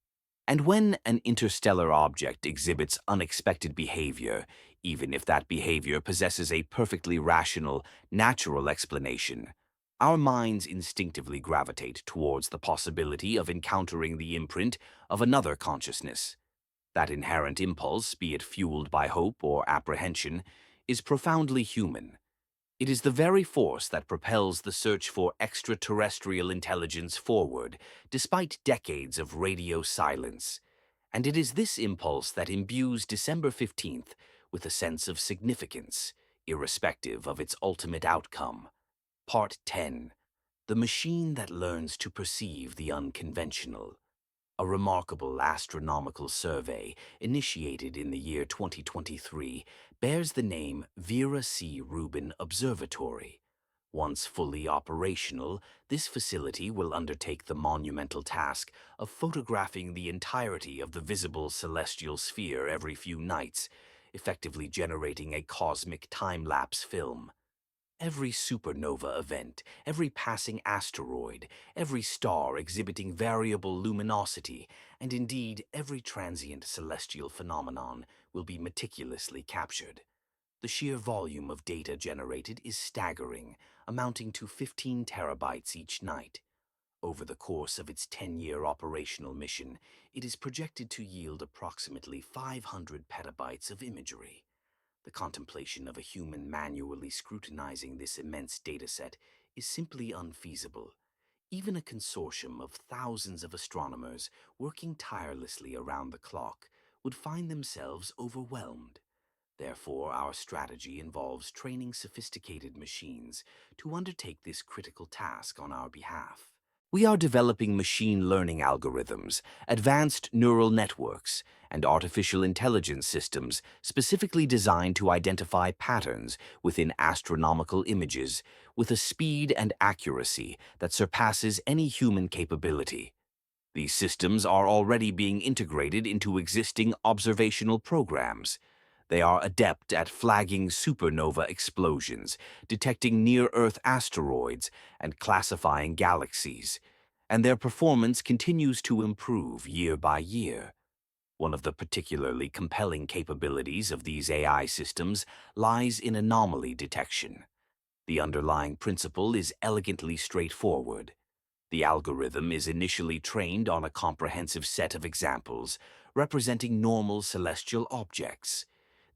And when an interstellar object exhibits unexpected behavior, even if that behavior possesses a perfectly rational, natural explanation, our minds instinctively gravitate towards the possibility of encountering the imprint of another consciousness. That inherent impulse, be it fueled by hope or apprehension, is profoundly human. It is the very force that propels the search for extraterrestrial intelligence forward, despite decades of radio silence. And it is this impulse that imbues December 15th with a sense of significance, irrespective of its ultimate outcome. Part 10. The Machine That Learns to Perceive the Unconventional. A remarkable astronomical survey, initiated in the year 2023, bears the name Vera C. Rubin Observatory. Once fully operational, this facility will undertake the monumental task of photographing the entirety of the visible celestial sphere every few nights, effectively generating a cosmic time-lapse film. Every supernova event, every passing asteroid, every star exhibiting variable luminosity, and indeed every transient celestial phenomenon will be meticulously captured. The sheer volume of data generated is staggering, amounting to 15 terabytes each night. Over the course of its 10-year operational mission, it is projected to yield approximately 500 petabytes of imagery. The contemplation of a human manually scrutinizing this immense dataset is simply unfeasible. Even a consortium of thousands of astronomers working tirelessly around the clock would find themselves overwhelmed. Therefore, our strategy involves training sophisticated machines to undertake this critical task on our behalf. We are developing machine learning algorithms, advanced neural networks, and artificial intelligence systems specifically designed to identify patterns within astronomical images with a speed and accuracy that surpasses any human capability. These systems are already being integrated into existing observational programs. They are adept at flagging supernova explosions, detecting near-Earth asteroids, and classifying galaxies, and their performance continues to improve year by year. One of the particularly compelling capabilities of these AI systems lies in anomaly detection. The underlying principle is elegantly straightforward. The algorithm is initially trained on a comprehensive set of examples representing normal celestial objects.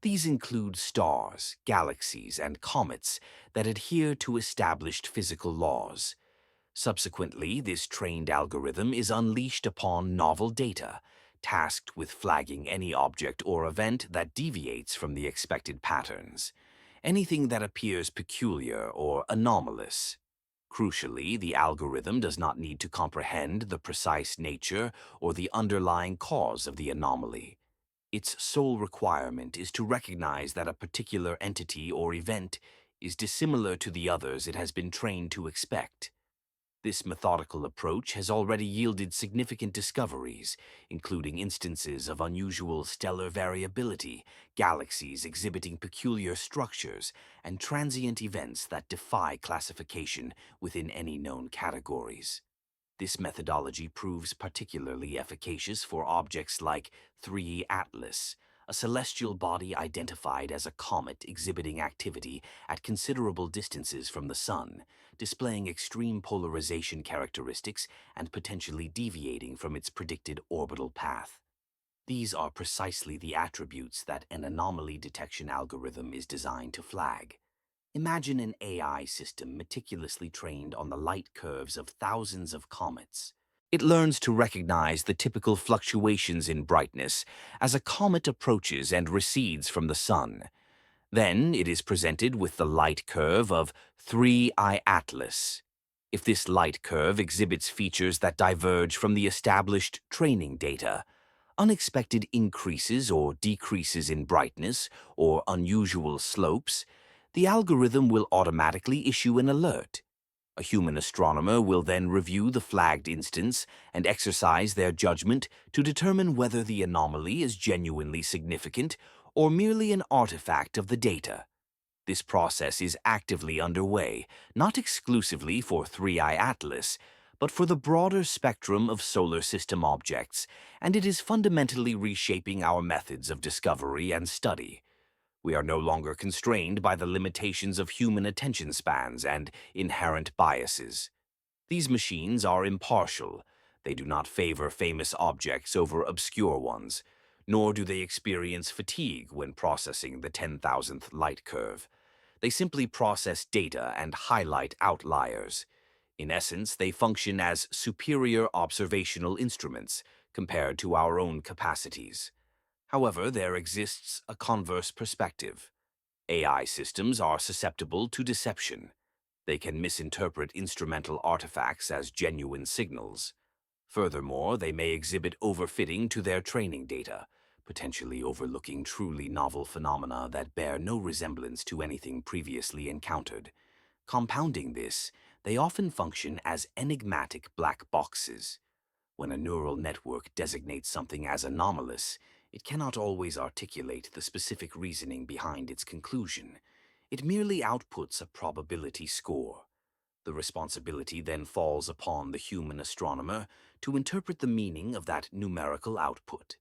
These include stars, galaxies, and comets that adhere to established physical laws. Subsequently, this trained algorithm is unleashed upon novel data, tasked with flagging any object or event that deviates from the expected patterns, anything that appears peculiar or anomalous. Crucially, the algorithm does not need to comprehend the precise nature or the underlying cause of the anomaly. Its sole requirement is to recognize that a particular entity or event is dissimilar to the others it has been trained to expect. This methodical approach has already yielded significant discoveries, including instances of unusual stellar variability, galaxies exhibiting peculiar structures, and transient events that defy classification within any known categories. This methodology proves particularly efficacious for objects like 3 Atlas, a celestial body identified as a comet exhibiting activity at considerable distances from the Sun, displaying extreme polarization characteristics and potentially deviating from its predicted orbital path. These are precisely the attributes that an anomaly detection algorithm is designed to flag. Imagine an AI system meticulously trained on the light curves of thousands of comets. It learns to recognize the typical fluctuations in brightness as a comet approaches and recedes from the Sun. Then it is presented with the light curve of 3I Atlas. If this light curve exhibits features that diverge from the established training data, unexpected increases or decreases in brightness or unusual slopes, the algorithm will automatically issue an alert. A human astronomer will then review the flagged instance and exercise their judgment to determine whether the anomaly is genuinely significant or merely an artifact of the data. This process is actively underway, not exclusively for 3I Atlas, but for the broader spectrum of solar system objects, and it is fundamentally reshaping our methods of discovery and study. We are no longer constrained by the limitations of human attention spans and inherent biases. These machines are impartial. They do not favor famous objects over obscure ones, nor do they experience fatigue when processing the 10,000th light curve. They simply process data and highlight outliers. In essence, they function as superior observational instruments compared to our own capacities. However, there exists a converse perspective. AI systems are susceptible to deception. They can misinterpret instrumental artifacts as genuine signals. Furthermore, they may exhibit overfitting to their training data, potentially overlooking truly novel phenomena that bear no resemblance to anything previously encountered. Compounding this, they often function as enigmatic black boxes. When a neural network designates something as anomalous, it cannot always articulate the specific reasoning behind its conclusion. It merely outputs a probability score. The responsibility then falls upon the human astronomer to interpret the meaning of that numerical output.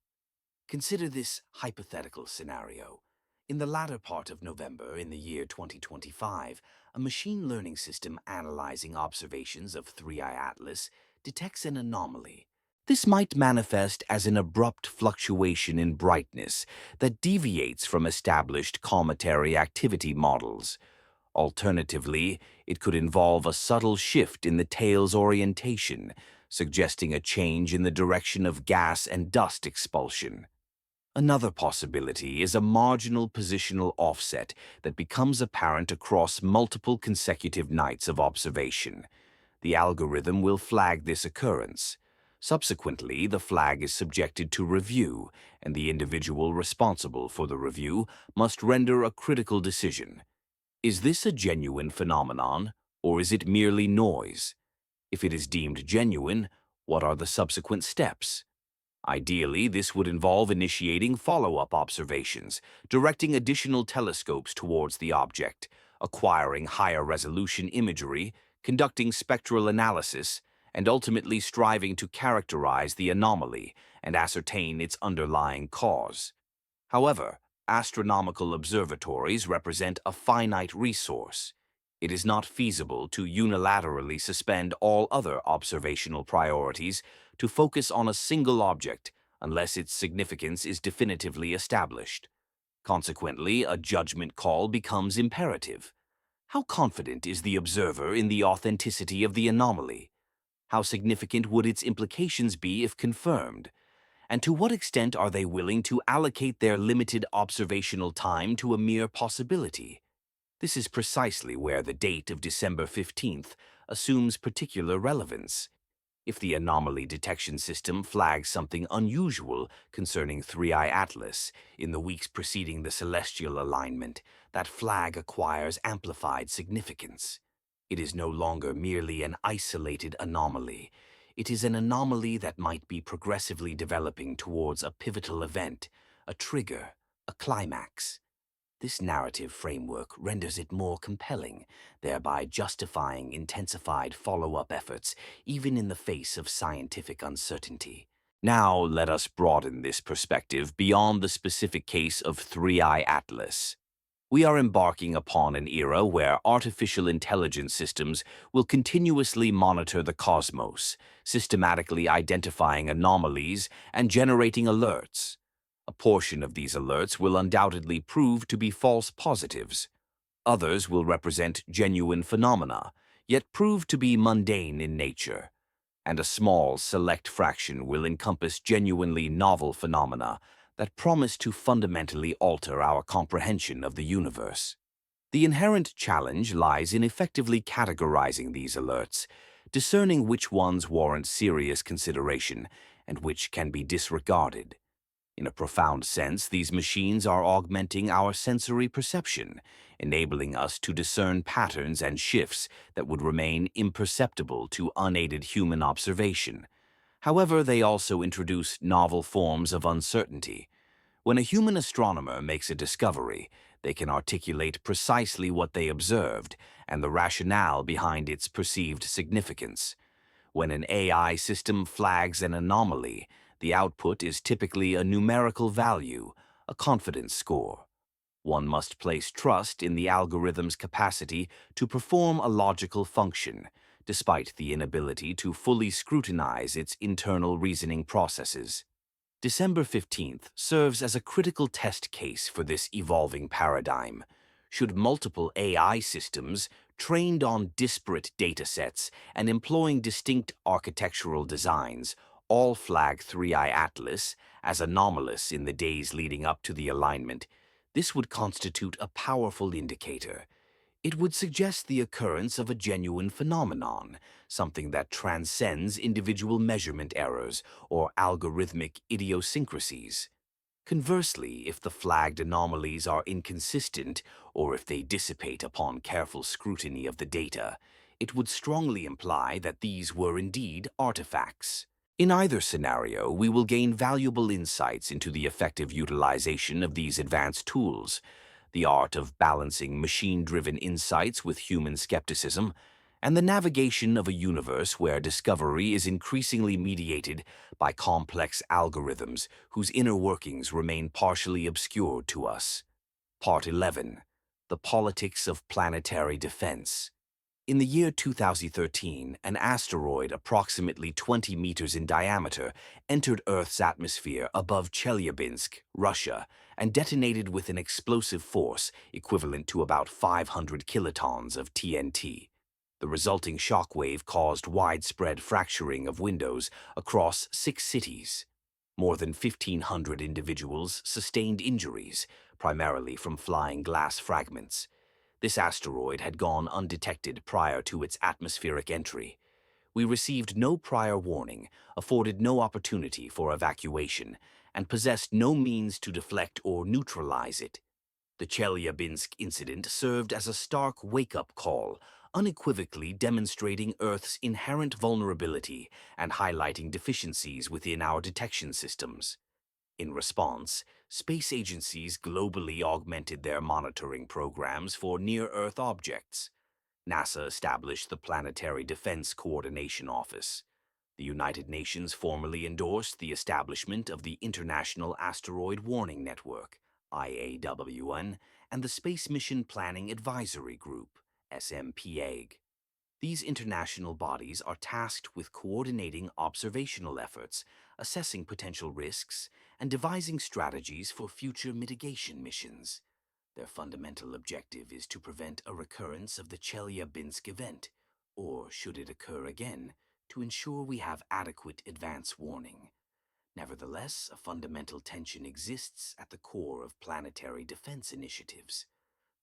Consider this hypothetical scenario. In the latter part of November in the year 2025, a machine learning system analyzing observations of 3I Atlas detects an anomaly. This might manifest as an abrupt fluctuation in brightness that deviates from established cometary activity models. Alternatively, it could involve a subtle shift in the tail's orientation, suggesting a change in the direction of gas and dust expulsion. Another possibility is a marginal positional offset that becomes apparent across multiple consecutive nights of observation. The algorithm will flag this occurrence. Subsequently, the flag is subjected to review, and the individual responsible for the review must render a critical decision. Is this a genuine phenomenon, or is it merely noise? If it is deemed genuine, what are the subsequent steps? Ideally, this would involve initiating follow-up observations, directing additional telescopes towards the object, acquiring higher-resolution imagery, conducting spectral analysis, and ultimately striving to characterize the anomaly and ascertain its underlying cause. However, astronomical observatories represent a finite resource. It is not feasible to unilaterally suspend all other observational priorities to focus on a single object unless its significance is definitively established. Consequently, a judgment call becomes imperative. How confident is the observer in the authenticity of the anomaly? How significant would its implications be if confirmed? And to what extent are they willing to allocate their limited observational time to a mere possibility? This is precisely where the date of December 15th assumes particular relevance. If the anomaly detection system flags something unusual concerning 3I Atlas in the weeks preceding the celestial alignment, that flag acquires amplified significance. It is no longer merely an isolated anomaly. It is an anomaly that might be progressively developing towards a pivotal event, a trigger, a climax. This narrative framework renders it more compelling, thereby justifying intensified follow-up efforts even in the face of scientific uncertainty. Now let us broaden this perspective beyond the specific case of Three-Eye Atlas. We are embarking upon an era where artificial intelligence systems will continuously monitor the cosmos, systematically identifying anomalies and generating alerts. A portion of these alerts will undoubtedly prove to be false positives. Others will represent genuine phenomena, yet prove to be mundane in nature. And a small, select fraction will encompass genuinely novel phenomena that promise to fundamentally alter our comprehension of the universe. The inherent challenge lies in effectively categorizing these alerts, discerning which ones warrant serious consideration and which can be disregarded. In a profound sense, these machines are augmenting our sensory perception, enabling us to discern patterns and shifts that would remain imperceptible to unaided human observation. However, they also introduce novel forms of uncertainty. When a human astronomer makes a discovery, they can articulate precisely what they observed and the rationale behind its perceived significance. When an AI system flags an anomaly, the output is typically a numerical value, a confidence score. One must place trust in the algorithm's capacity to perform a logical function, despite the inability to fully scrutinize its internal reasoning processes. December 15th serves as a critical test case for this evolving paradigm. Should multiple AI systems, trained on disparate datasets and employing distinct architectural designs, all flag Three-Eye Atlas as anomalous in the days leading up to the alignment, this would constitute a powerful indicator. It would suggest the occurrence of a genuine phenomenon, something that transcends individual measurement errors or algorithmic idiosyncrasies. Conversely, if the flagged anomalies are inconsistent or if they dissipate upon careful scrutiny of the data, it would strongly imply that these were indeed artifacts. In either scenario, we will gain valuable insights into the effective utilization of these advanced tools, the art of balancing machine-driven insights with human skepticism, and the navigation of a universe where discovery is increasingly mediated by complex algorithms whose inner workings remain partially obscured to us. Part 11. The Politics of Planetary Defense. In the year 2013, an asteroid approximately 20 meters in diameter entered Earth's atmosphere above Chelyabinsk, Russia, and detonated with an explosive force equivalent to about 500 kilotons of TNT. The resulting shockwave caused widespread fracturing of windows across 6 cities. More than 1,500 individuals sustained injuries, primarily from flying glass fragments. This asteroid had gone undetected prior to its atmospheric entry. We received no prior warning, afforded no opportunity for evacuation, and possessed no means to deflect or neutralize it. The Chelyabinsk incident served as a stark wake-up call, unequivocally demonstrating Earth's inherent vulnerability and highlighting deficiencies within our detection systems. In response, space agencies globally augmented their monitoring programs for near-Earth objects. NASA established the Planetary Defense Coordination Office. The United Nations formally endorsed the establishment of the International Asteroid Warning Network, IAWN, and the Space Mission Planning Advisory Group, SMPAG. These international bodies are tasked with coordinating observational efforts, assessing potential risks, and devising strategies for future mitigation missions. Their fundamental objective is to prevent a recurrence of the Chelyabinsk event, or, should it occur again, to ensure we have adequate advance warning. Nevertheless, a fundamental tension exists at the core of planetary defense initiatives.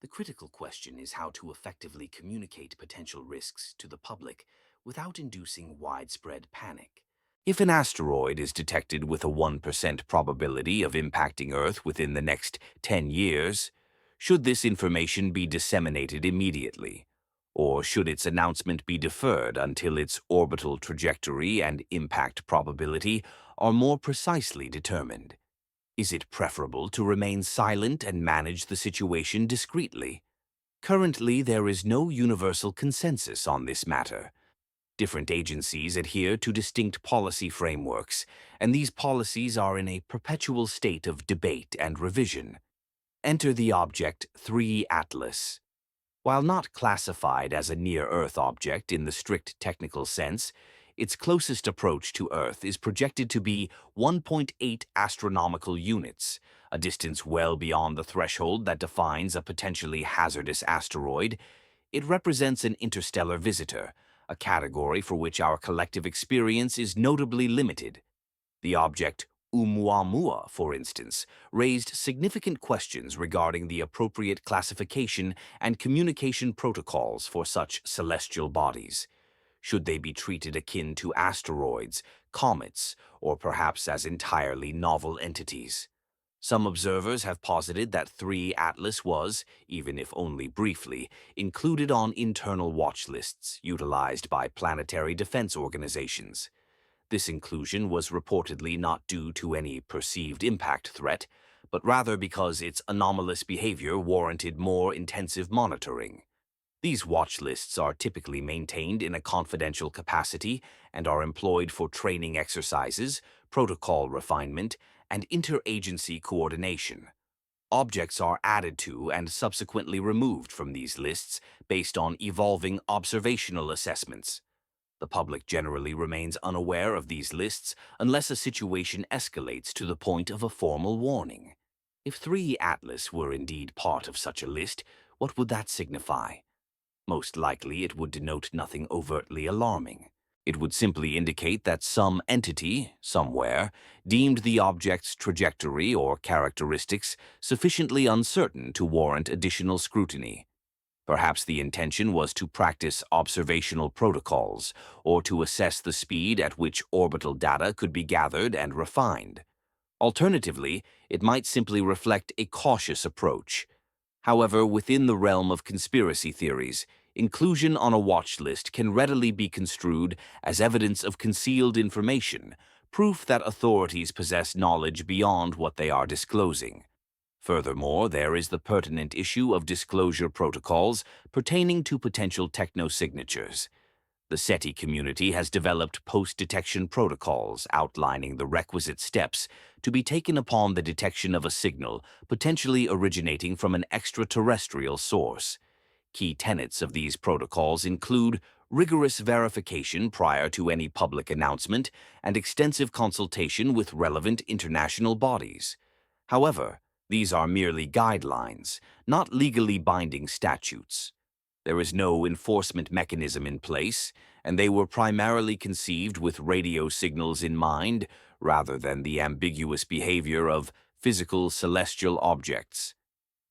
The critical question is how to effectively communicate potential risks to the public without inducing widespread panic. If an asteroid is detected with a 1% probability of impacting Earth within the next 10 years, should this information be disseminated immediately? Or should its announcement be deferred until its orbital trajectory and impact probability are more precisely determined? Is it preferable to remain silent and manage the situation discreetly? Currently, there is no universal consensus on this matter. Different agencies adhere to distinct policy frameworks, and these policies are in a perpetual state of debate and revision. Enter the object 3 Atlas. While not classified as a near-Earth object in the strict technical sense, its closest approach to Earth is projected to be 1.8 astronomical units, a distance well beyond the threshold that defines a potentially hazardous asteroid. It represents an interstellar visitor, a category for which our collective experience is notably limited. The object Oumuamua, for instance, raised significant questions regarding the appropriate classification and communication protocols for such celestial bodies. Should they be treated akin to asteroids, comets, or perhaps as entirely novel entities? Some observers have posited that 3 Atlas was, even if only briefly, included on internal watch lists utilized by planetary defense organizations. This inclusion was reportedly not due to any perceived impact threat, but rather because its anomalous behavior warranted more intensive monitoring. These watch lists are typically maintained in a confidential capacity and are employed for training exercises, protocol refinement, and interagency coordination. Objects are added to and subsequently removed from these lists based on evolving observational assessments. The public generally remains unaware of these lists unless a situation escalates to the point of a formal warning. If 3 Atlas were indeed part of such a list, what would that signify? Most likely it would denote nothing overtly alarming. It would simply indicate that some entity, somewhere, deemed the object's trajectory or characteristics sufficiently uncertain to warrant additional scrutiny. Perhaps the intention was to practice observational protocols, or to assess the speed at which orbital data could be gathered and refined. Alternatively, it might simply reflect a cautious approach. However, within the realm of conspiracy theories, inclusion on a watch list can readily be construed as evidence of concealed information, proof that authorities possess knowledge beyond what they are disclosing. Furthermore, there is the pertinent issue of disclosure protocols pertaining to potential technosignatures. The SETI community has developed post-detection protocols outlining the requisite steps to be taken upon the detection of a signal potentially originating from an extraterrestrial source. Key tenets of these protocols include rigorous verification prior to any public announcement and extensive consultation with relevant international bodies. However, these are merely guidelines, not legally binding statutes. There is no enforcement mechanism in place, and they were primarily conceived with radio signals in mind rather than the ambiguous behavior of physical celestial objects.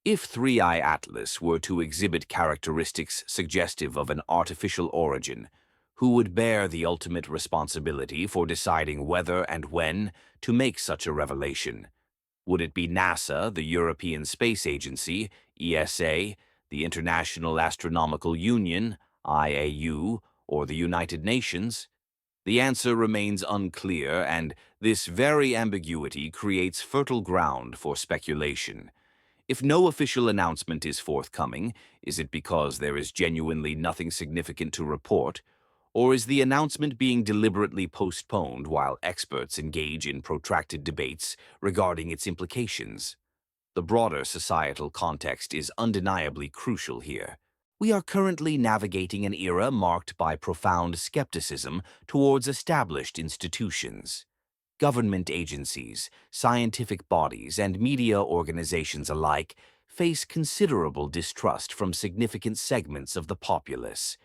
If 3i Atlas were to exhibit characteristics suggestive of an artificial origin, who would bear the ultimate responsibility for deciding whether and when to make such a revelation? Would it be NASA, the European Space Agency, ESA, the International Astronomical Union, IAU, or the United Nations? The answer remains unclear, and this very ambiguity creates fertile ground for speculation. If no official announcement is forthcoming, is it because there is genuinely nothing significant to report? Or is the announcement being deliberately postponed while experts engage in protracted debates regarding its implications? The broader societal context is undeniably crucial here. We are currently navigating an era marked by profound skepticism towards established institutions. Government agencies, scientific bodies, and media organizations alike face considerable distrust from significant segments of the populace.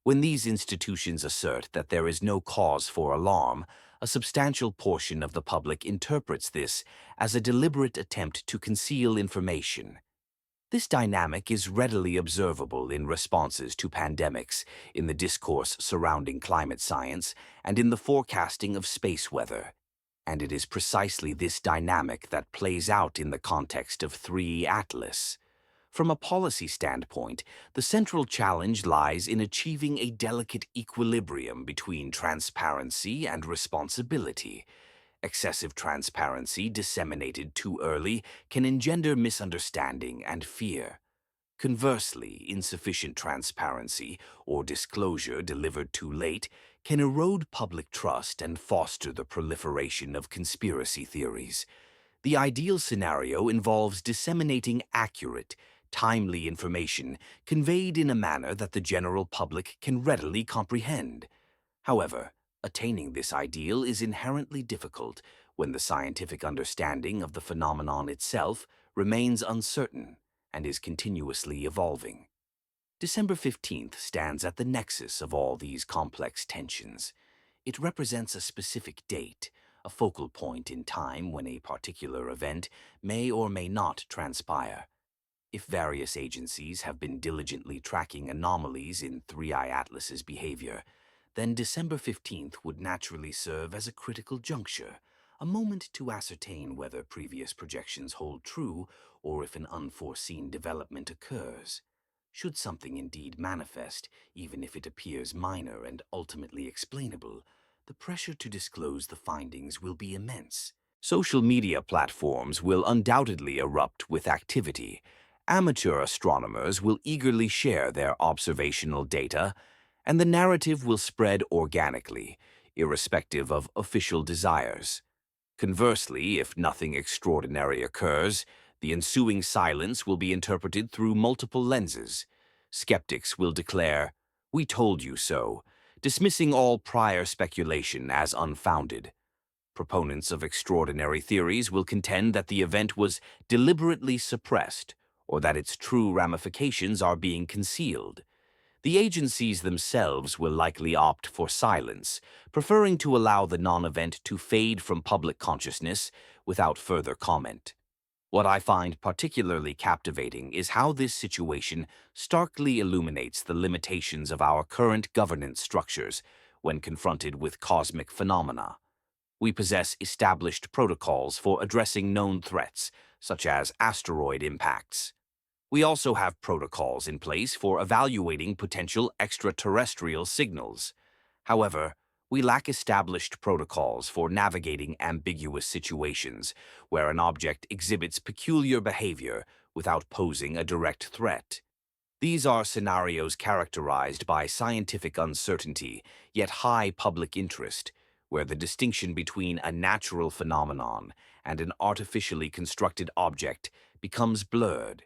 When these institutions assert that there is no cause for alarm, a substantial portion of the public interprets this as a deliberate attempt to conceal information. This dynamic is readily observable in responses to pandemics, in the discourse surrounding climate science, and in the forecasting of space weather. And it is precisely this dynamic that plays out in the context of 3 Atlas. From a policy standpoint, the central challenge lies in achieving a delicate equilibrium between transparency and responsibility. Excessive transparency disseminated too early can engender misunderstanding and fear. Conversely, insufficient transparency or disclosure delivered too late can erode public trust and foster the proliferation of conspiracy theories. The ideal scenario involves disseminating accurate, timely information conveyed in a manner that the general public can readily comprehend. However, attaining this ideal is inherently difficult when the scientific understanding of the phenomenon itself remains uncertain and is continuously evolving. December 15th stands at the nexus of all these complex tensions. It represents a specific date, a focal point in time when a particular event may or may not transpire. If various agencies have been diligently tracking anomalies in 3I Atlas's behavior, then December 15th would naturally serve as a critical juncture, a moment to ascertain whether previous projections hold true or if an unforeseen development occurs. Should something indeed manifest, even if it appears minor and ultimately explainable, the pressure to disclose the findings will be immense. Social media platforms will undoubtedly erupt with activity. Amateur astronomers will eagerly share their observational data, and the narrative will spread organically, irrespective of official desires. Conversely, if nothing extraordinary occurs, the ensuing silence will be interpreted through multiple lenses. Skeptics will declare, "We told you so," dismissing all prior speculation as unfounded. Proponents of extraordinary theories will contend that the event was deliberately suppressed or that its true ramifications are being concealed. The agencies themselves will likely opt for silence, preferring to allow the non-event to fade from public consciousness without further comment. What I find particularly captivating is how this situation starkly illuminates the limitations of our current governance structures when confronted with cosmic phenomena. We possess established protocols for addressing known threats, such as asteroid impacts. We also have protocols in place for evaluating potential extraterrestrial signals. However, we lack established protocols for navigating ambiguous situations where an object exhibits peculiar behavior without posing a direct threat. These are scenarios characterized by scientific uncertainty, yet high public interest, where the distinction between a natural phenomenon and an artificially constructed object becomes blurred.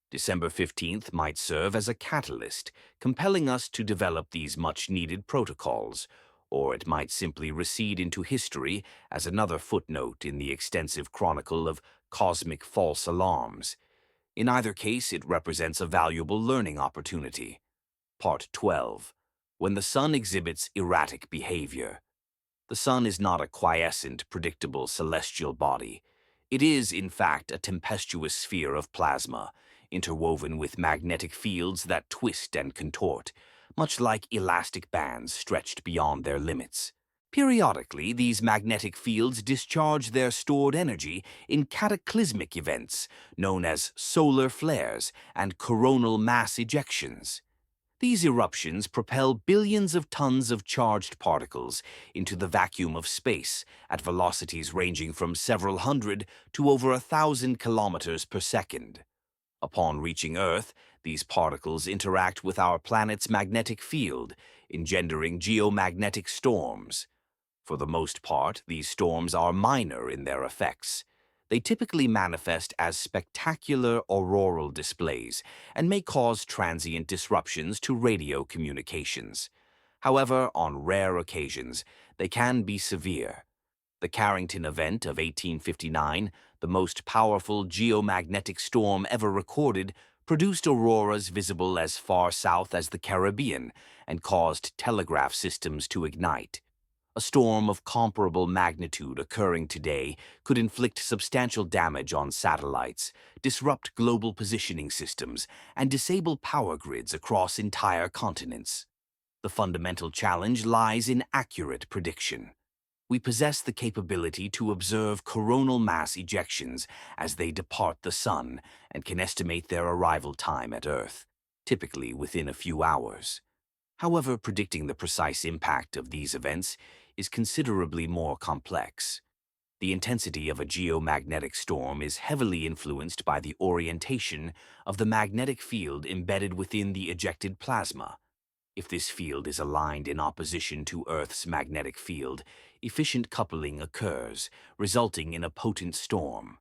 December 15th might serve as a catalyst, compelling us to develop these much-needed protocols, or it might simply recede into history as another footnote in the extensive chronicle of cosmic false alarms. In either case, it represents a valuable learning opportunity. Part 12. When the Sun exhibits erratic behavior. The Sun is not a quiescent, predictable celestial body. It is, in fact, a tempestuous sphere of plasma, interwoven with magnetic fields that twist and contort, much like elastic bands stretched beyond their limits. Periodically, these magnetic fields discharge their stored energy in cataclysmic events known as solar flares and coronal mass ejections. These eruptions propel billions of tons of charged particles into the vacuum of space at velocities ranging from several hundred to over 1,000 kilometers per second. Upon reaching Earth, these particles interact with our planet's magnetic field, engendering geomagnetic storms. For the most part, these storms are minor in their effects. They typically manifest as spectacular auroral displays and may cause transient disruptions to radio communications. However, on rare occasions, they can be severe. The Carrington event of 1859, the most powerful geomagnetic storm ever recorded, produced auroras visible as far south as the Caribbean and caused telegraph systems to ignite. A storm of comparable magnitude occurring today could inflict substantial damage on satellites, disrupt global positioning systems, and disable power grids across entire continents. The fundamental challenge lies in accurate prediction. We possess the capability to observe coronal mass ejections as they depart the Sun and can estimate their arrival time at Earth, typically within a few hours. However, predicting the precise impact of these events is considerably more complex. The intensity of a geomagnetic storm is heavily influenced by the orientation of the magnetic field embedded within the ejected plasma. If this field is aligned in opposition to Earth's magnetic field, efficient coupling occurs, resulting in a potent storm.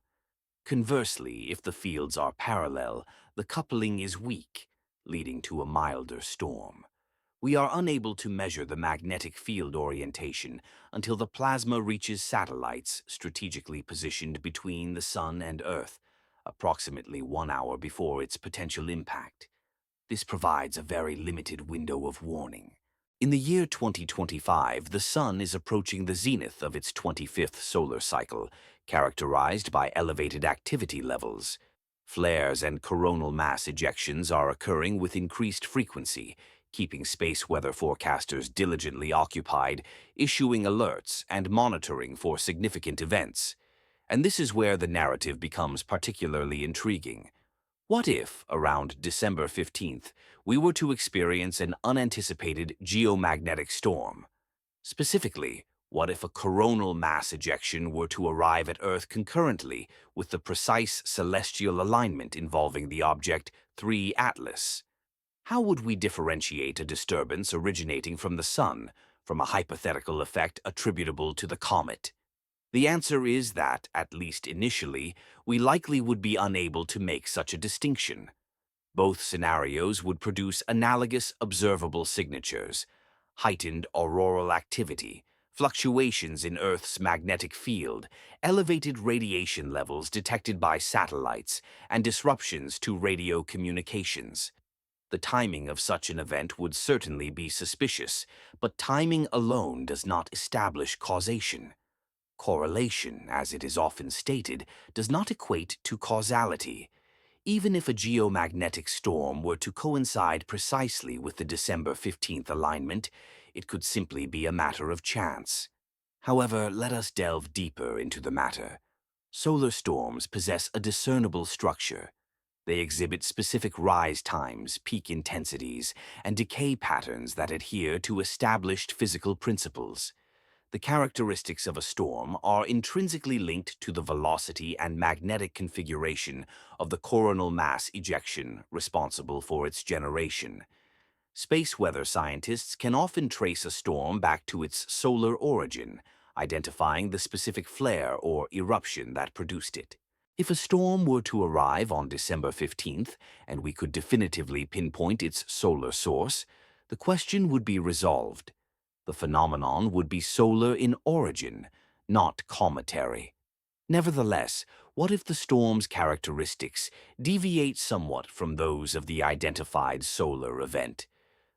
Conversely, if the fields are parallel, the coupling is weak, leading to a milder storm. We are unable to measure the magnetic field orientation until the plasma reaches satellites strategically positioned between the Sun and Earth, approximately 1 hour before its potential impact. This provides a very limited window of warning. In the year 2025, the Sun is approaching the zenith of its 25th solar cycle, characterized by elevated activity levels. Flares and coronal mass ejections are occurring with increased frequency, keeping space weather forecasters diligently occupied, issuing alerts and monitoring for significant events. And this is where the narrative becomes particularly intriguing. What if, around December 15th, we were to experience an unanticipated geomagnetic storm? Specifically, what if a coronal mass ejection were to arrive at Earth concurrently with the precise celestial alignment involving the object 3 Atlas? How would we differentiate a disturbance originating from the Sun from a hypothetical effect attributable to the comet? The answer is that, at least initially, we likely would be unable to make such a distinction. Both scenarios would produce analogous observable signatures: heightened auroral activity, fluctuations in Earth's magnetic field, elevated radiation levels detected by satellites, and disruptions to radio communications. The timing of such an event would certainly be suspicious, but timing alone does not establish causation. Correlation, as it is often stated, does not equate to causality. Even if a geomagnetic storm were to coincide precisely with the December 15th alignment, it could simply be a matter of chance. However, let us delve deeper into the matter. Solar storms possess a discernible structure. They exhibit specific rise times, peak intensities, and decay patterns that adhere to established physical principles. The characteristics of a storm are intrinsically linked to the velocity and magnetic configuration of the coronal mass ejection responsible for its generation. Space weather scientists can often trace a storm back to its solar origin, identifying the specific flare or eruption that produced it. If a storm were to arrive on December 15th and we could definitively pinpoint its solar source, the question would be resolved. The phenomenon would be solar in origin, not cometary. Nevertheless, what if the storm's characteristics deviate somewhat from those of the identified solar event?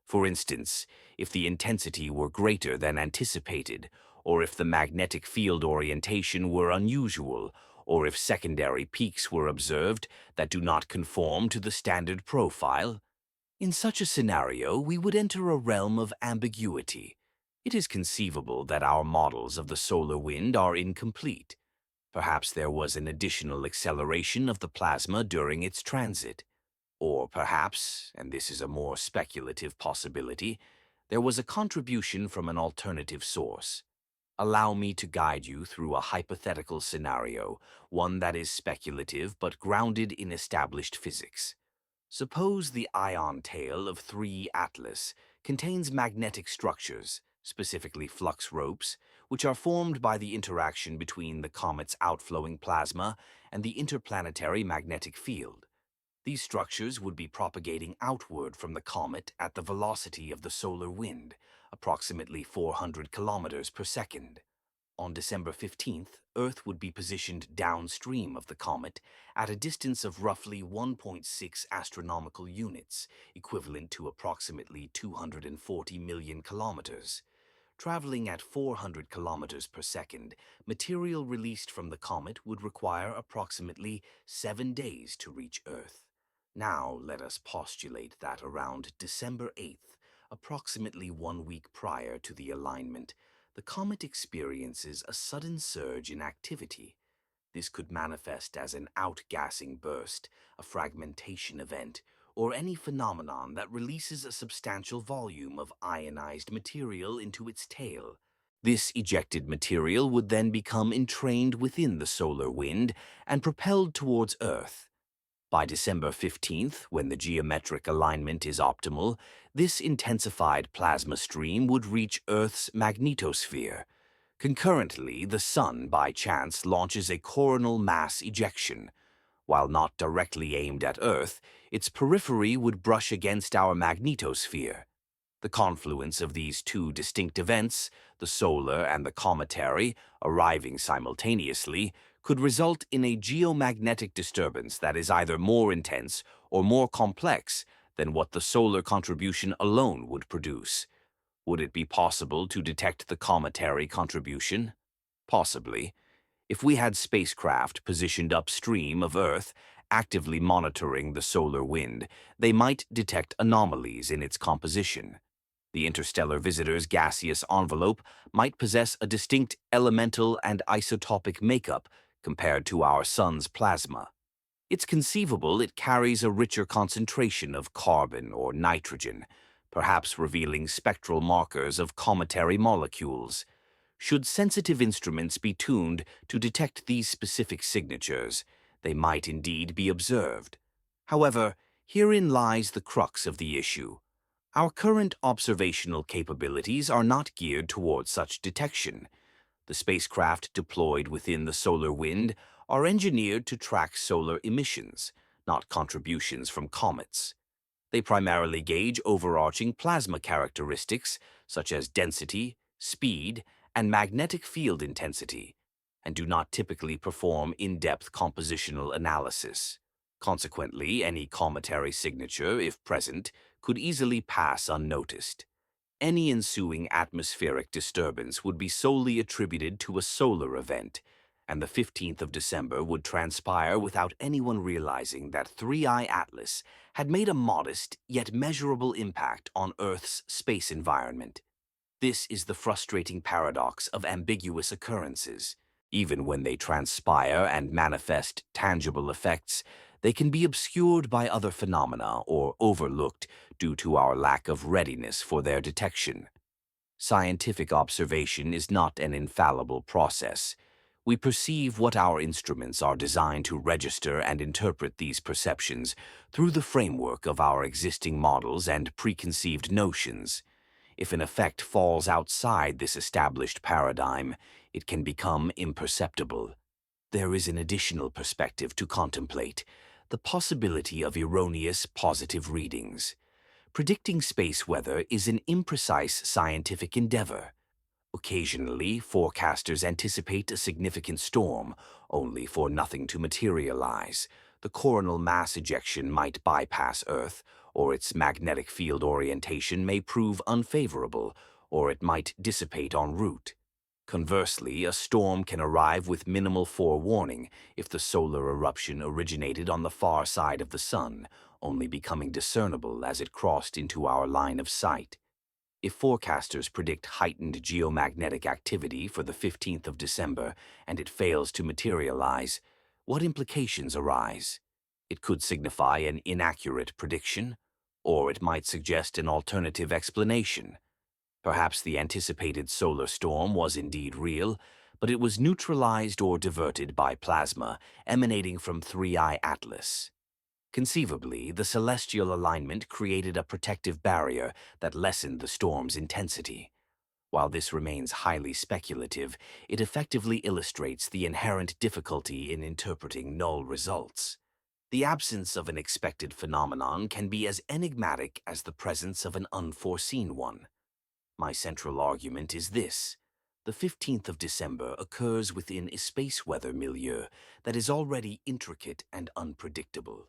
For instance, if the intensity were greater than anticipated, or if the magnetic field orientation were unusual, or if secondary peaks were observed that do not conform to the standard profile. In such a scenario, we would enter a realm of ambiguity. It is conceivable that our models of the solar wind are incomplete. Perhaps there was an additional acceleration of the plasma during its transit. Or perhaps, and this is a more speculative possibility, there was a contribution from an alternative source. Allow me to guide you through a hypothetical scenario, one that is speculative but grounded in established physics. Suppose the ion tail of 3 Atlas contains magnetic structures, specifically flux ropes, which are formed by the interaction between the comet's outflowing plasma and the interplanetary magnetic field. These structures would be propagating outward from the comet at the velocity of the solar wind, approximately 400 kilometers per second. On December 15th, Earth would be positioned downstream of the comet at a distance of roughly 1.6 astronomical units, equivalent to approximately 240 million kilometers. Traveling at 400 kilometers per second, material released from the comet would require approximately 7 days to reach Earth. Now let us postulate that around December 8th, approximately 1 week prior to the alignment, the comet experiences a sudden surge in activity. This could manifest as an outgassing burst, a fragmentation event, or any phenomenon that releases a substantial volume of ionized material into its tail. This ejected material would then become entrained within the solar wind and propelled towards Earth. By December 15th, when the geometric alignment is optimal, this intensified plasma stream would reach Earth's magnetosphere. Concurrently, the Sun, by chance, launches a coronal mass ejection. While not directly aimed at Earth, its periphery would brush against our magnetosphere. The confluence of these two distinct events, the solar and the cometary, arriving simultaneously, could result in a geomagnetic disturbance that is either more intense or more complex than what the solar contribution alone would produce. Would it be possible to detect the cometary contribution? Possibly. If we had spacecraft positioned upstream of Earth, actively monitoring the solar wind, they might detect anomalies in its composition. The interstellar visitor's gaseous envelope might possess a distinct elemental and isotopic makeup compared to our Sun's plasma. It's conceivable it carries a richer concentration of carbon or nitrogen, perhaps revealing spectral markers of cometary molecules. Should sensitive instruments be tuned to detect these specific signatures, they might indeed be observed. However, herein lies the crux of the issue. Our current observational capabilities are not geared towards such detection. The spacecraft deployed within the solar wind are engineered to track solar emissions, not contributions from comets. They primarily gauge overarching plasma characteristics such as density, speed, and magnetic field intensity, and do not typically perform in-depth compositional analysis. Consequently, any cometary signature, if present, could easily pass unnoticed. Any ensuing atmospheric disturbance would be solely attributed to a solar event, and the 15th of December would transpire without anyone realizing that 3I Atlas had made a modest yet measurable impact on Earth's space environment. This is the frustrating paradox of ambiguous occurrences. Even when they transpire and manifest tangible effects, they can be obscured by other phenomena or overlooked due to our lack of readiness for their detection. Scientific observation is not an infallible process. We perceive what our instruments are designed to register and interpret these perceptions through the framework of our existing models and preconceived notions. If an effect falls outside this established paradigm, it can become imperceptible. There is an additional perspective to contemplate: the possibility of erroneous positive readings. Predicting space weather is an imprecise scientific endeavor. Occasionally, forecasters anticipate a significant storm, only for nothing to materialize. The coronal mass ejection might bypass Earth, or its magnetic field orientation may prove unfavorable, or it might dissipate en route. Conversely, a storm can arrive with minimal forewarning if the solar eruption originated on the far side of the Sun, only becoming discernible as it crossed into our line of sight. If forecasters predict heightened geomagnetic activity for the 15th of December and it fails to materialize, what implications arise? It could signify an inaccurate prediction, or it might suggest an alternative explanation. Perhaps the anticipated solar storm was indeed real, but it was neutralized or diverted by plasma emanating from 3I Atlas. Conceivably, the celestial alignment created a protective barrier that lessened the storm's intensity. While this remains highly speculative, it effectively illustrates the inherent difficulty in interpreting null results. The absence of an expected phenomenon can be as enigmatic as the presence of an unforeseen one. My central argument is this: the 15th of December occurs within a space weather milieu that is already intricate and unpredictable.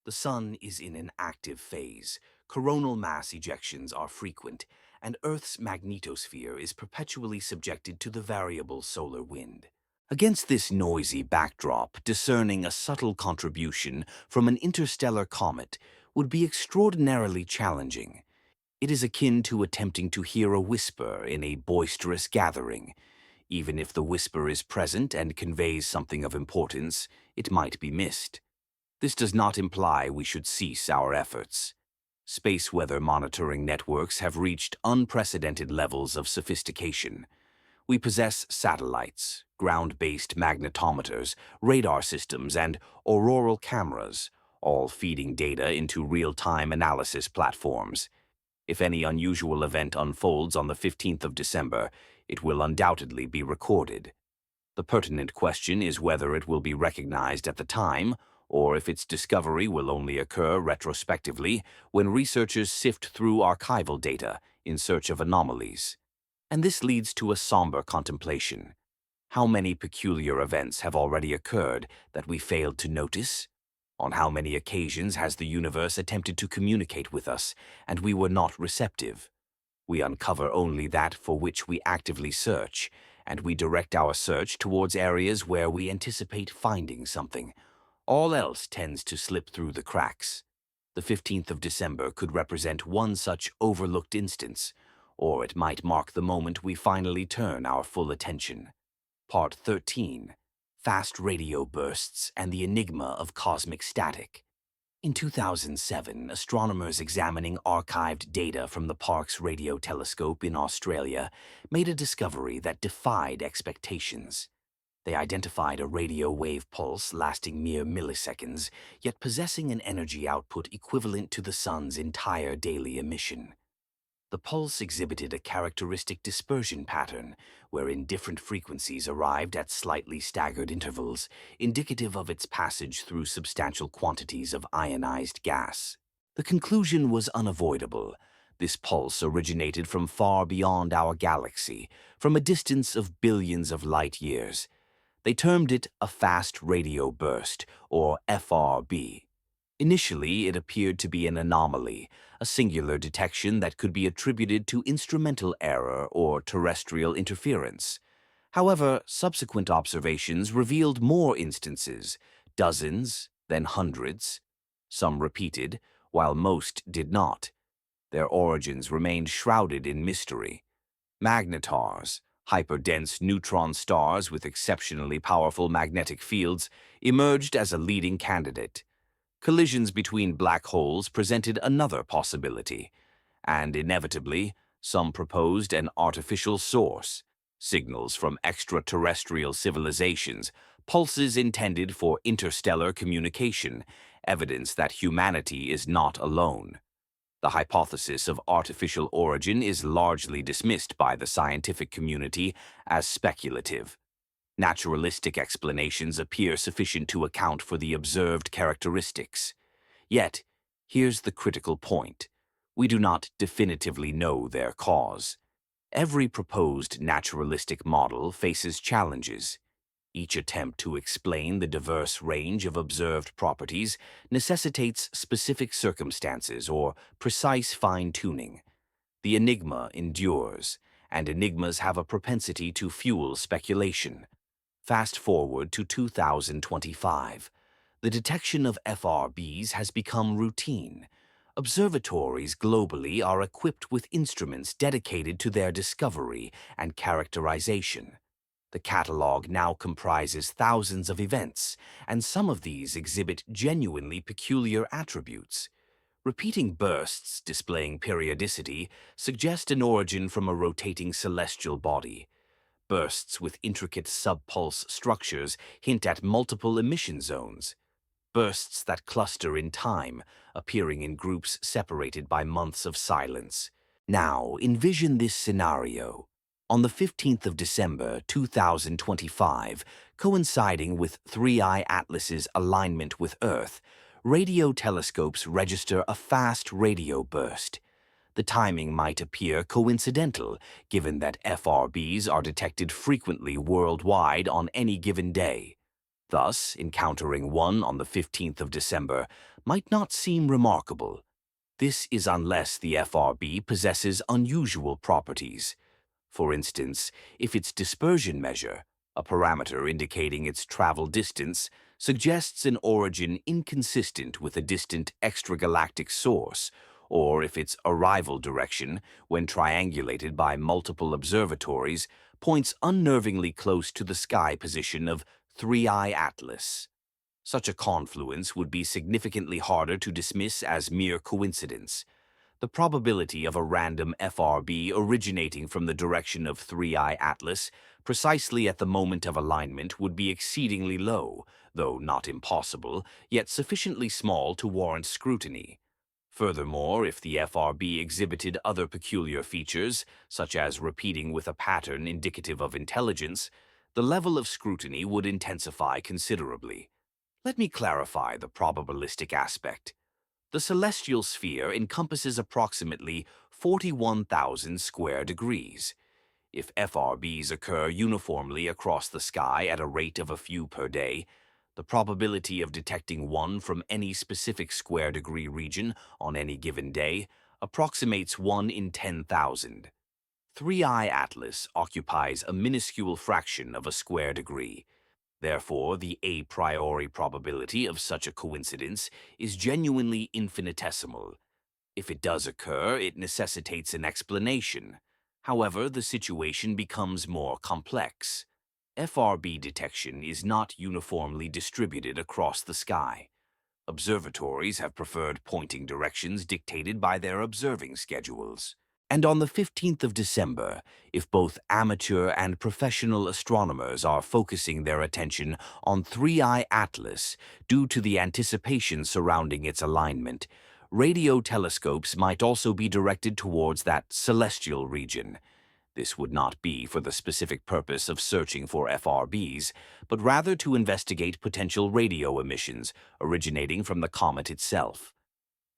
The Sun is in an active phase, coronal mass ejections are frequent, and Earth's magnetosphere is perpetually subjected to the variable solar wind. Against this noisy backdrop, discerning a subtle contribution from an interstellar comet would be extraordinarily challenging. It is akin to attempting to hear a whisper in a boisterous gathering. Even if the whisper is present and conveys something of importance, it might be missed. This does not imply we should cease our efforts. Space weather monitoring networks have reached unprecedented levels of sophistication. We possess satellites, ground-based magnetometers, radar systems, and auroral cameras, all feeding data into real-time analysis platforms. If any unusual event unfolds on the 15th of December, it will undoubtedly be recorded. The pertinent question is whether it will be recognized at the time, or if its discovery will only occur retrospectively when researchers sift through archival data in search of anomalies. And this leads to a somber contemplation. How many peculiar events have already occurred that we failed to notice? On how many occasions has the universe attempted to communicate with us, and we were not receptive? We uncover only that for which we actively search, and we direct our search towards areas where we anticipate finding something. All else tends to slip through the cracks. The 15th of December could represent one such overlooked instance, or it might mark the moment we finally turn our full attention. Part 13. Fast Radio Bursts and the Enigma of Cosmic Static. In 2007, astronomers examining archived data from the Parkes Radio Telescope in Australia made a discovery that defied expectations. They identified a radio wave pulse lasting mere milliseconds, yet possessing an energy output equivalent to the Sun's entire daily emission. The pulse exhibited a characteristic dispersion pattern, wherein different frequencies arrived at slightly staggered intervals, indicative of its passage through substantial quantities of ionized gas. The conclusion was unavoidable. This pulse originated from far beyond our galaxy, from a distance of billions of light years. They termed it a fast radio burst, or FRB. Initially, it appeared to be an anomaly, a singular detection that could be attributed to instrumental error or terrestrial interference. However, subsequent observations revealed more instances, dozens, then hundreds. Some repeated, while most did not. Their origins remained shrouded in mystery. Magnetars, hyperdense neutron stars with exceptionally powerful magnetic fields, emerged as a leading candidate. Collisions between black holes presented another possibility, and inevitably, some proposed an artificial source, signals from extraterrestrial civilizations, pulses intended for interstellar communication, evidence that humanity is not alone. The hypothesis of artificial origin is largely dismissed by the scientific community as speculative. Naturalistic explanations appear sufficient to account for the observed characteristics. Yet, here's the critical point. We do not definitively know their cause. Every proposed naturalistic model faces challenges. Each attempt to explain the diverse range of observed properties necessitates specific circumstances or precise fine-tuning. The enigma endures, and enigmas have a propensity to fuel speculation. Fast forward to 2025. The detection of FRBs has become routine. Observatories globally are equipped with instruments dedicated to their discovery and characterization. The catalog now comprises thousands of events, and some of these exhibit genuinely peculiar attributes. Repeating bursts displaying periodicity suggest an origin from a rotating celestial body. Bursts with intricate subpulse structures hint at multiple emission zones. Bursts that cluster in time, appearing in groups separated by months of silence. Now, envision this scenario. On the 15th of December 2025, coinciding with 3I Atlas's alignment with Earth, radio telescopes register a fast radio burst. The timing might appear coincidental, given that FRBs are detected frequently worldwide on any given day. Thus, encountering one on the 15th of December might not seem remarkable. This is unless the FRB possesses unusual properties. For instance, if its dispersion measure, a parameter indicating its travel distance, suggests an origin inconsistent with a distant extragalactic source, or if its arrival direction, when triangulated by multiple observatories, points unnervingly close to the sky position of 3I Atlas. Such a confluence would be significantly harder to dismiss as mere coincidence. The probability of a random FRB originating from the direction of 3I Atlas precisely at the moment of alignment would be exceedingly low, though not impossible, yet sufficiently small to warrant scrutiny. Furthermore, if the FRB exhibited other peculiar features, such as repeating with a pattern indicative of intelligence, the level of scrutiny would intensify considerably. Let me clarify the probabilistic aspect. The celestial sphere encompasses approximately 41,000 square degrees. If FRBs occur uniformly across the sky at a rate of a few per day, the probability of detecting one from any specific square degree region on any given day approximates 1 in 10,000. 3I Atlas occupies a minuscule fraction of a square degree. Therefore, the a priori probability of such a coincidence is genuinely infinitesimal. If it does occur, it necessitates an explanation. However, the situation becomes more complex. FRB detection is not uniformly distributed across the sky. Observatories have preferred pointing directions dictated by their observing schedules. And on the 15th of December, if both amateur and professional astronomers are focusing their attention on 3I Atlas due to the anticipation surrounding its alignment, radio telescopes might also be directed towards that celestial region. This would not be for the specific purpose of searching for FRBs, but rather to investigate potential radio emissions originating from the comet itself.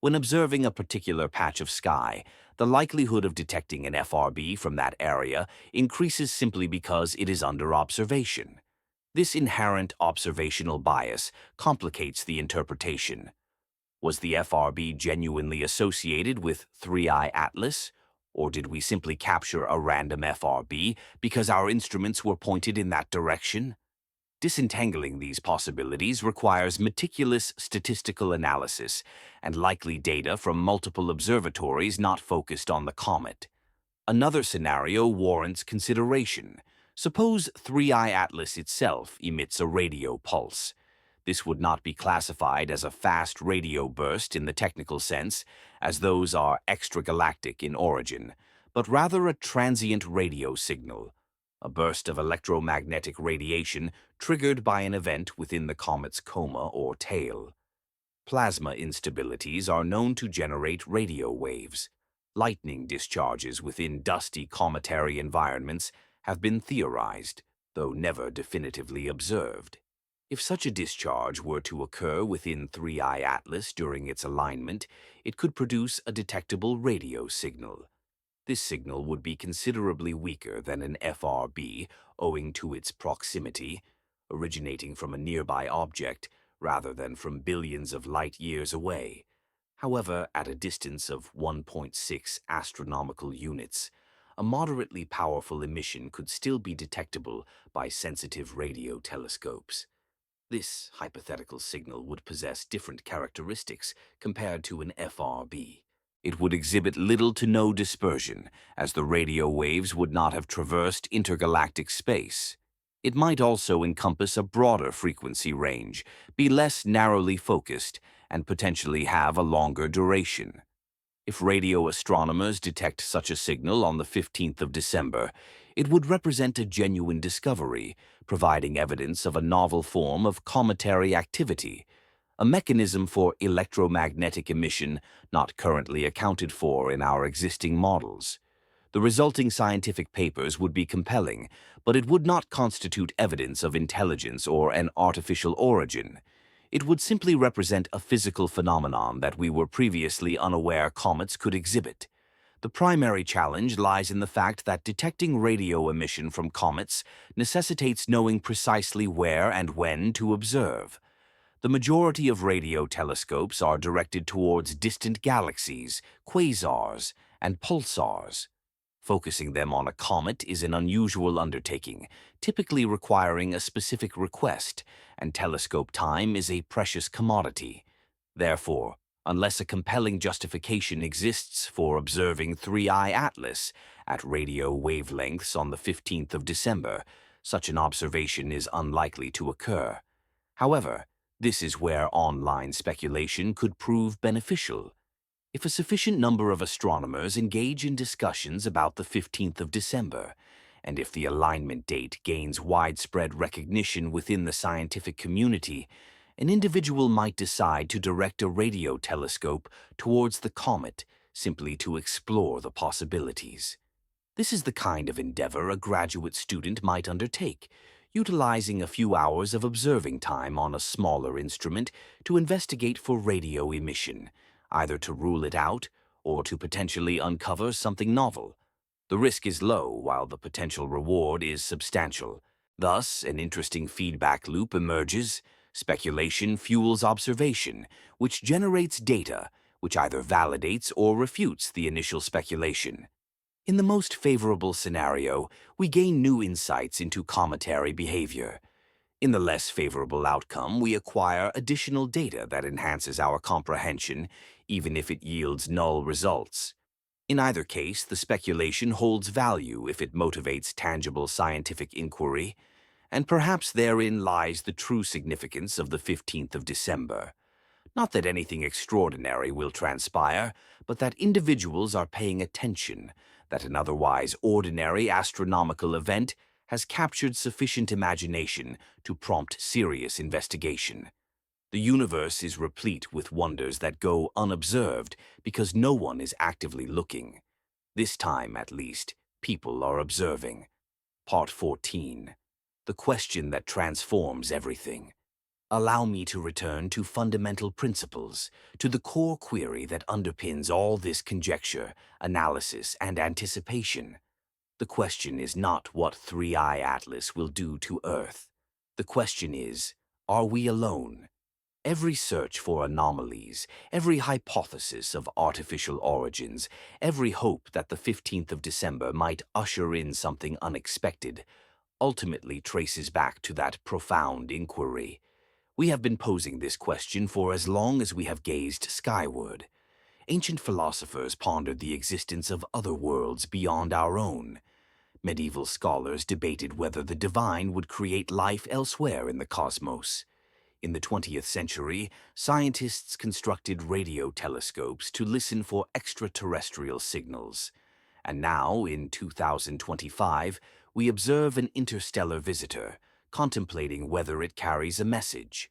When observing a particular patch of sky, the likelihood of detecting an FRB from that area increases simply because it is under observation. This inherent observational bias complicates the interpretation. Was the FRB genuinely associated with 3I Atlas? Or did we simply capture a random FRB because our instruments were pointed in that direction? Disentangling these possibilities requires meticulous statistical analysis and likely data from multiple observatories not focused on the comet. Another scenario warrants consideration. Suppose 3I Atlas itself emits a radio pulse. This would not be classified as a fast radio burst in the technical sense, as those are extragalactic in origin, but rather a transient radio signal, a burst of electromagnetic radiation triggered by an event within the comet's coma or tail. Plasma instabilities are known to generate radio waves. Lightning discharges within dusty cometary environments have been theorized, though never definitively observed. If such a discharge were to occur within 3I Atlas during its alignment, it could produce a detectable radio signal. This signal would be considerably weaker than an FRB owing to its proximity, originating from a nearby object rather than from billions of light years away. However, at a distance of 1.6 astronomical units, a moderately powerful emission could still be detectable by sensitive radio telescopes. This hypothetical signal would possess different characteristics compared to an FRB. It would exhibit little to no dispersion, as the radio waves would not have traversed intergalactic space. It might also encompass a broader frequency range, be less narrowly focused, and potentially have a longer duration. If radio astronomers detect such a signal on the 15th of December, it would represent a genuine discovery, providing evidence of a novel form of cometary activity, a mechanism for electromagnetic emission not currently accounted for in our existing models. The resulting scientific papers would be compelling, but it would not constitute evidence of intelligence or an artificial origin. It would simply represent a physical phenomenon that we were previously unaware comets could exhibit. The primary challenge lies in the fact that detecting radio emission from comets necessitates knowing precisely where and when to observe. The majority of radio telescopes are directed towards distant galaxies, quasars, and pulsars. Focusing them on a comet is an unusual undertaking, typically requiring a specific request, and telescope time is a precious commodity. Therefore, unless a compelling justification exists for observing 3I Atlas at radio wavelengths on the 15th of December, such an observation is unlikely to occur. However, this is where online speculation could prove beneficial. If a sufficient number of astronomers engage in discussions about the 15th of December, and if the alignment date gains widespread recognition within the scientific community, an individual might decide to direct a radio telescope towards the comet simply to explore the possibilities. This is the kind of endeavor a graduate student might undertake, utilizing a few hours of observing time on a smaller instrument to investigate for radio emission, either to rule it out or to potentially uncover something novel. The risk is low while the potential reward is substantial. Thus, an interesting feedback loop emerges. Speculation fuels observation, which generates data, which either validates or refutes the initial speculation. In the most favorable scenario, we gain new insights into cometary behavior. In the less favorable outcome, we acquire additional data that enhances our comprehension, even if it yields null results. In either case, the speculation holds value if it motivates tangible scientific inquiry, and perhaps therein lies the true significance of the 15th of December. Not that anything extraordinary will transpire, but that individuals are paying attention, that an otherwise ordinary astronomical event has captured sufficient imagination to prompt serious investigation. The universe is replete with wonders that go unobserved because no one is actively looking. This time, at least, people are observing. Part 14. The question that transforms everything. Allow me to return to fundamental principles, to the core query that underpins all this conjecture, analysis, and anticipation. The question is not what 3i Atlas will do to Earth. The question is, are we alone? Every search for anomalies, every hypothesis of artificial origins, every hope that the 15th of December might usher in something unexpected, ultimately traces back to that profound inquiry. We have been posing this question for as long as we have gazed skyward. Ancient philosophers pondered the existence of other worlds beyond our own. Medieval scholars debated whether the divine would create life elsewhere in the cosmos. In the 20th century, scientists constructed radio telescopes to listen for extraterrestrial signals. And now, in 2025, we observe an interstellar visitor, contemplating whether it carries a message.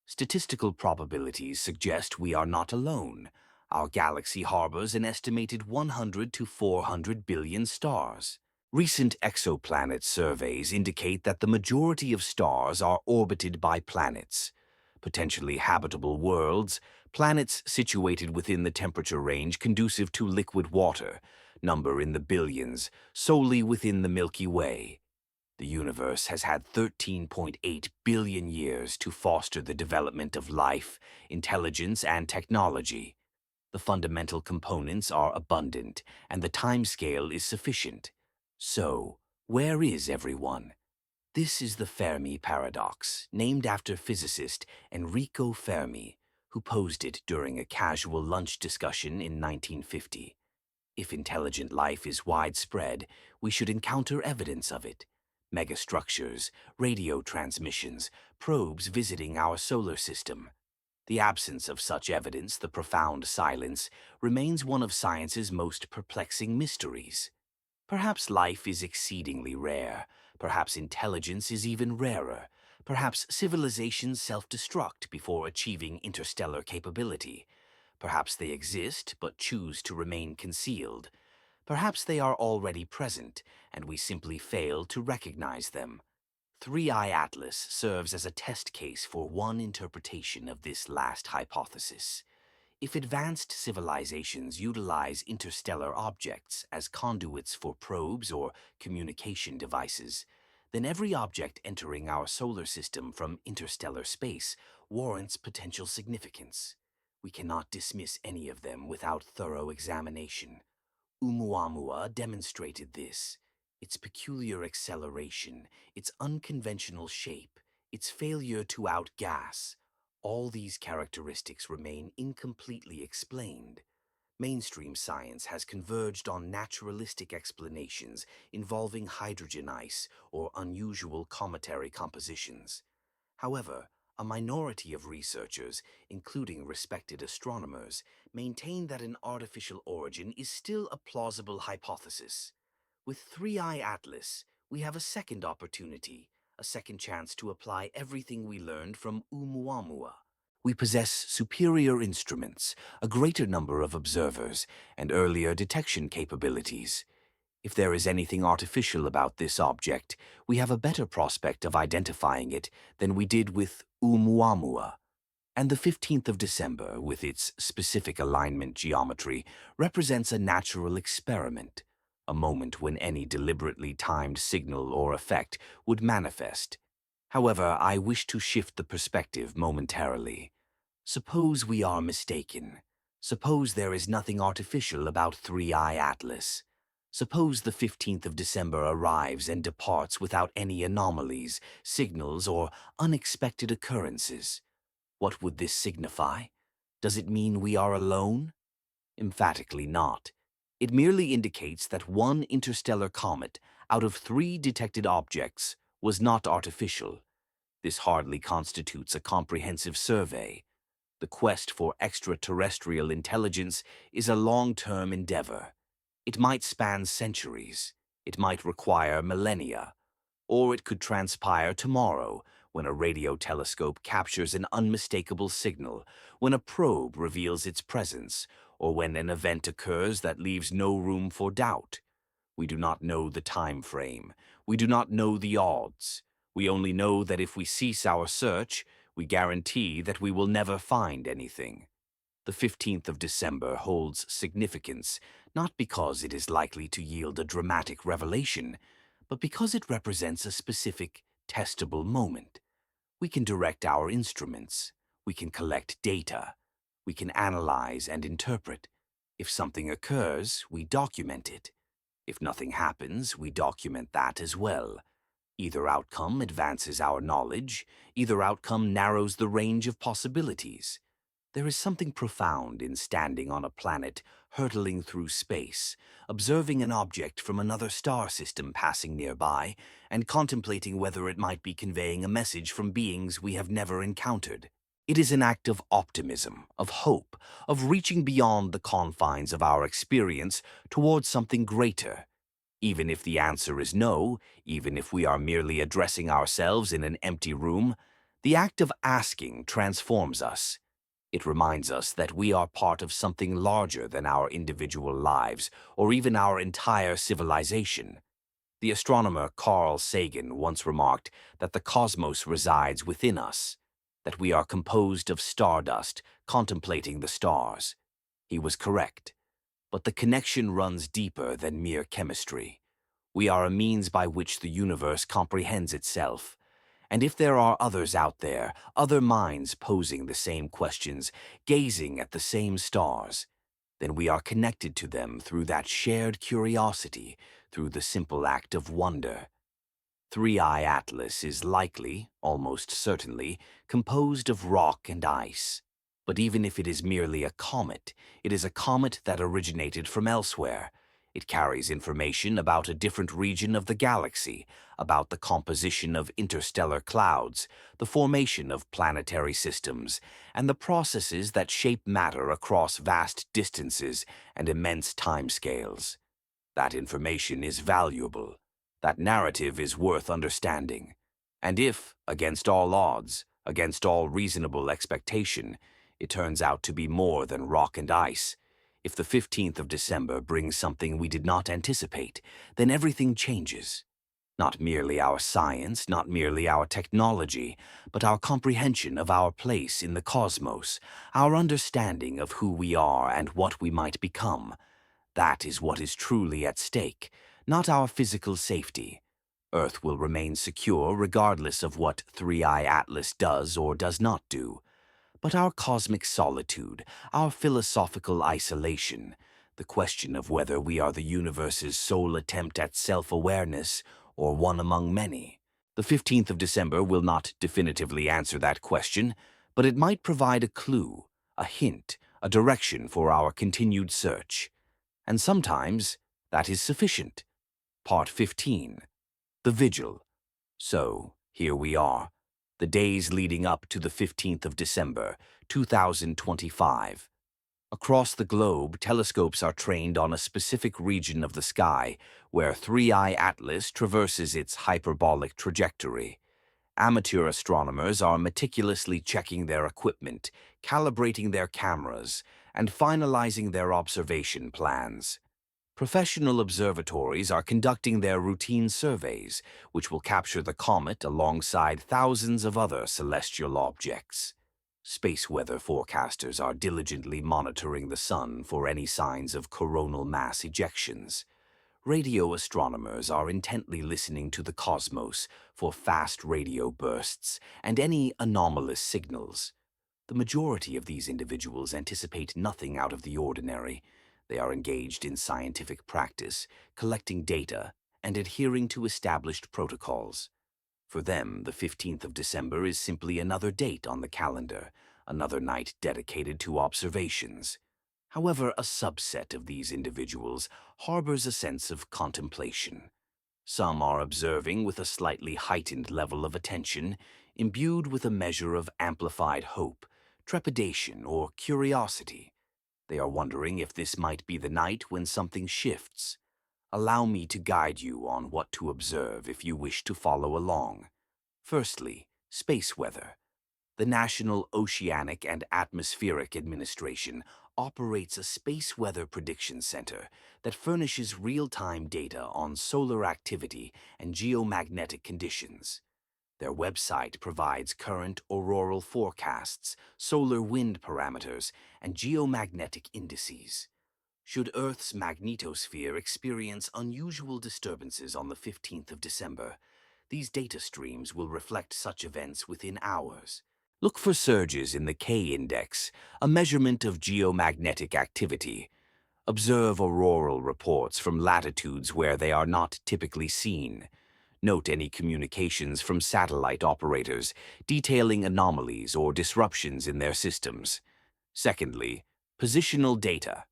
Statistical probabilities suggest we are not alone. Our galaxy harbors an estimated 100 to 400 billion stars. Recent exoplanet surveys indicate that the majority of stars are orbited by planets, potentially habitable worlds, planets situated within the temperature range conducive to liquid water, number in the billions, solely within the Milky Way. The universe has had 13.8 billion years to foster the development of life, intelligence, and technology. The fundamental components are abundant, and the timescale is sufficient. So, where is everyone? This is the Fermi paradox, named after physicist Enrico Fermi, who posed it during a casual lunch discussion in 1950. If intelligent life is widespread, we should encounter evidence of it. Megastructures, radio transmissions, probes visiting our solar system. The absence of such evidence, the profound silence, remains one of science's most perplexing mysteries. Perhaps life is exceedingly rare. Perhaps intelligence is even rarer. Perhaps civilizations self-destruct before achieving interstellar capability. Perhaps they exist but choose to remain concealed. Perhaps they are already present, and we simply fail to recognize them. 3i Atlas serves as a test case for one interpretation of this last hypothesis. If advanced civilizations utilize interstellar objects as conduits for probes or communication devices, then every object entering our solar system from interstellar space warrants potential significance. We cannot dismiss any of them without thorough examination. Oumuamua demonstrated this. Its peculiar acceleration, its unconventional shape, its failure to outgas, all these characteristics remain incompletely explained. Mainstream science has converged on naturalistic explanations involving hydrogen ice or unusual cometary compositions. However, A minority of researchers, including respected astronomers, maintain that an artificial origin is still a plausible hypothesis. With 3i Atlas, we have a second opportunity, a second chance to apply everything we learned from Oumuamua. We possess superior instruments, a greater number of observers, and earlier detection capabilities. If there is anything artificial about this object, we have a better prospect of identifying it than we did with Oumuamua. And the 15th of December, with its specific alignment geometry, represents a natural experiment, a moment when any deliberately timed signal or effect would manifest. However, I wish to shift the perspective momentarily. Suppose we are mistaken. Suppose there is nothing artificial about 3i Atlas. Suppose the 15th of December arrives and departs without any anomalies, signals, or unexpected occurrences. What would this signify? Does it mean we are alone? Emphatically not. It merely indicates that one interstellar comet out of 3 detected objects was not artificial. This hardly constitutes a comprehensive survey. The quest for extraterrestrial intelligence is a long-term endeavor. It might span centuries. It might require millennia. Or it could transpire tomorrow when a radio telescope captures an unmistakable signal, when a probe reveals its presence, or when an event occurs that leaves no room for doubt. We do not know the time frame. We do not know the odds. We only know that if we cease our search, we guarantee that we will never find anything. The 15th of December holds significance, not because it is likely to yield a dramatic revelation, but because it represents a specific, testable moment. We can direct our instruments. We can collect data. We can analyze and interpret. If something occurs, we document it. If nothing happens, we document that as well. Either outcome advances our knowledge, either outcome narrows the range of possibilities. There is something profound in standing on a planet, hurtling through space, observing an object from another star system passing nearby, and contemplating whether it might be conveying a message from beings we have never encountered. It is an act of optimism, of hope, of reaching beyond the confines of our experience towards something greater. Even if the answer is no, even if we are merely addressing ourselves in an empty room, the act of asking transforms us. It reminds us that we are part of something larger than our individual lives or even our entire civilization. The astronomer Carl Sagan once remarked that the cosmos resides within us, that we are composed of stardust contemplating the stars. He was correct, but the connection runs deeper than mere chemistry. We are a means by which the universe comprehends itself. And if there are others out there, other minds posing the same questions, gazing at the same stars, then we are connected to them through that shared curiosity, through the simple act of wonder. 3i Atlas is likely, almost certainly, composed of rock and ice. But even if it is merely a comet, it is a comet that originated from elsewhere. It carries information about a different region of the galaxy, about the composition of interstellar clouds, the formation of planetary systems, and the processes that shape matter across vast distances and immense timescales. That information is valuable. That narrative is worth understanding. And if, against all odds, against all reasonable expectation, it turns out to be more than rock and ice, if the 15th of December brings something we did not anticipate, then everything changes. Not merely our science, not merely our technology, but our comprehension of our place in the cosmos, our understanding of who we are and what we might become. That is what is truly at stake, not our physical safety. Earth will remain secure regardless of what 3i Atlas does or does not do. But our cosmic solitude, our philosophical isolation, the question of whether we are the universe's sole attempt at self-awareness or one among many. The 15th of December will not definitively answer that question, but it might provide a clue, a hint, a direction for our continued search. And sometimes that is sufficient. Part 15. The Vigil. So, here we are. the days leading up to the 15th of December, 2025. Across the globe, telescopes are trained on a specific region of the sky where 3i Atlas traverses its hyperbolic trajectory. Amateur astronomers are meticulously checking their equipment, calibrating their cameras, and finalizing their observation plans. Professional observatories are conducting their routine surveys, which will capture the comet alongside thousands of other celestial objects. Space weather forecasters are diligently monitoring the sun for any signs of coronal mass ejections. Radio astronomers are intently listening to the cosmos for fast radio bursts and any anomalous signals. The majority of these individuals anticipate nothing out of the ordinary. They are engaged in scientific practice, collecting data, and adhering to established protocols. For them, the 15th of December is simply another date on the calendar, another night dedicated to observations. However, a subset of these individuals harbors a sense of contemplation. Some are observing with a slightly heightened level of attention, imbued with a measure of amplified hope, trepidation, or curiosity. They are wondering if this might be the night when something shifts. Allow me to guide you on what to observe if you wish to follow along. Firstly, space weather. The National Oceanic and Atmospheric Administration operates a space weather prediction center that furnishes real-time data on solar activity and geomagnetic conditions. Their website provides current auroral forecasts, solar wind parameters, and geomagnetic indices. Should Earth's magnetosphere experience unusual disturbances on the 15th of December, these data streams will reflect such events within hours. Look for surges in the K-index, a measurement of geomagnetic activity. Observe auroral reports from latitudes where they are not typically seen. Note any communications from satellite operators detailing anomalies or disruptions in their systems. Secondly, positional data.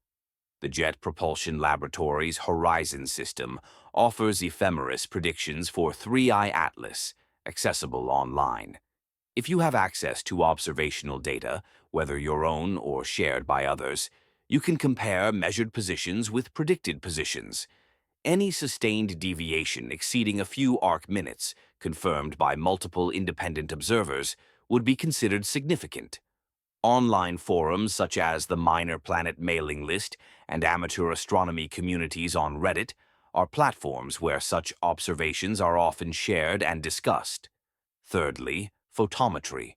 The Jet Propulsion Laboratory's Horizon system offers ephemeris predictions for 3i Atlas, accessible online. If you have access to observational data, whether your own or shared by others, you can compare measured positions with predicted positions. Any sustained deviation exceeding a few arc minutes, confirmed by multiple independent observers, would be considered significant. Online forums such as the Minor Planet mailing list and amateur astronomy communities on Reddit are platforms where such observations are often shared and discussed. Thirdly, photometry.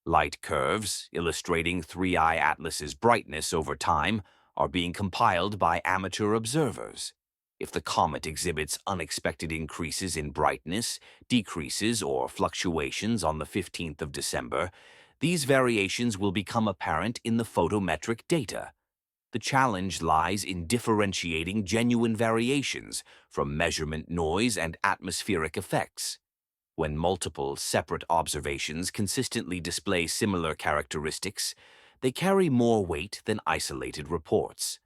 Light curves, illustrating 3i Atlas's brightness over time, are being compiled by amateur observers. If the comet exhibits unexpected increases in brightness, decreases, or fluctuations on the 15th of December, these variations will become apparent in the photometric data. The challenge lies in differentiating genuine variations from measurement noise and atmospheric effects. When multiple, separate observations consistently display similar characteristics, they carry more weight than isolated reports.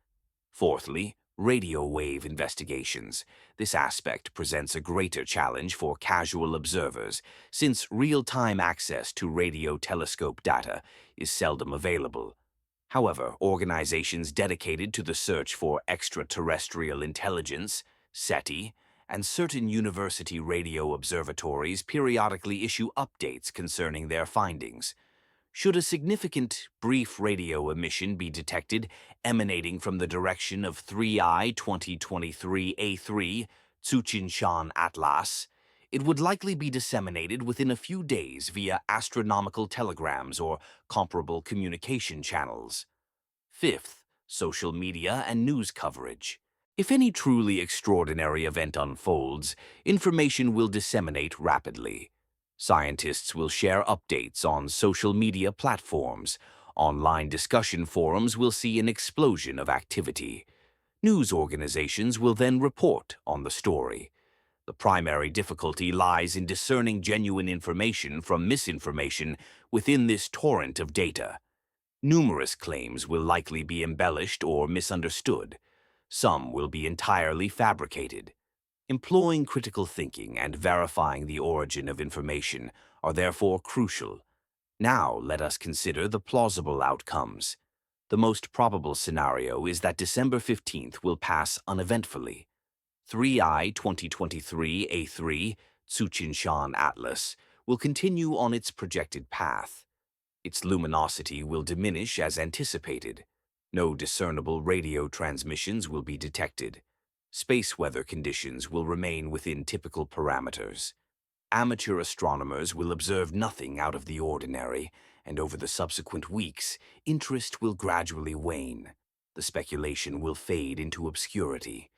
Fourthly, radio wave investigations. This aspect presents a greater challenge for casual observers, since real-time access to radio telescope data is seldom available. However, organizations dedicated to the search for extraterrestrial intelligence, SETI, and certain university radio observatories periodically issue updates concerning their findings. Should a significant, brief radio emission be detected emanating from the direction of 3i 2023 A3, Tsuchinshan Atlas, it would likely be disseminated within a few days via astronomical telegrams or comparable communication channels. Fifth, social media and news coverage. If any truly extraordinary event unfolds, information will disseminate rapidly. Scientists will share updates on social media platforms. Online discussion forums will see an explosion of activity. News organizations will then report on the story. The primary difficulty lies in discerning genuine information from misinformation within this torrent of data. Numerous claims will likely be embellished or misunderstood. Some will be entirely fabricated. Employing critical thinking and verifying the origin of information are therefore crucial. Now let us consider the plausible outcomes. The most probable scenario is that December 15th will pass uneventfully. 3I 2023 A3 Tsuchinshan Atlas will continue on its projected path. Its luminosity will diminish as anticipated. No discernible radio transmissions will be detected. Space weather conditions will remain within typical parameters. Amateur astronomers will observe nothing out of the ordinary, and over the subsequent weeks, interest will gradually wane. The speculation will fade into obscurity.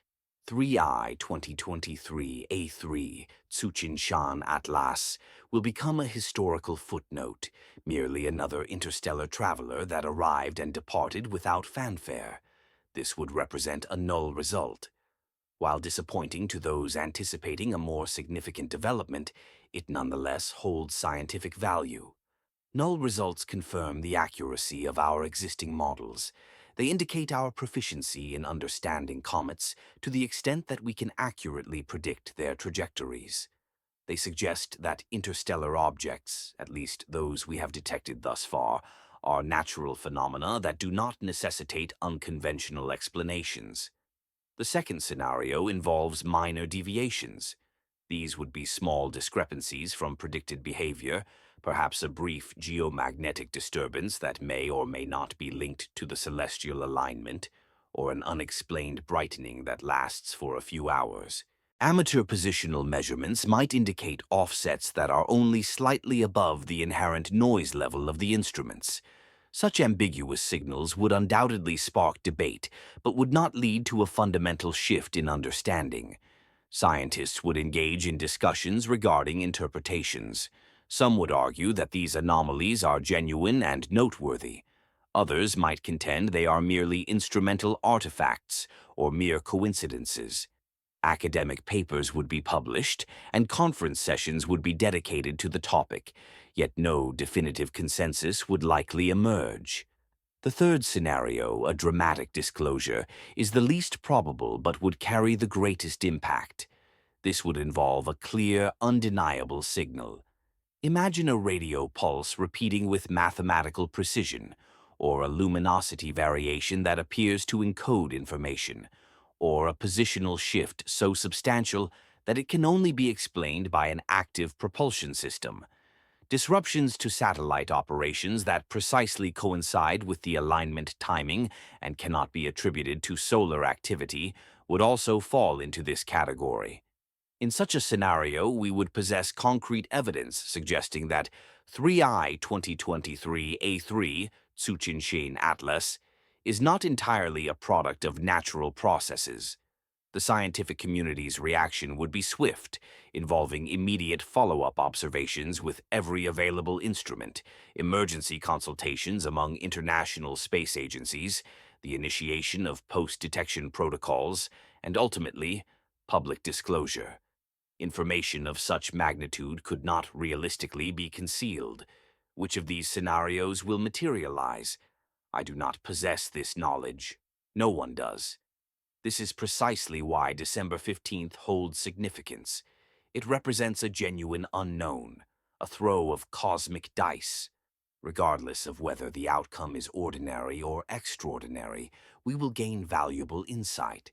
3I 2023 A3 Tsuchinshan Atlas will become a historical footnote, merely another interstellar traveler that arrived and departed without fanfare. This would represent a null result. While disappointing to those anticipating a more significant development, it nonetheless holds scientific value. Null results confirm the accuracy of our existing models. They indicate our proficiency in understanding comets to the extent that we can accurately predict their trajectories. They suggest that interstellar objects, at least those we have detected thus far, are natural phenomena that do not necessitate unconventional explanations. The second scenario involves minor deviations. These would be small discrepancies from predicted behavior, perhaps a brief geomagnetic disturbance that may or may not be linked to the celestial alignment, or an unexplained brightening that lasts for a few hours. Amateur positional measurements might indicate offsets that are only slightly above the inherent noise level of the instruments. Such ambiguous signals would undoubtedly spark debate, but would not lead to a fundamental shift in understanding. Scientists would engage in discussions regarding interpretations. Some would argue that these anomalies are genuine and noteworthy. Others might contend they are merely instrumental artifacts or mere coincidences. Academic papers would be published, and conference sessions would be dedicated to the topic, yet no definitive consensus would likely emerge. The third scenario, a dramatic disclosure, is the least probable but would carry the greatest impact. This would involve a clear, undeniable signal. Imagine a radio pulse repeating with mathematical precision, or a luminosity variation that appears to encode information, or a positional shift so substantial that it can only be explained by an active propulsion system. Disruptions to satellite operations that precisely coincide with the alignment timing and cannot be attributed to solar activity would also fall into this category. In such a scenario, we would possess concrete evidence suggesting that 3I 2023 A3 Tsuchinshan Atlas is not entirely a product of natural processes. The scientific community's reaction would be swift, involving immediate follow-up observations with every available instrument, emergency consultations among international space agencies, the initiation of post-detection protocols, and ultimately, public disclosure. Information of such magnitude could not realistically be concealed. Which of these scenarios will materialize? I do not possess this knowledge. No one does. This is precisely why December 15th holds significance. It represents a genuine unknown, a throw of cosmic dice. Regardless of whether the outcome is ordinary or extraordinary, we will gain valuable insight.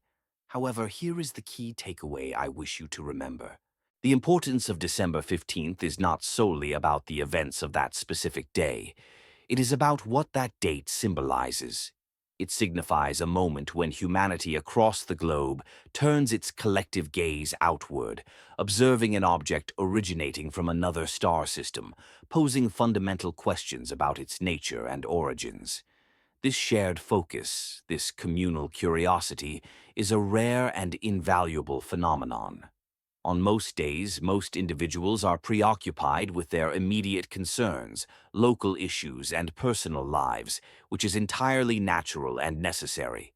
However, here is the key takeaway I wish you to remember. The importance of December 15th is not solely about the events of that specific day. It is about what that date symbolizes. It signifies a moment when humanity across the globe turns its collective gaze outward, observing an object originating from another star system, posing fundamental questions about its nature and origins. This shared focus, this communal curiosity, is a rare and invaluable phenomenon. On most days, most individuals are preoccupied with their immediate concerns, local issues, and personal lives, which is entirely natural and necessary.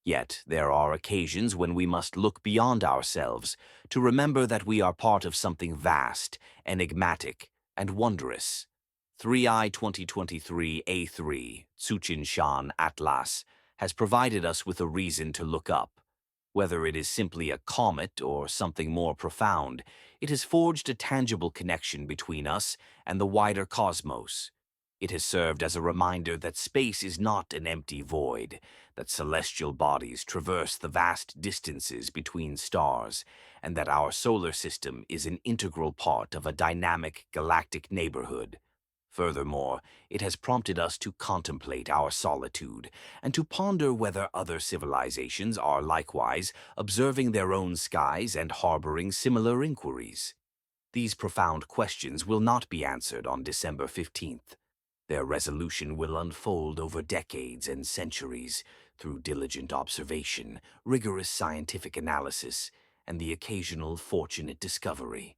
Yet, there are occasions when we must look beyond ourselves to remember that we are part of something vast, enigmatic, and wondrous. 3I 2023 A3 Tsuchinshan Atlas has provided us with a reason to look up. Whether it is simply a comet or something more profound, it has forged a tangible connection between us and the wider cosmos. It has served as a reminder that space is not an empty void, that celestial bodies traverse the vast distances between stars, and that our solar system is an integral part of a dynamic galactic neighborhood. Furthermore, it has prompted us to contemplate our solitude and to ponder whether other civilizations are likewise observing their own skies and harboring similar inquiries. These profound questions will not be answered on December 15th. Their resolution will unfold over decades and centuries through diligent observation, rigorous scientific analysis, and the occasional fortunate discovery.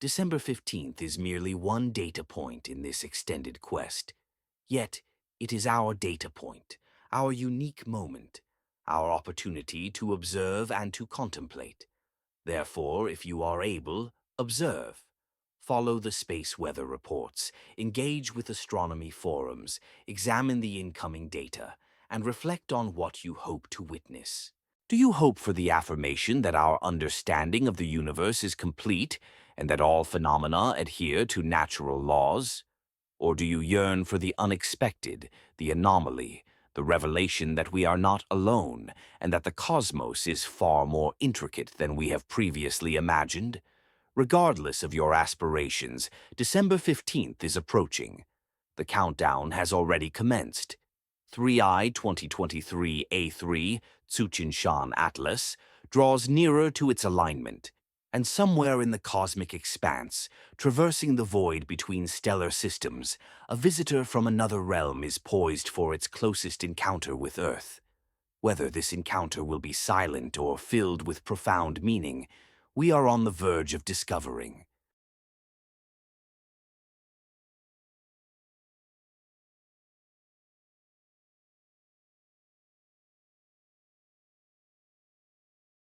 December 15th is merely one data point in this extended quest. Yet, it is our data point, our unique moment, our opportunity to observe and to contemplate. Therefore, if you are able, observe. Follow the space weather reports, engage with astronomy forums, examine the incoming data, and reflect on what you hope to witness. Do you hope for the affirmation that our understanding of the universe is complete and that all phenomena adhere to natural laws? Or do you yearn for the unexpected, the anomaly, the revelation that we are not alone and that the cosmos is far more intricate than we have previously imagined? Regardless of your aspirations, December 15th is approaching. The countdown has already commenced. 3i 2023 A3 Tsuchinshan Atlas draws nearer to its alignment, and somewhere in the cosmic expanse, traversing the void between stellar systems, a visitor from another realm is poised for its closest encounter with Earth. Whether this encounter will be silent or filled with profound meaning, we are on the verge of discovering.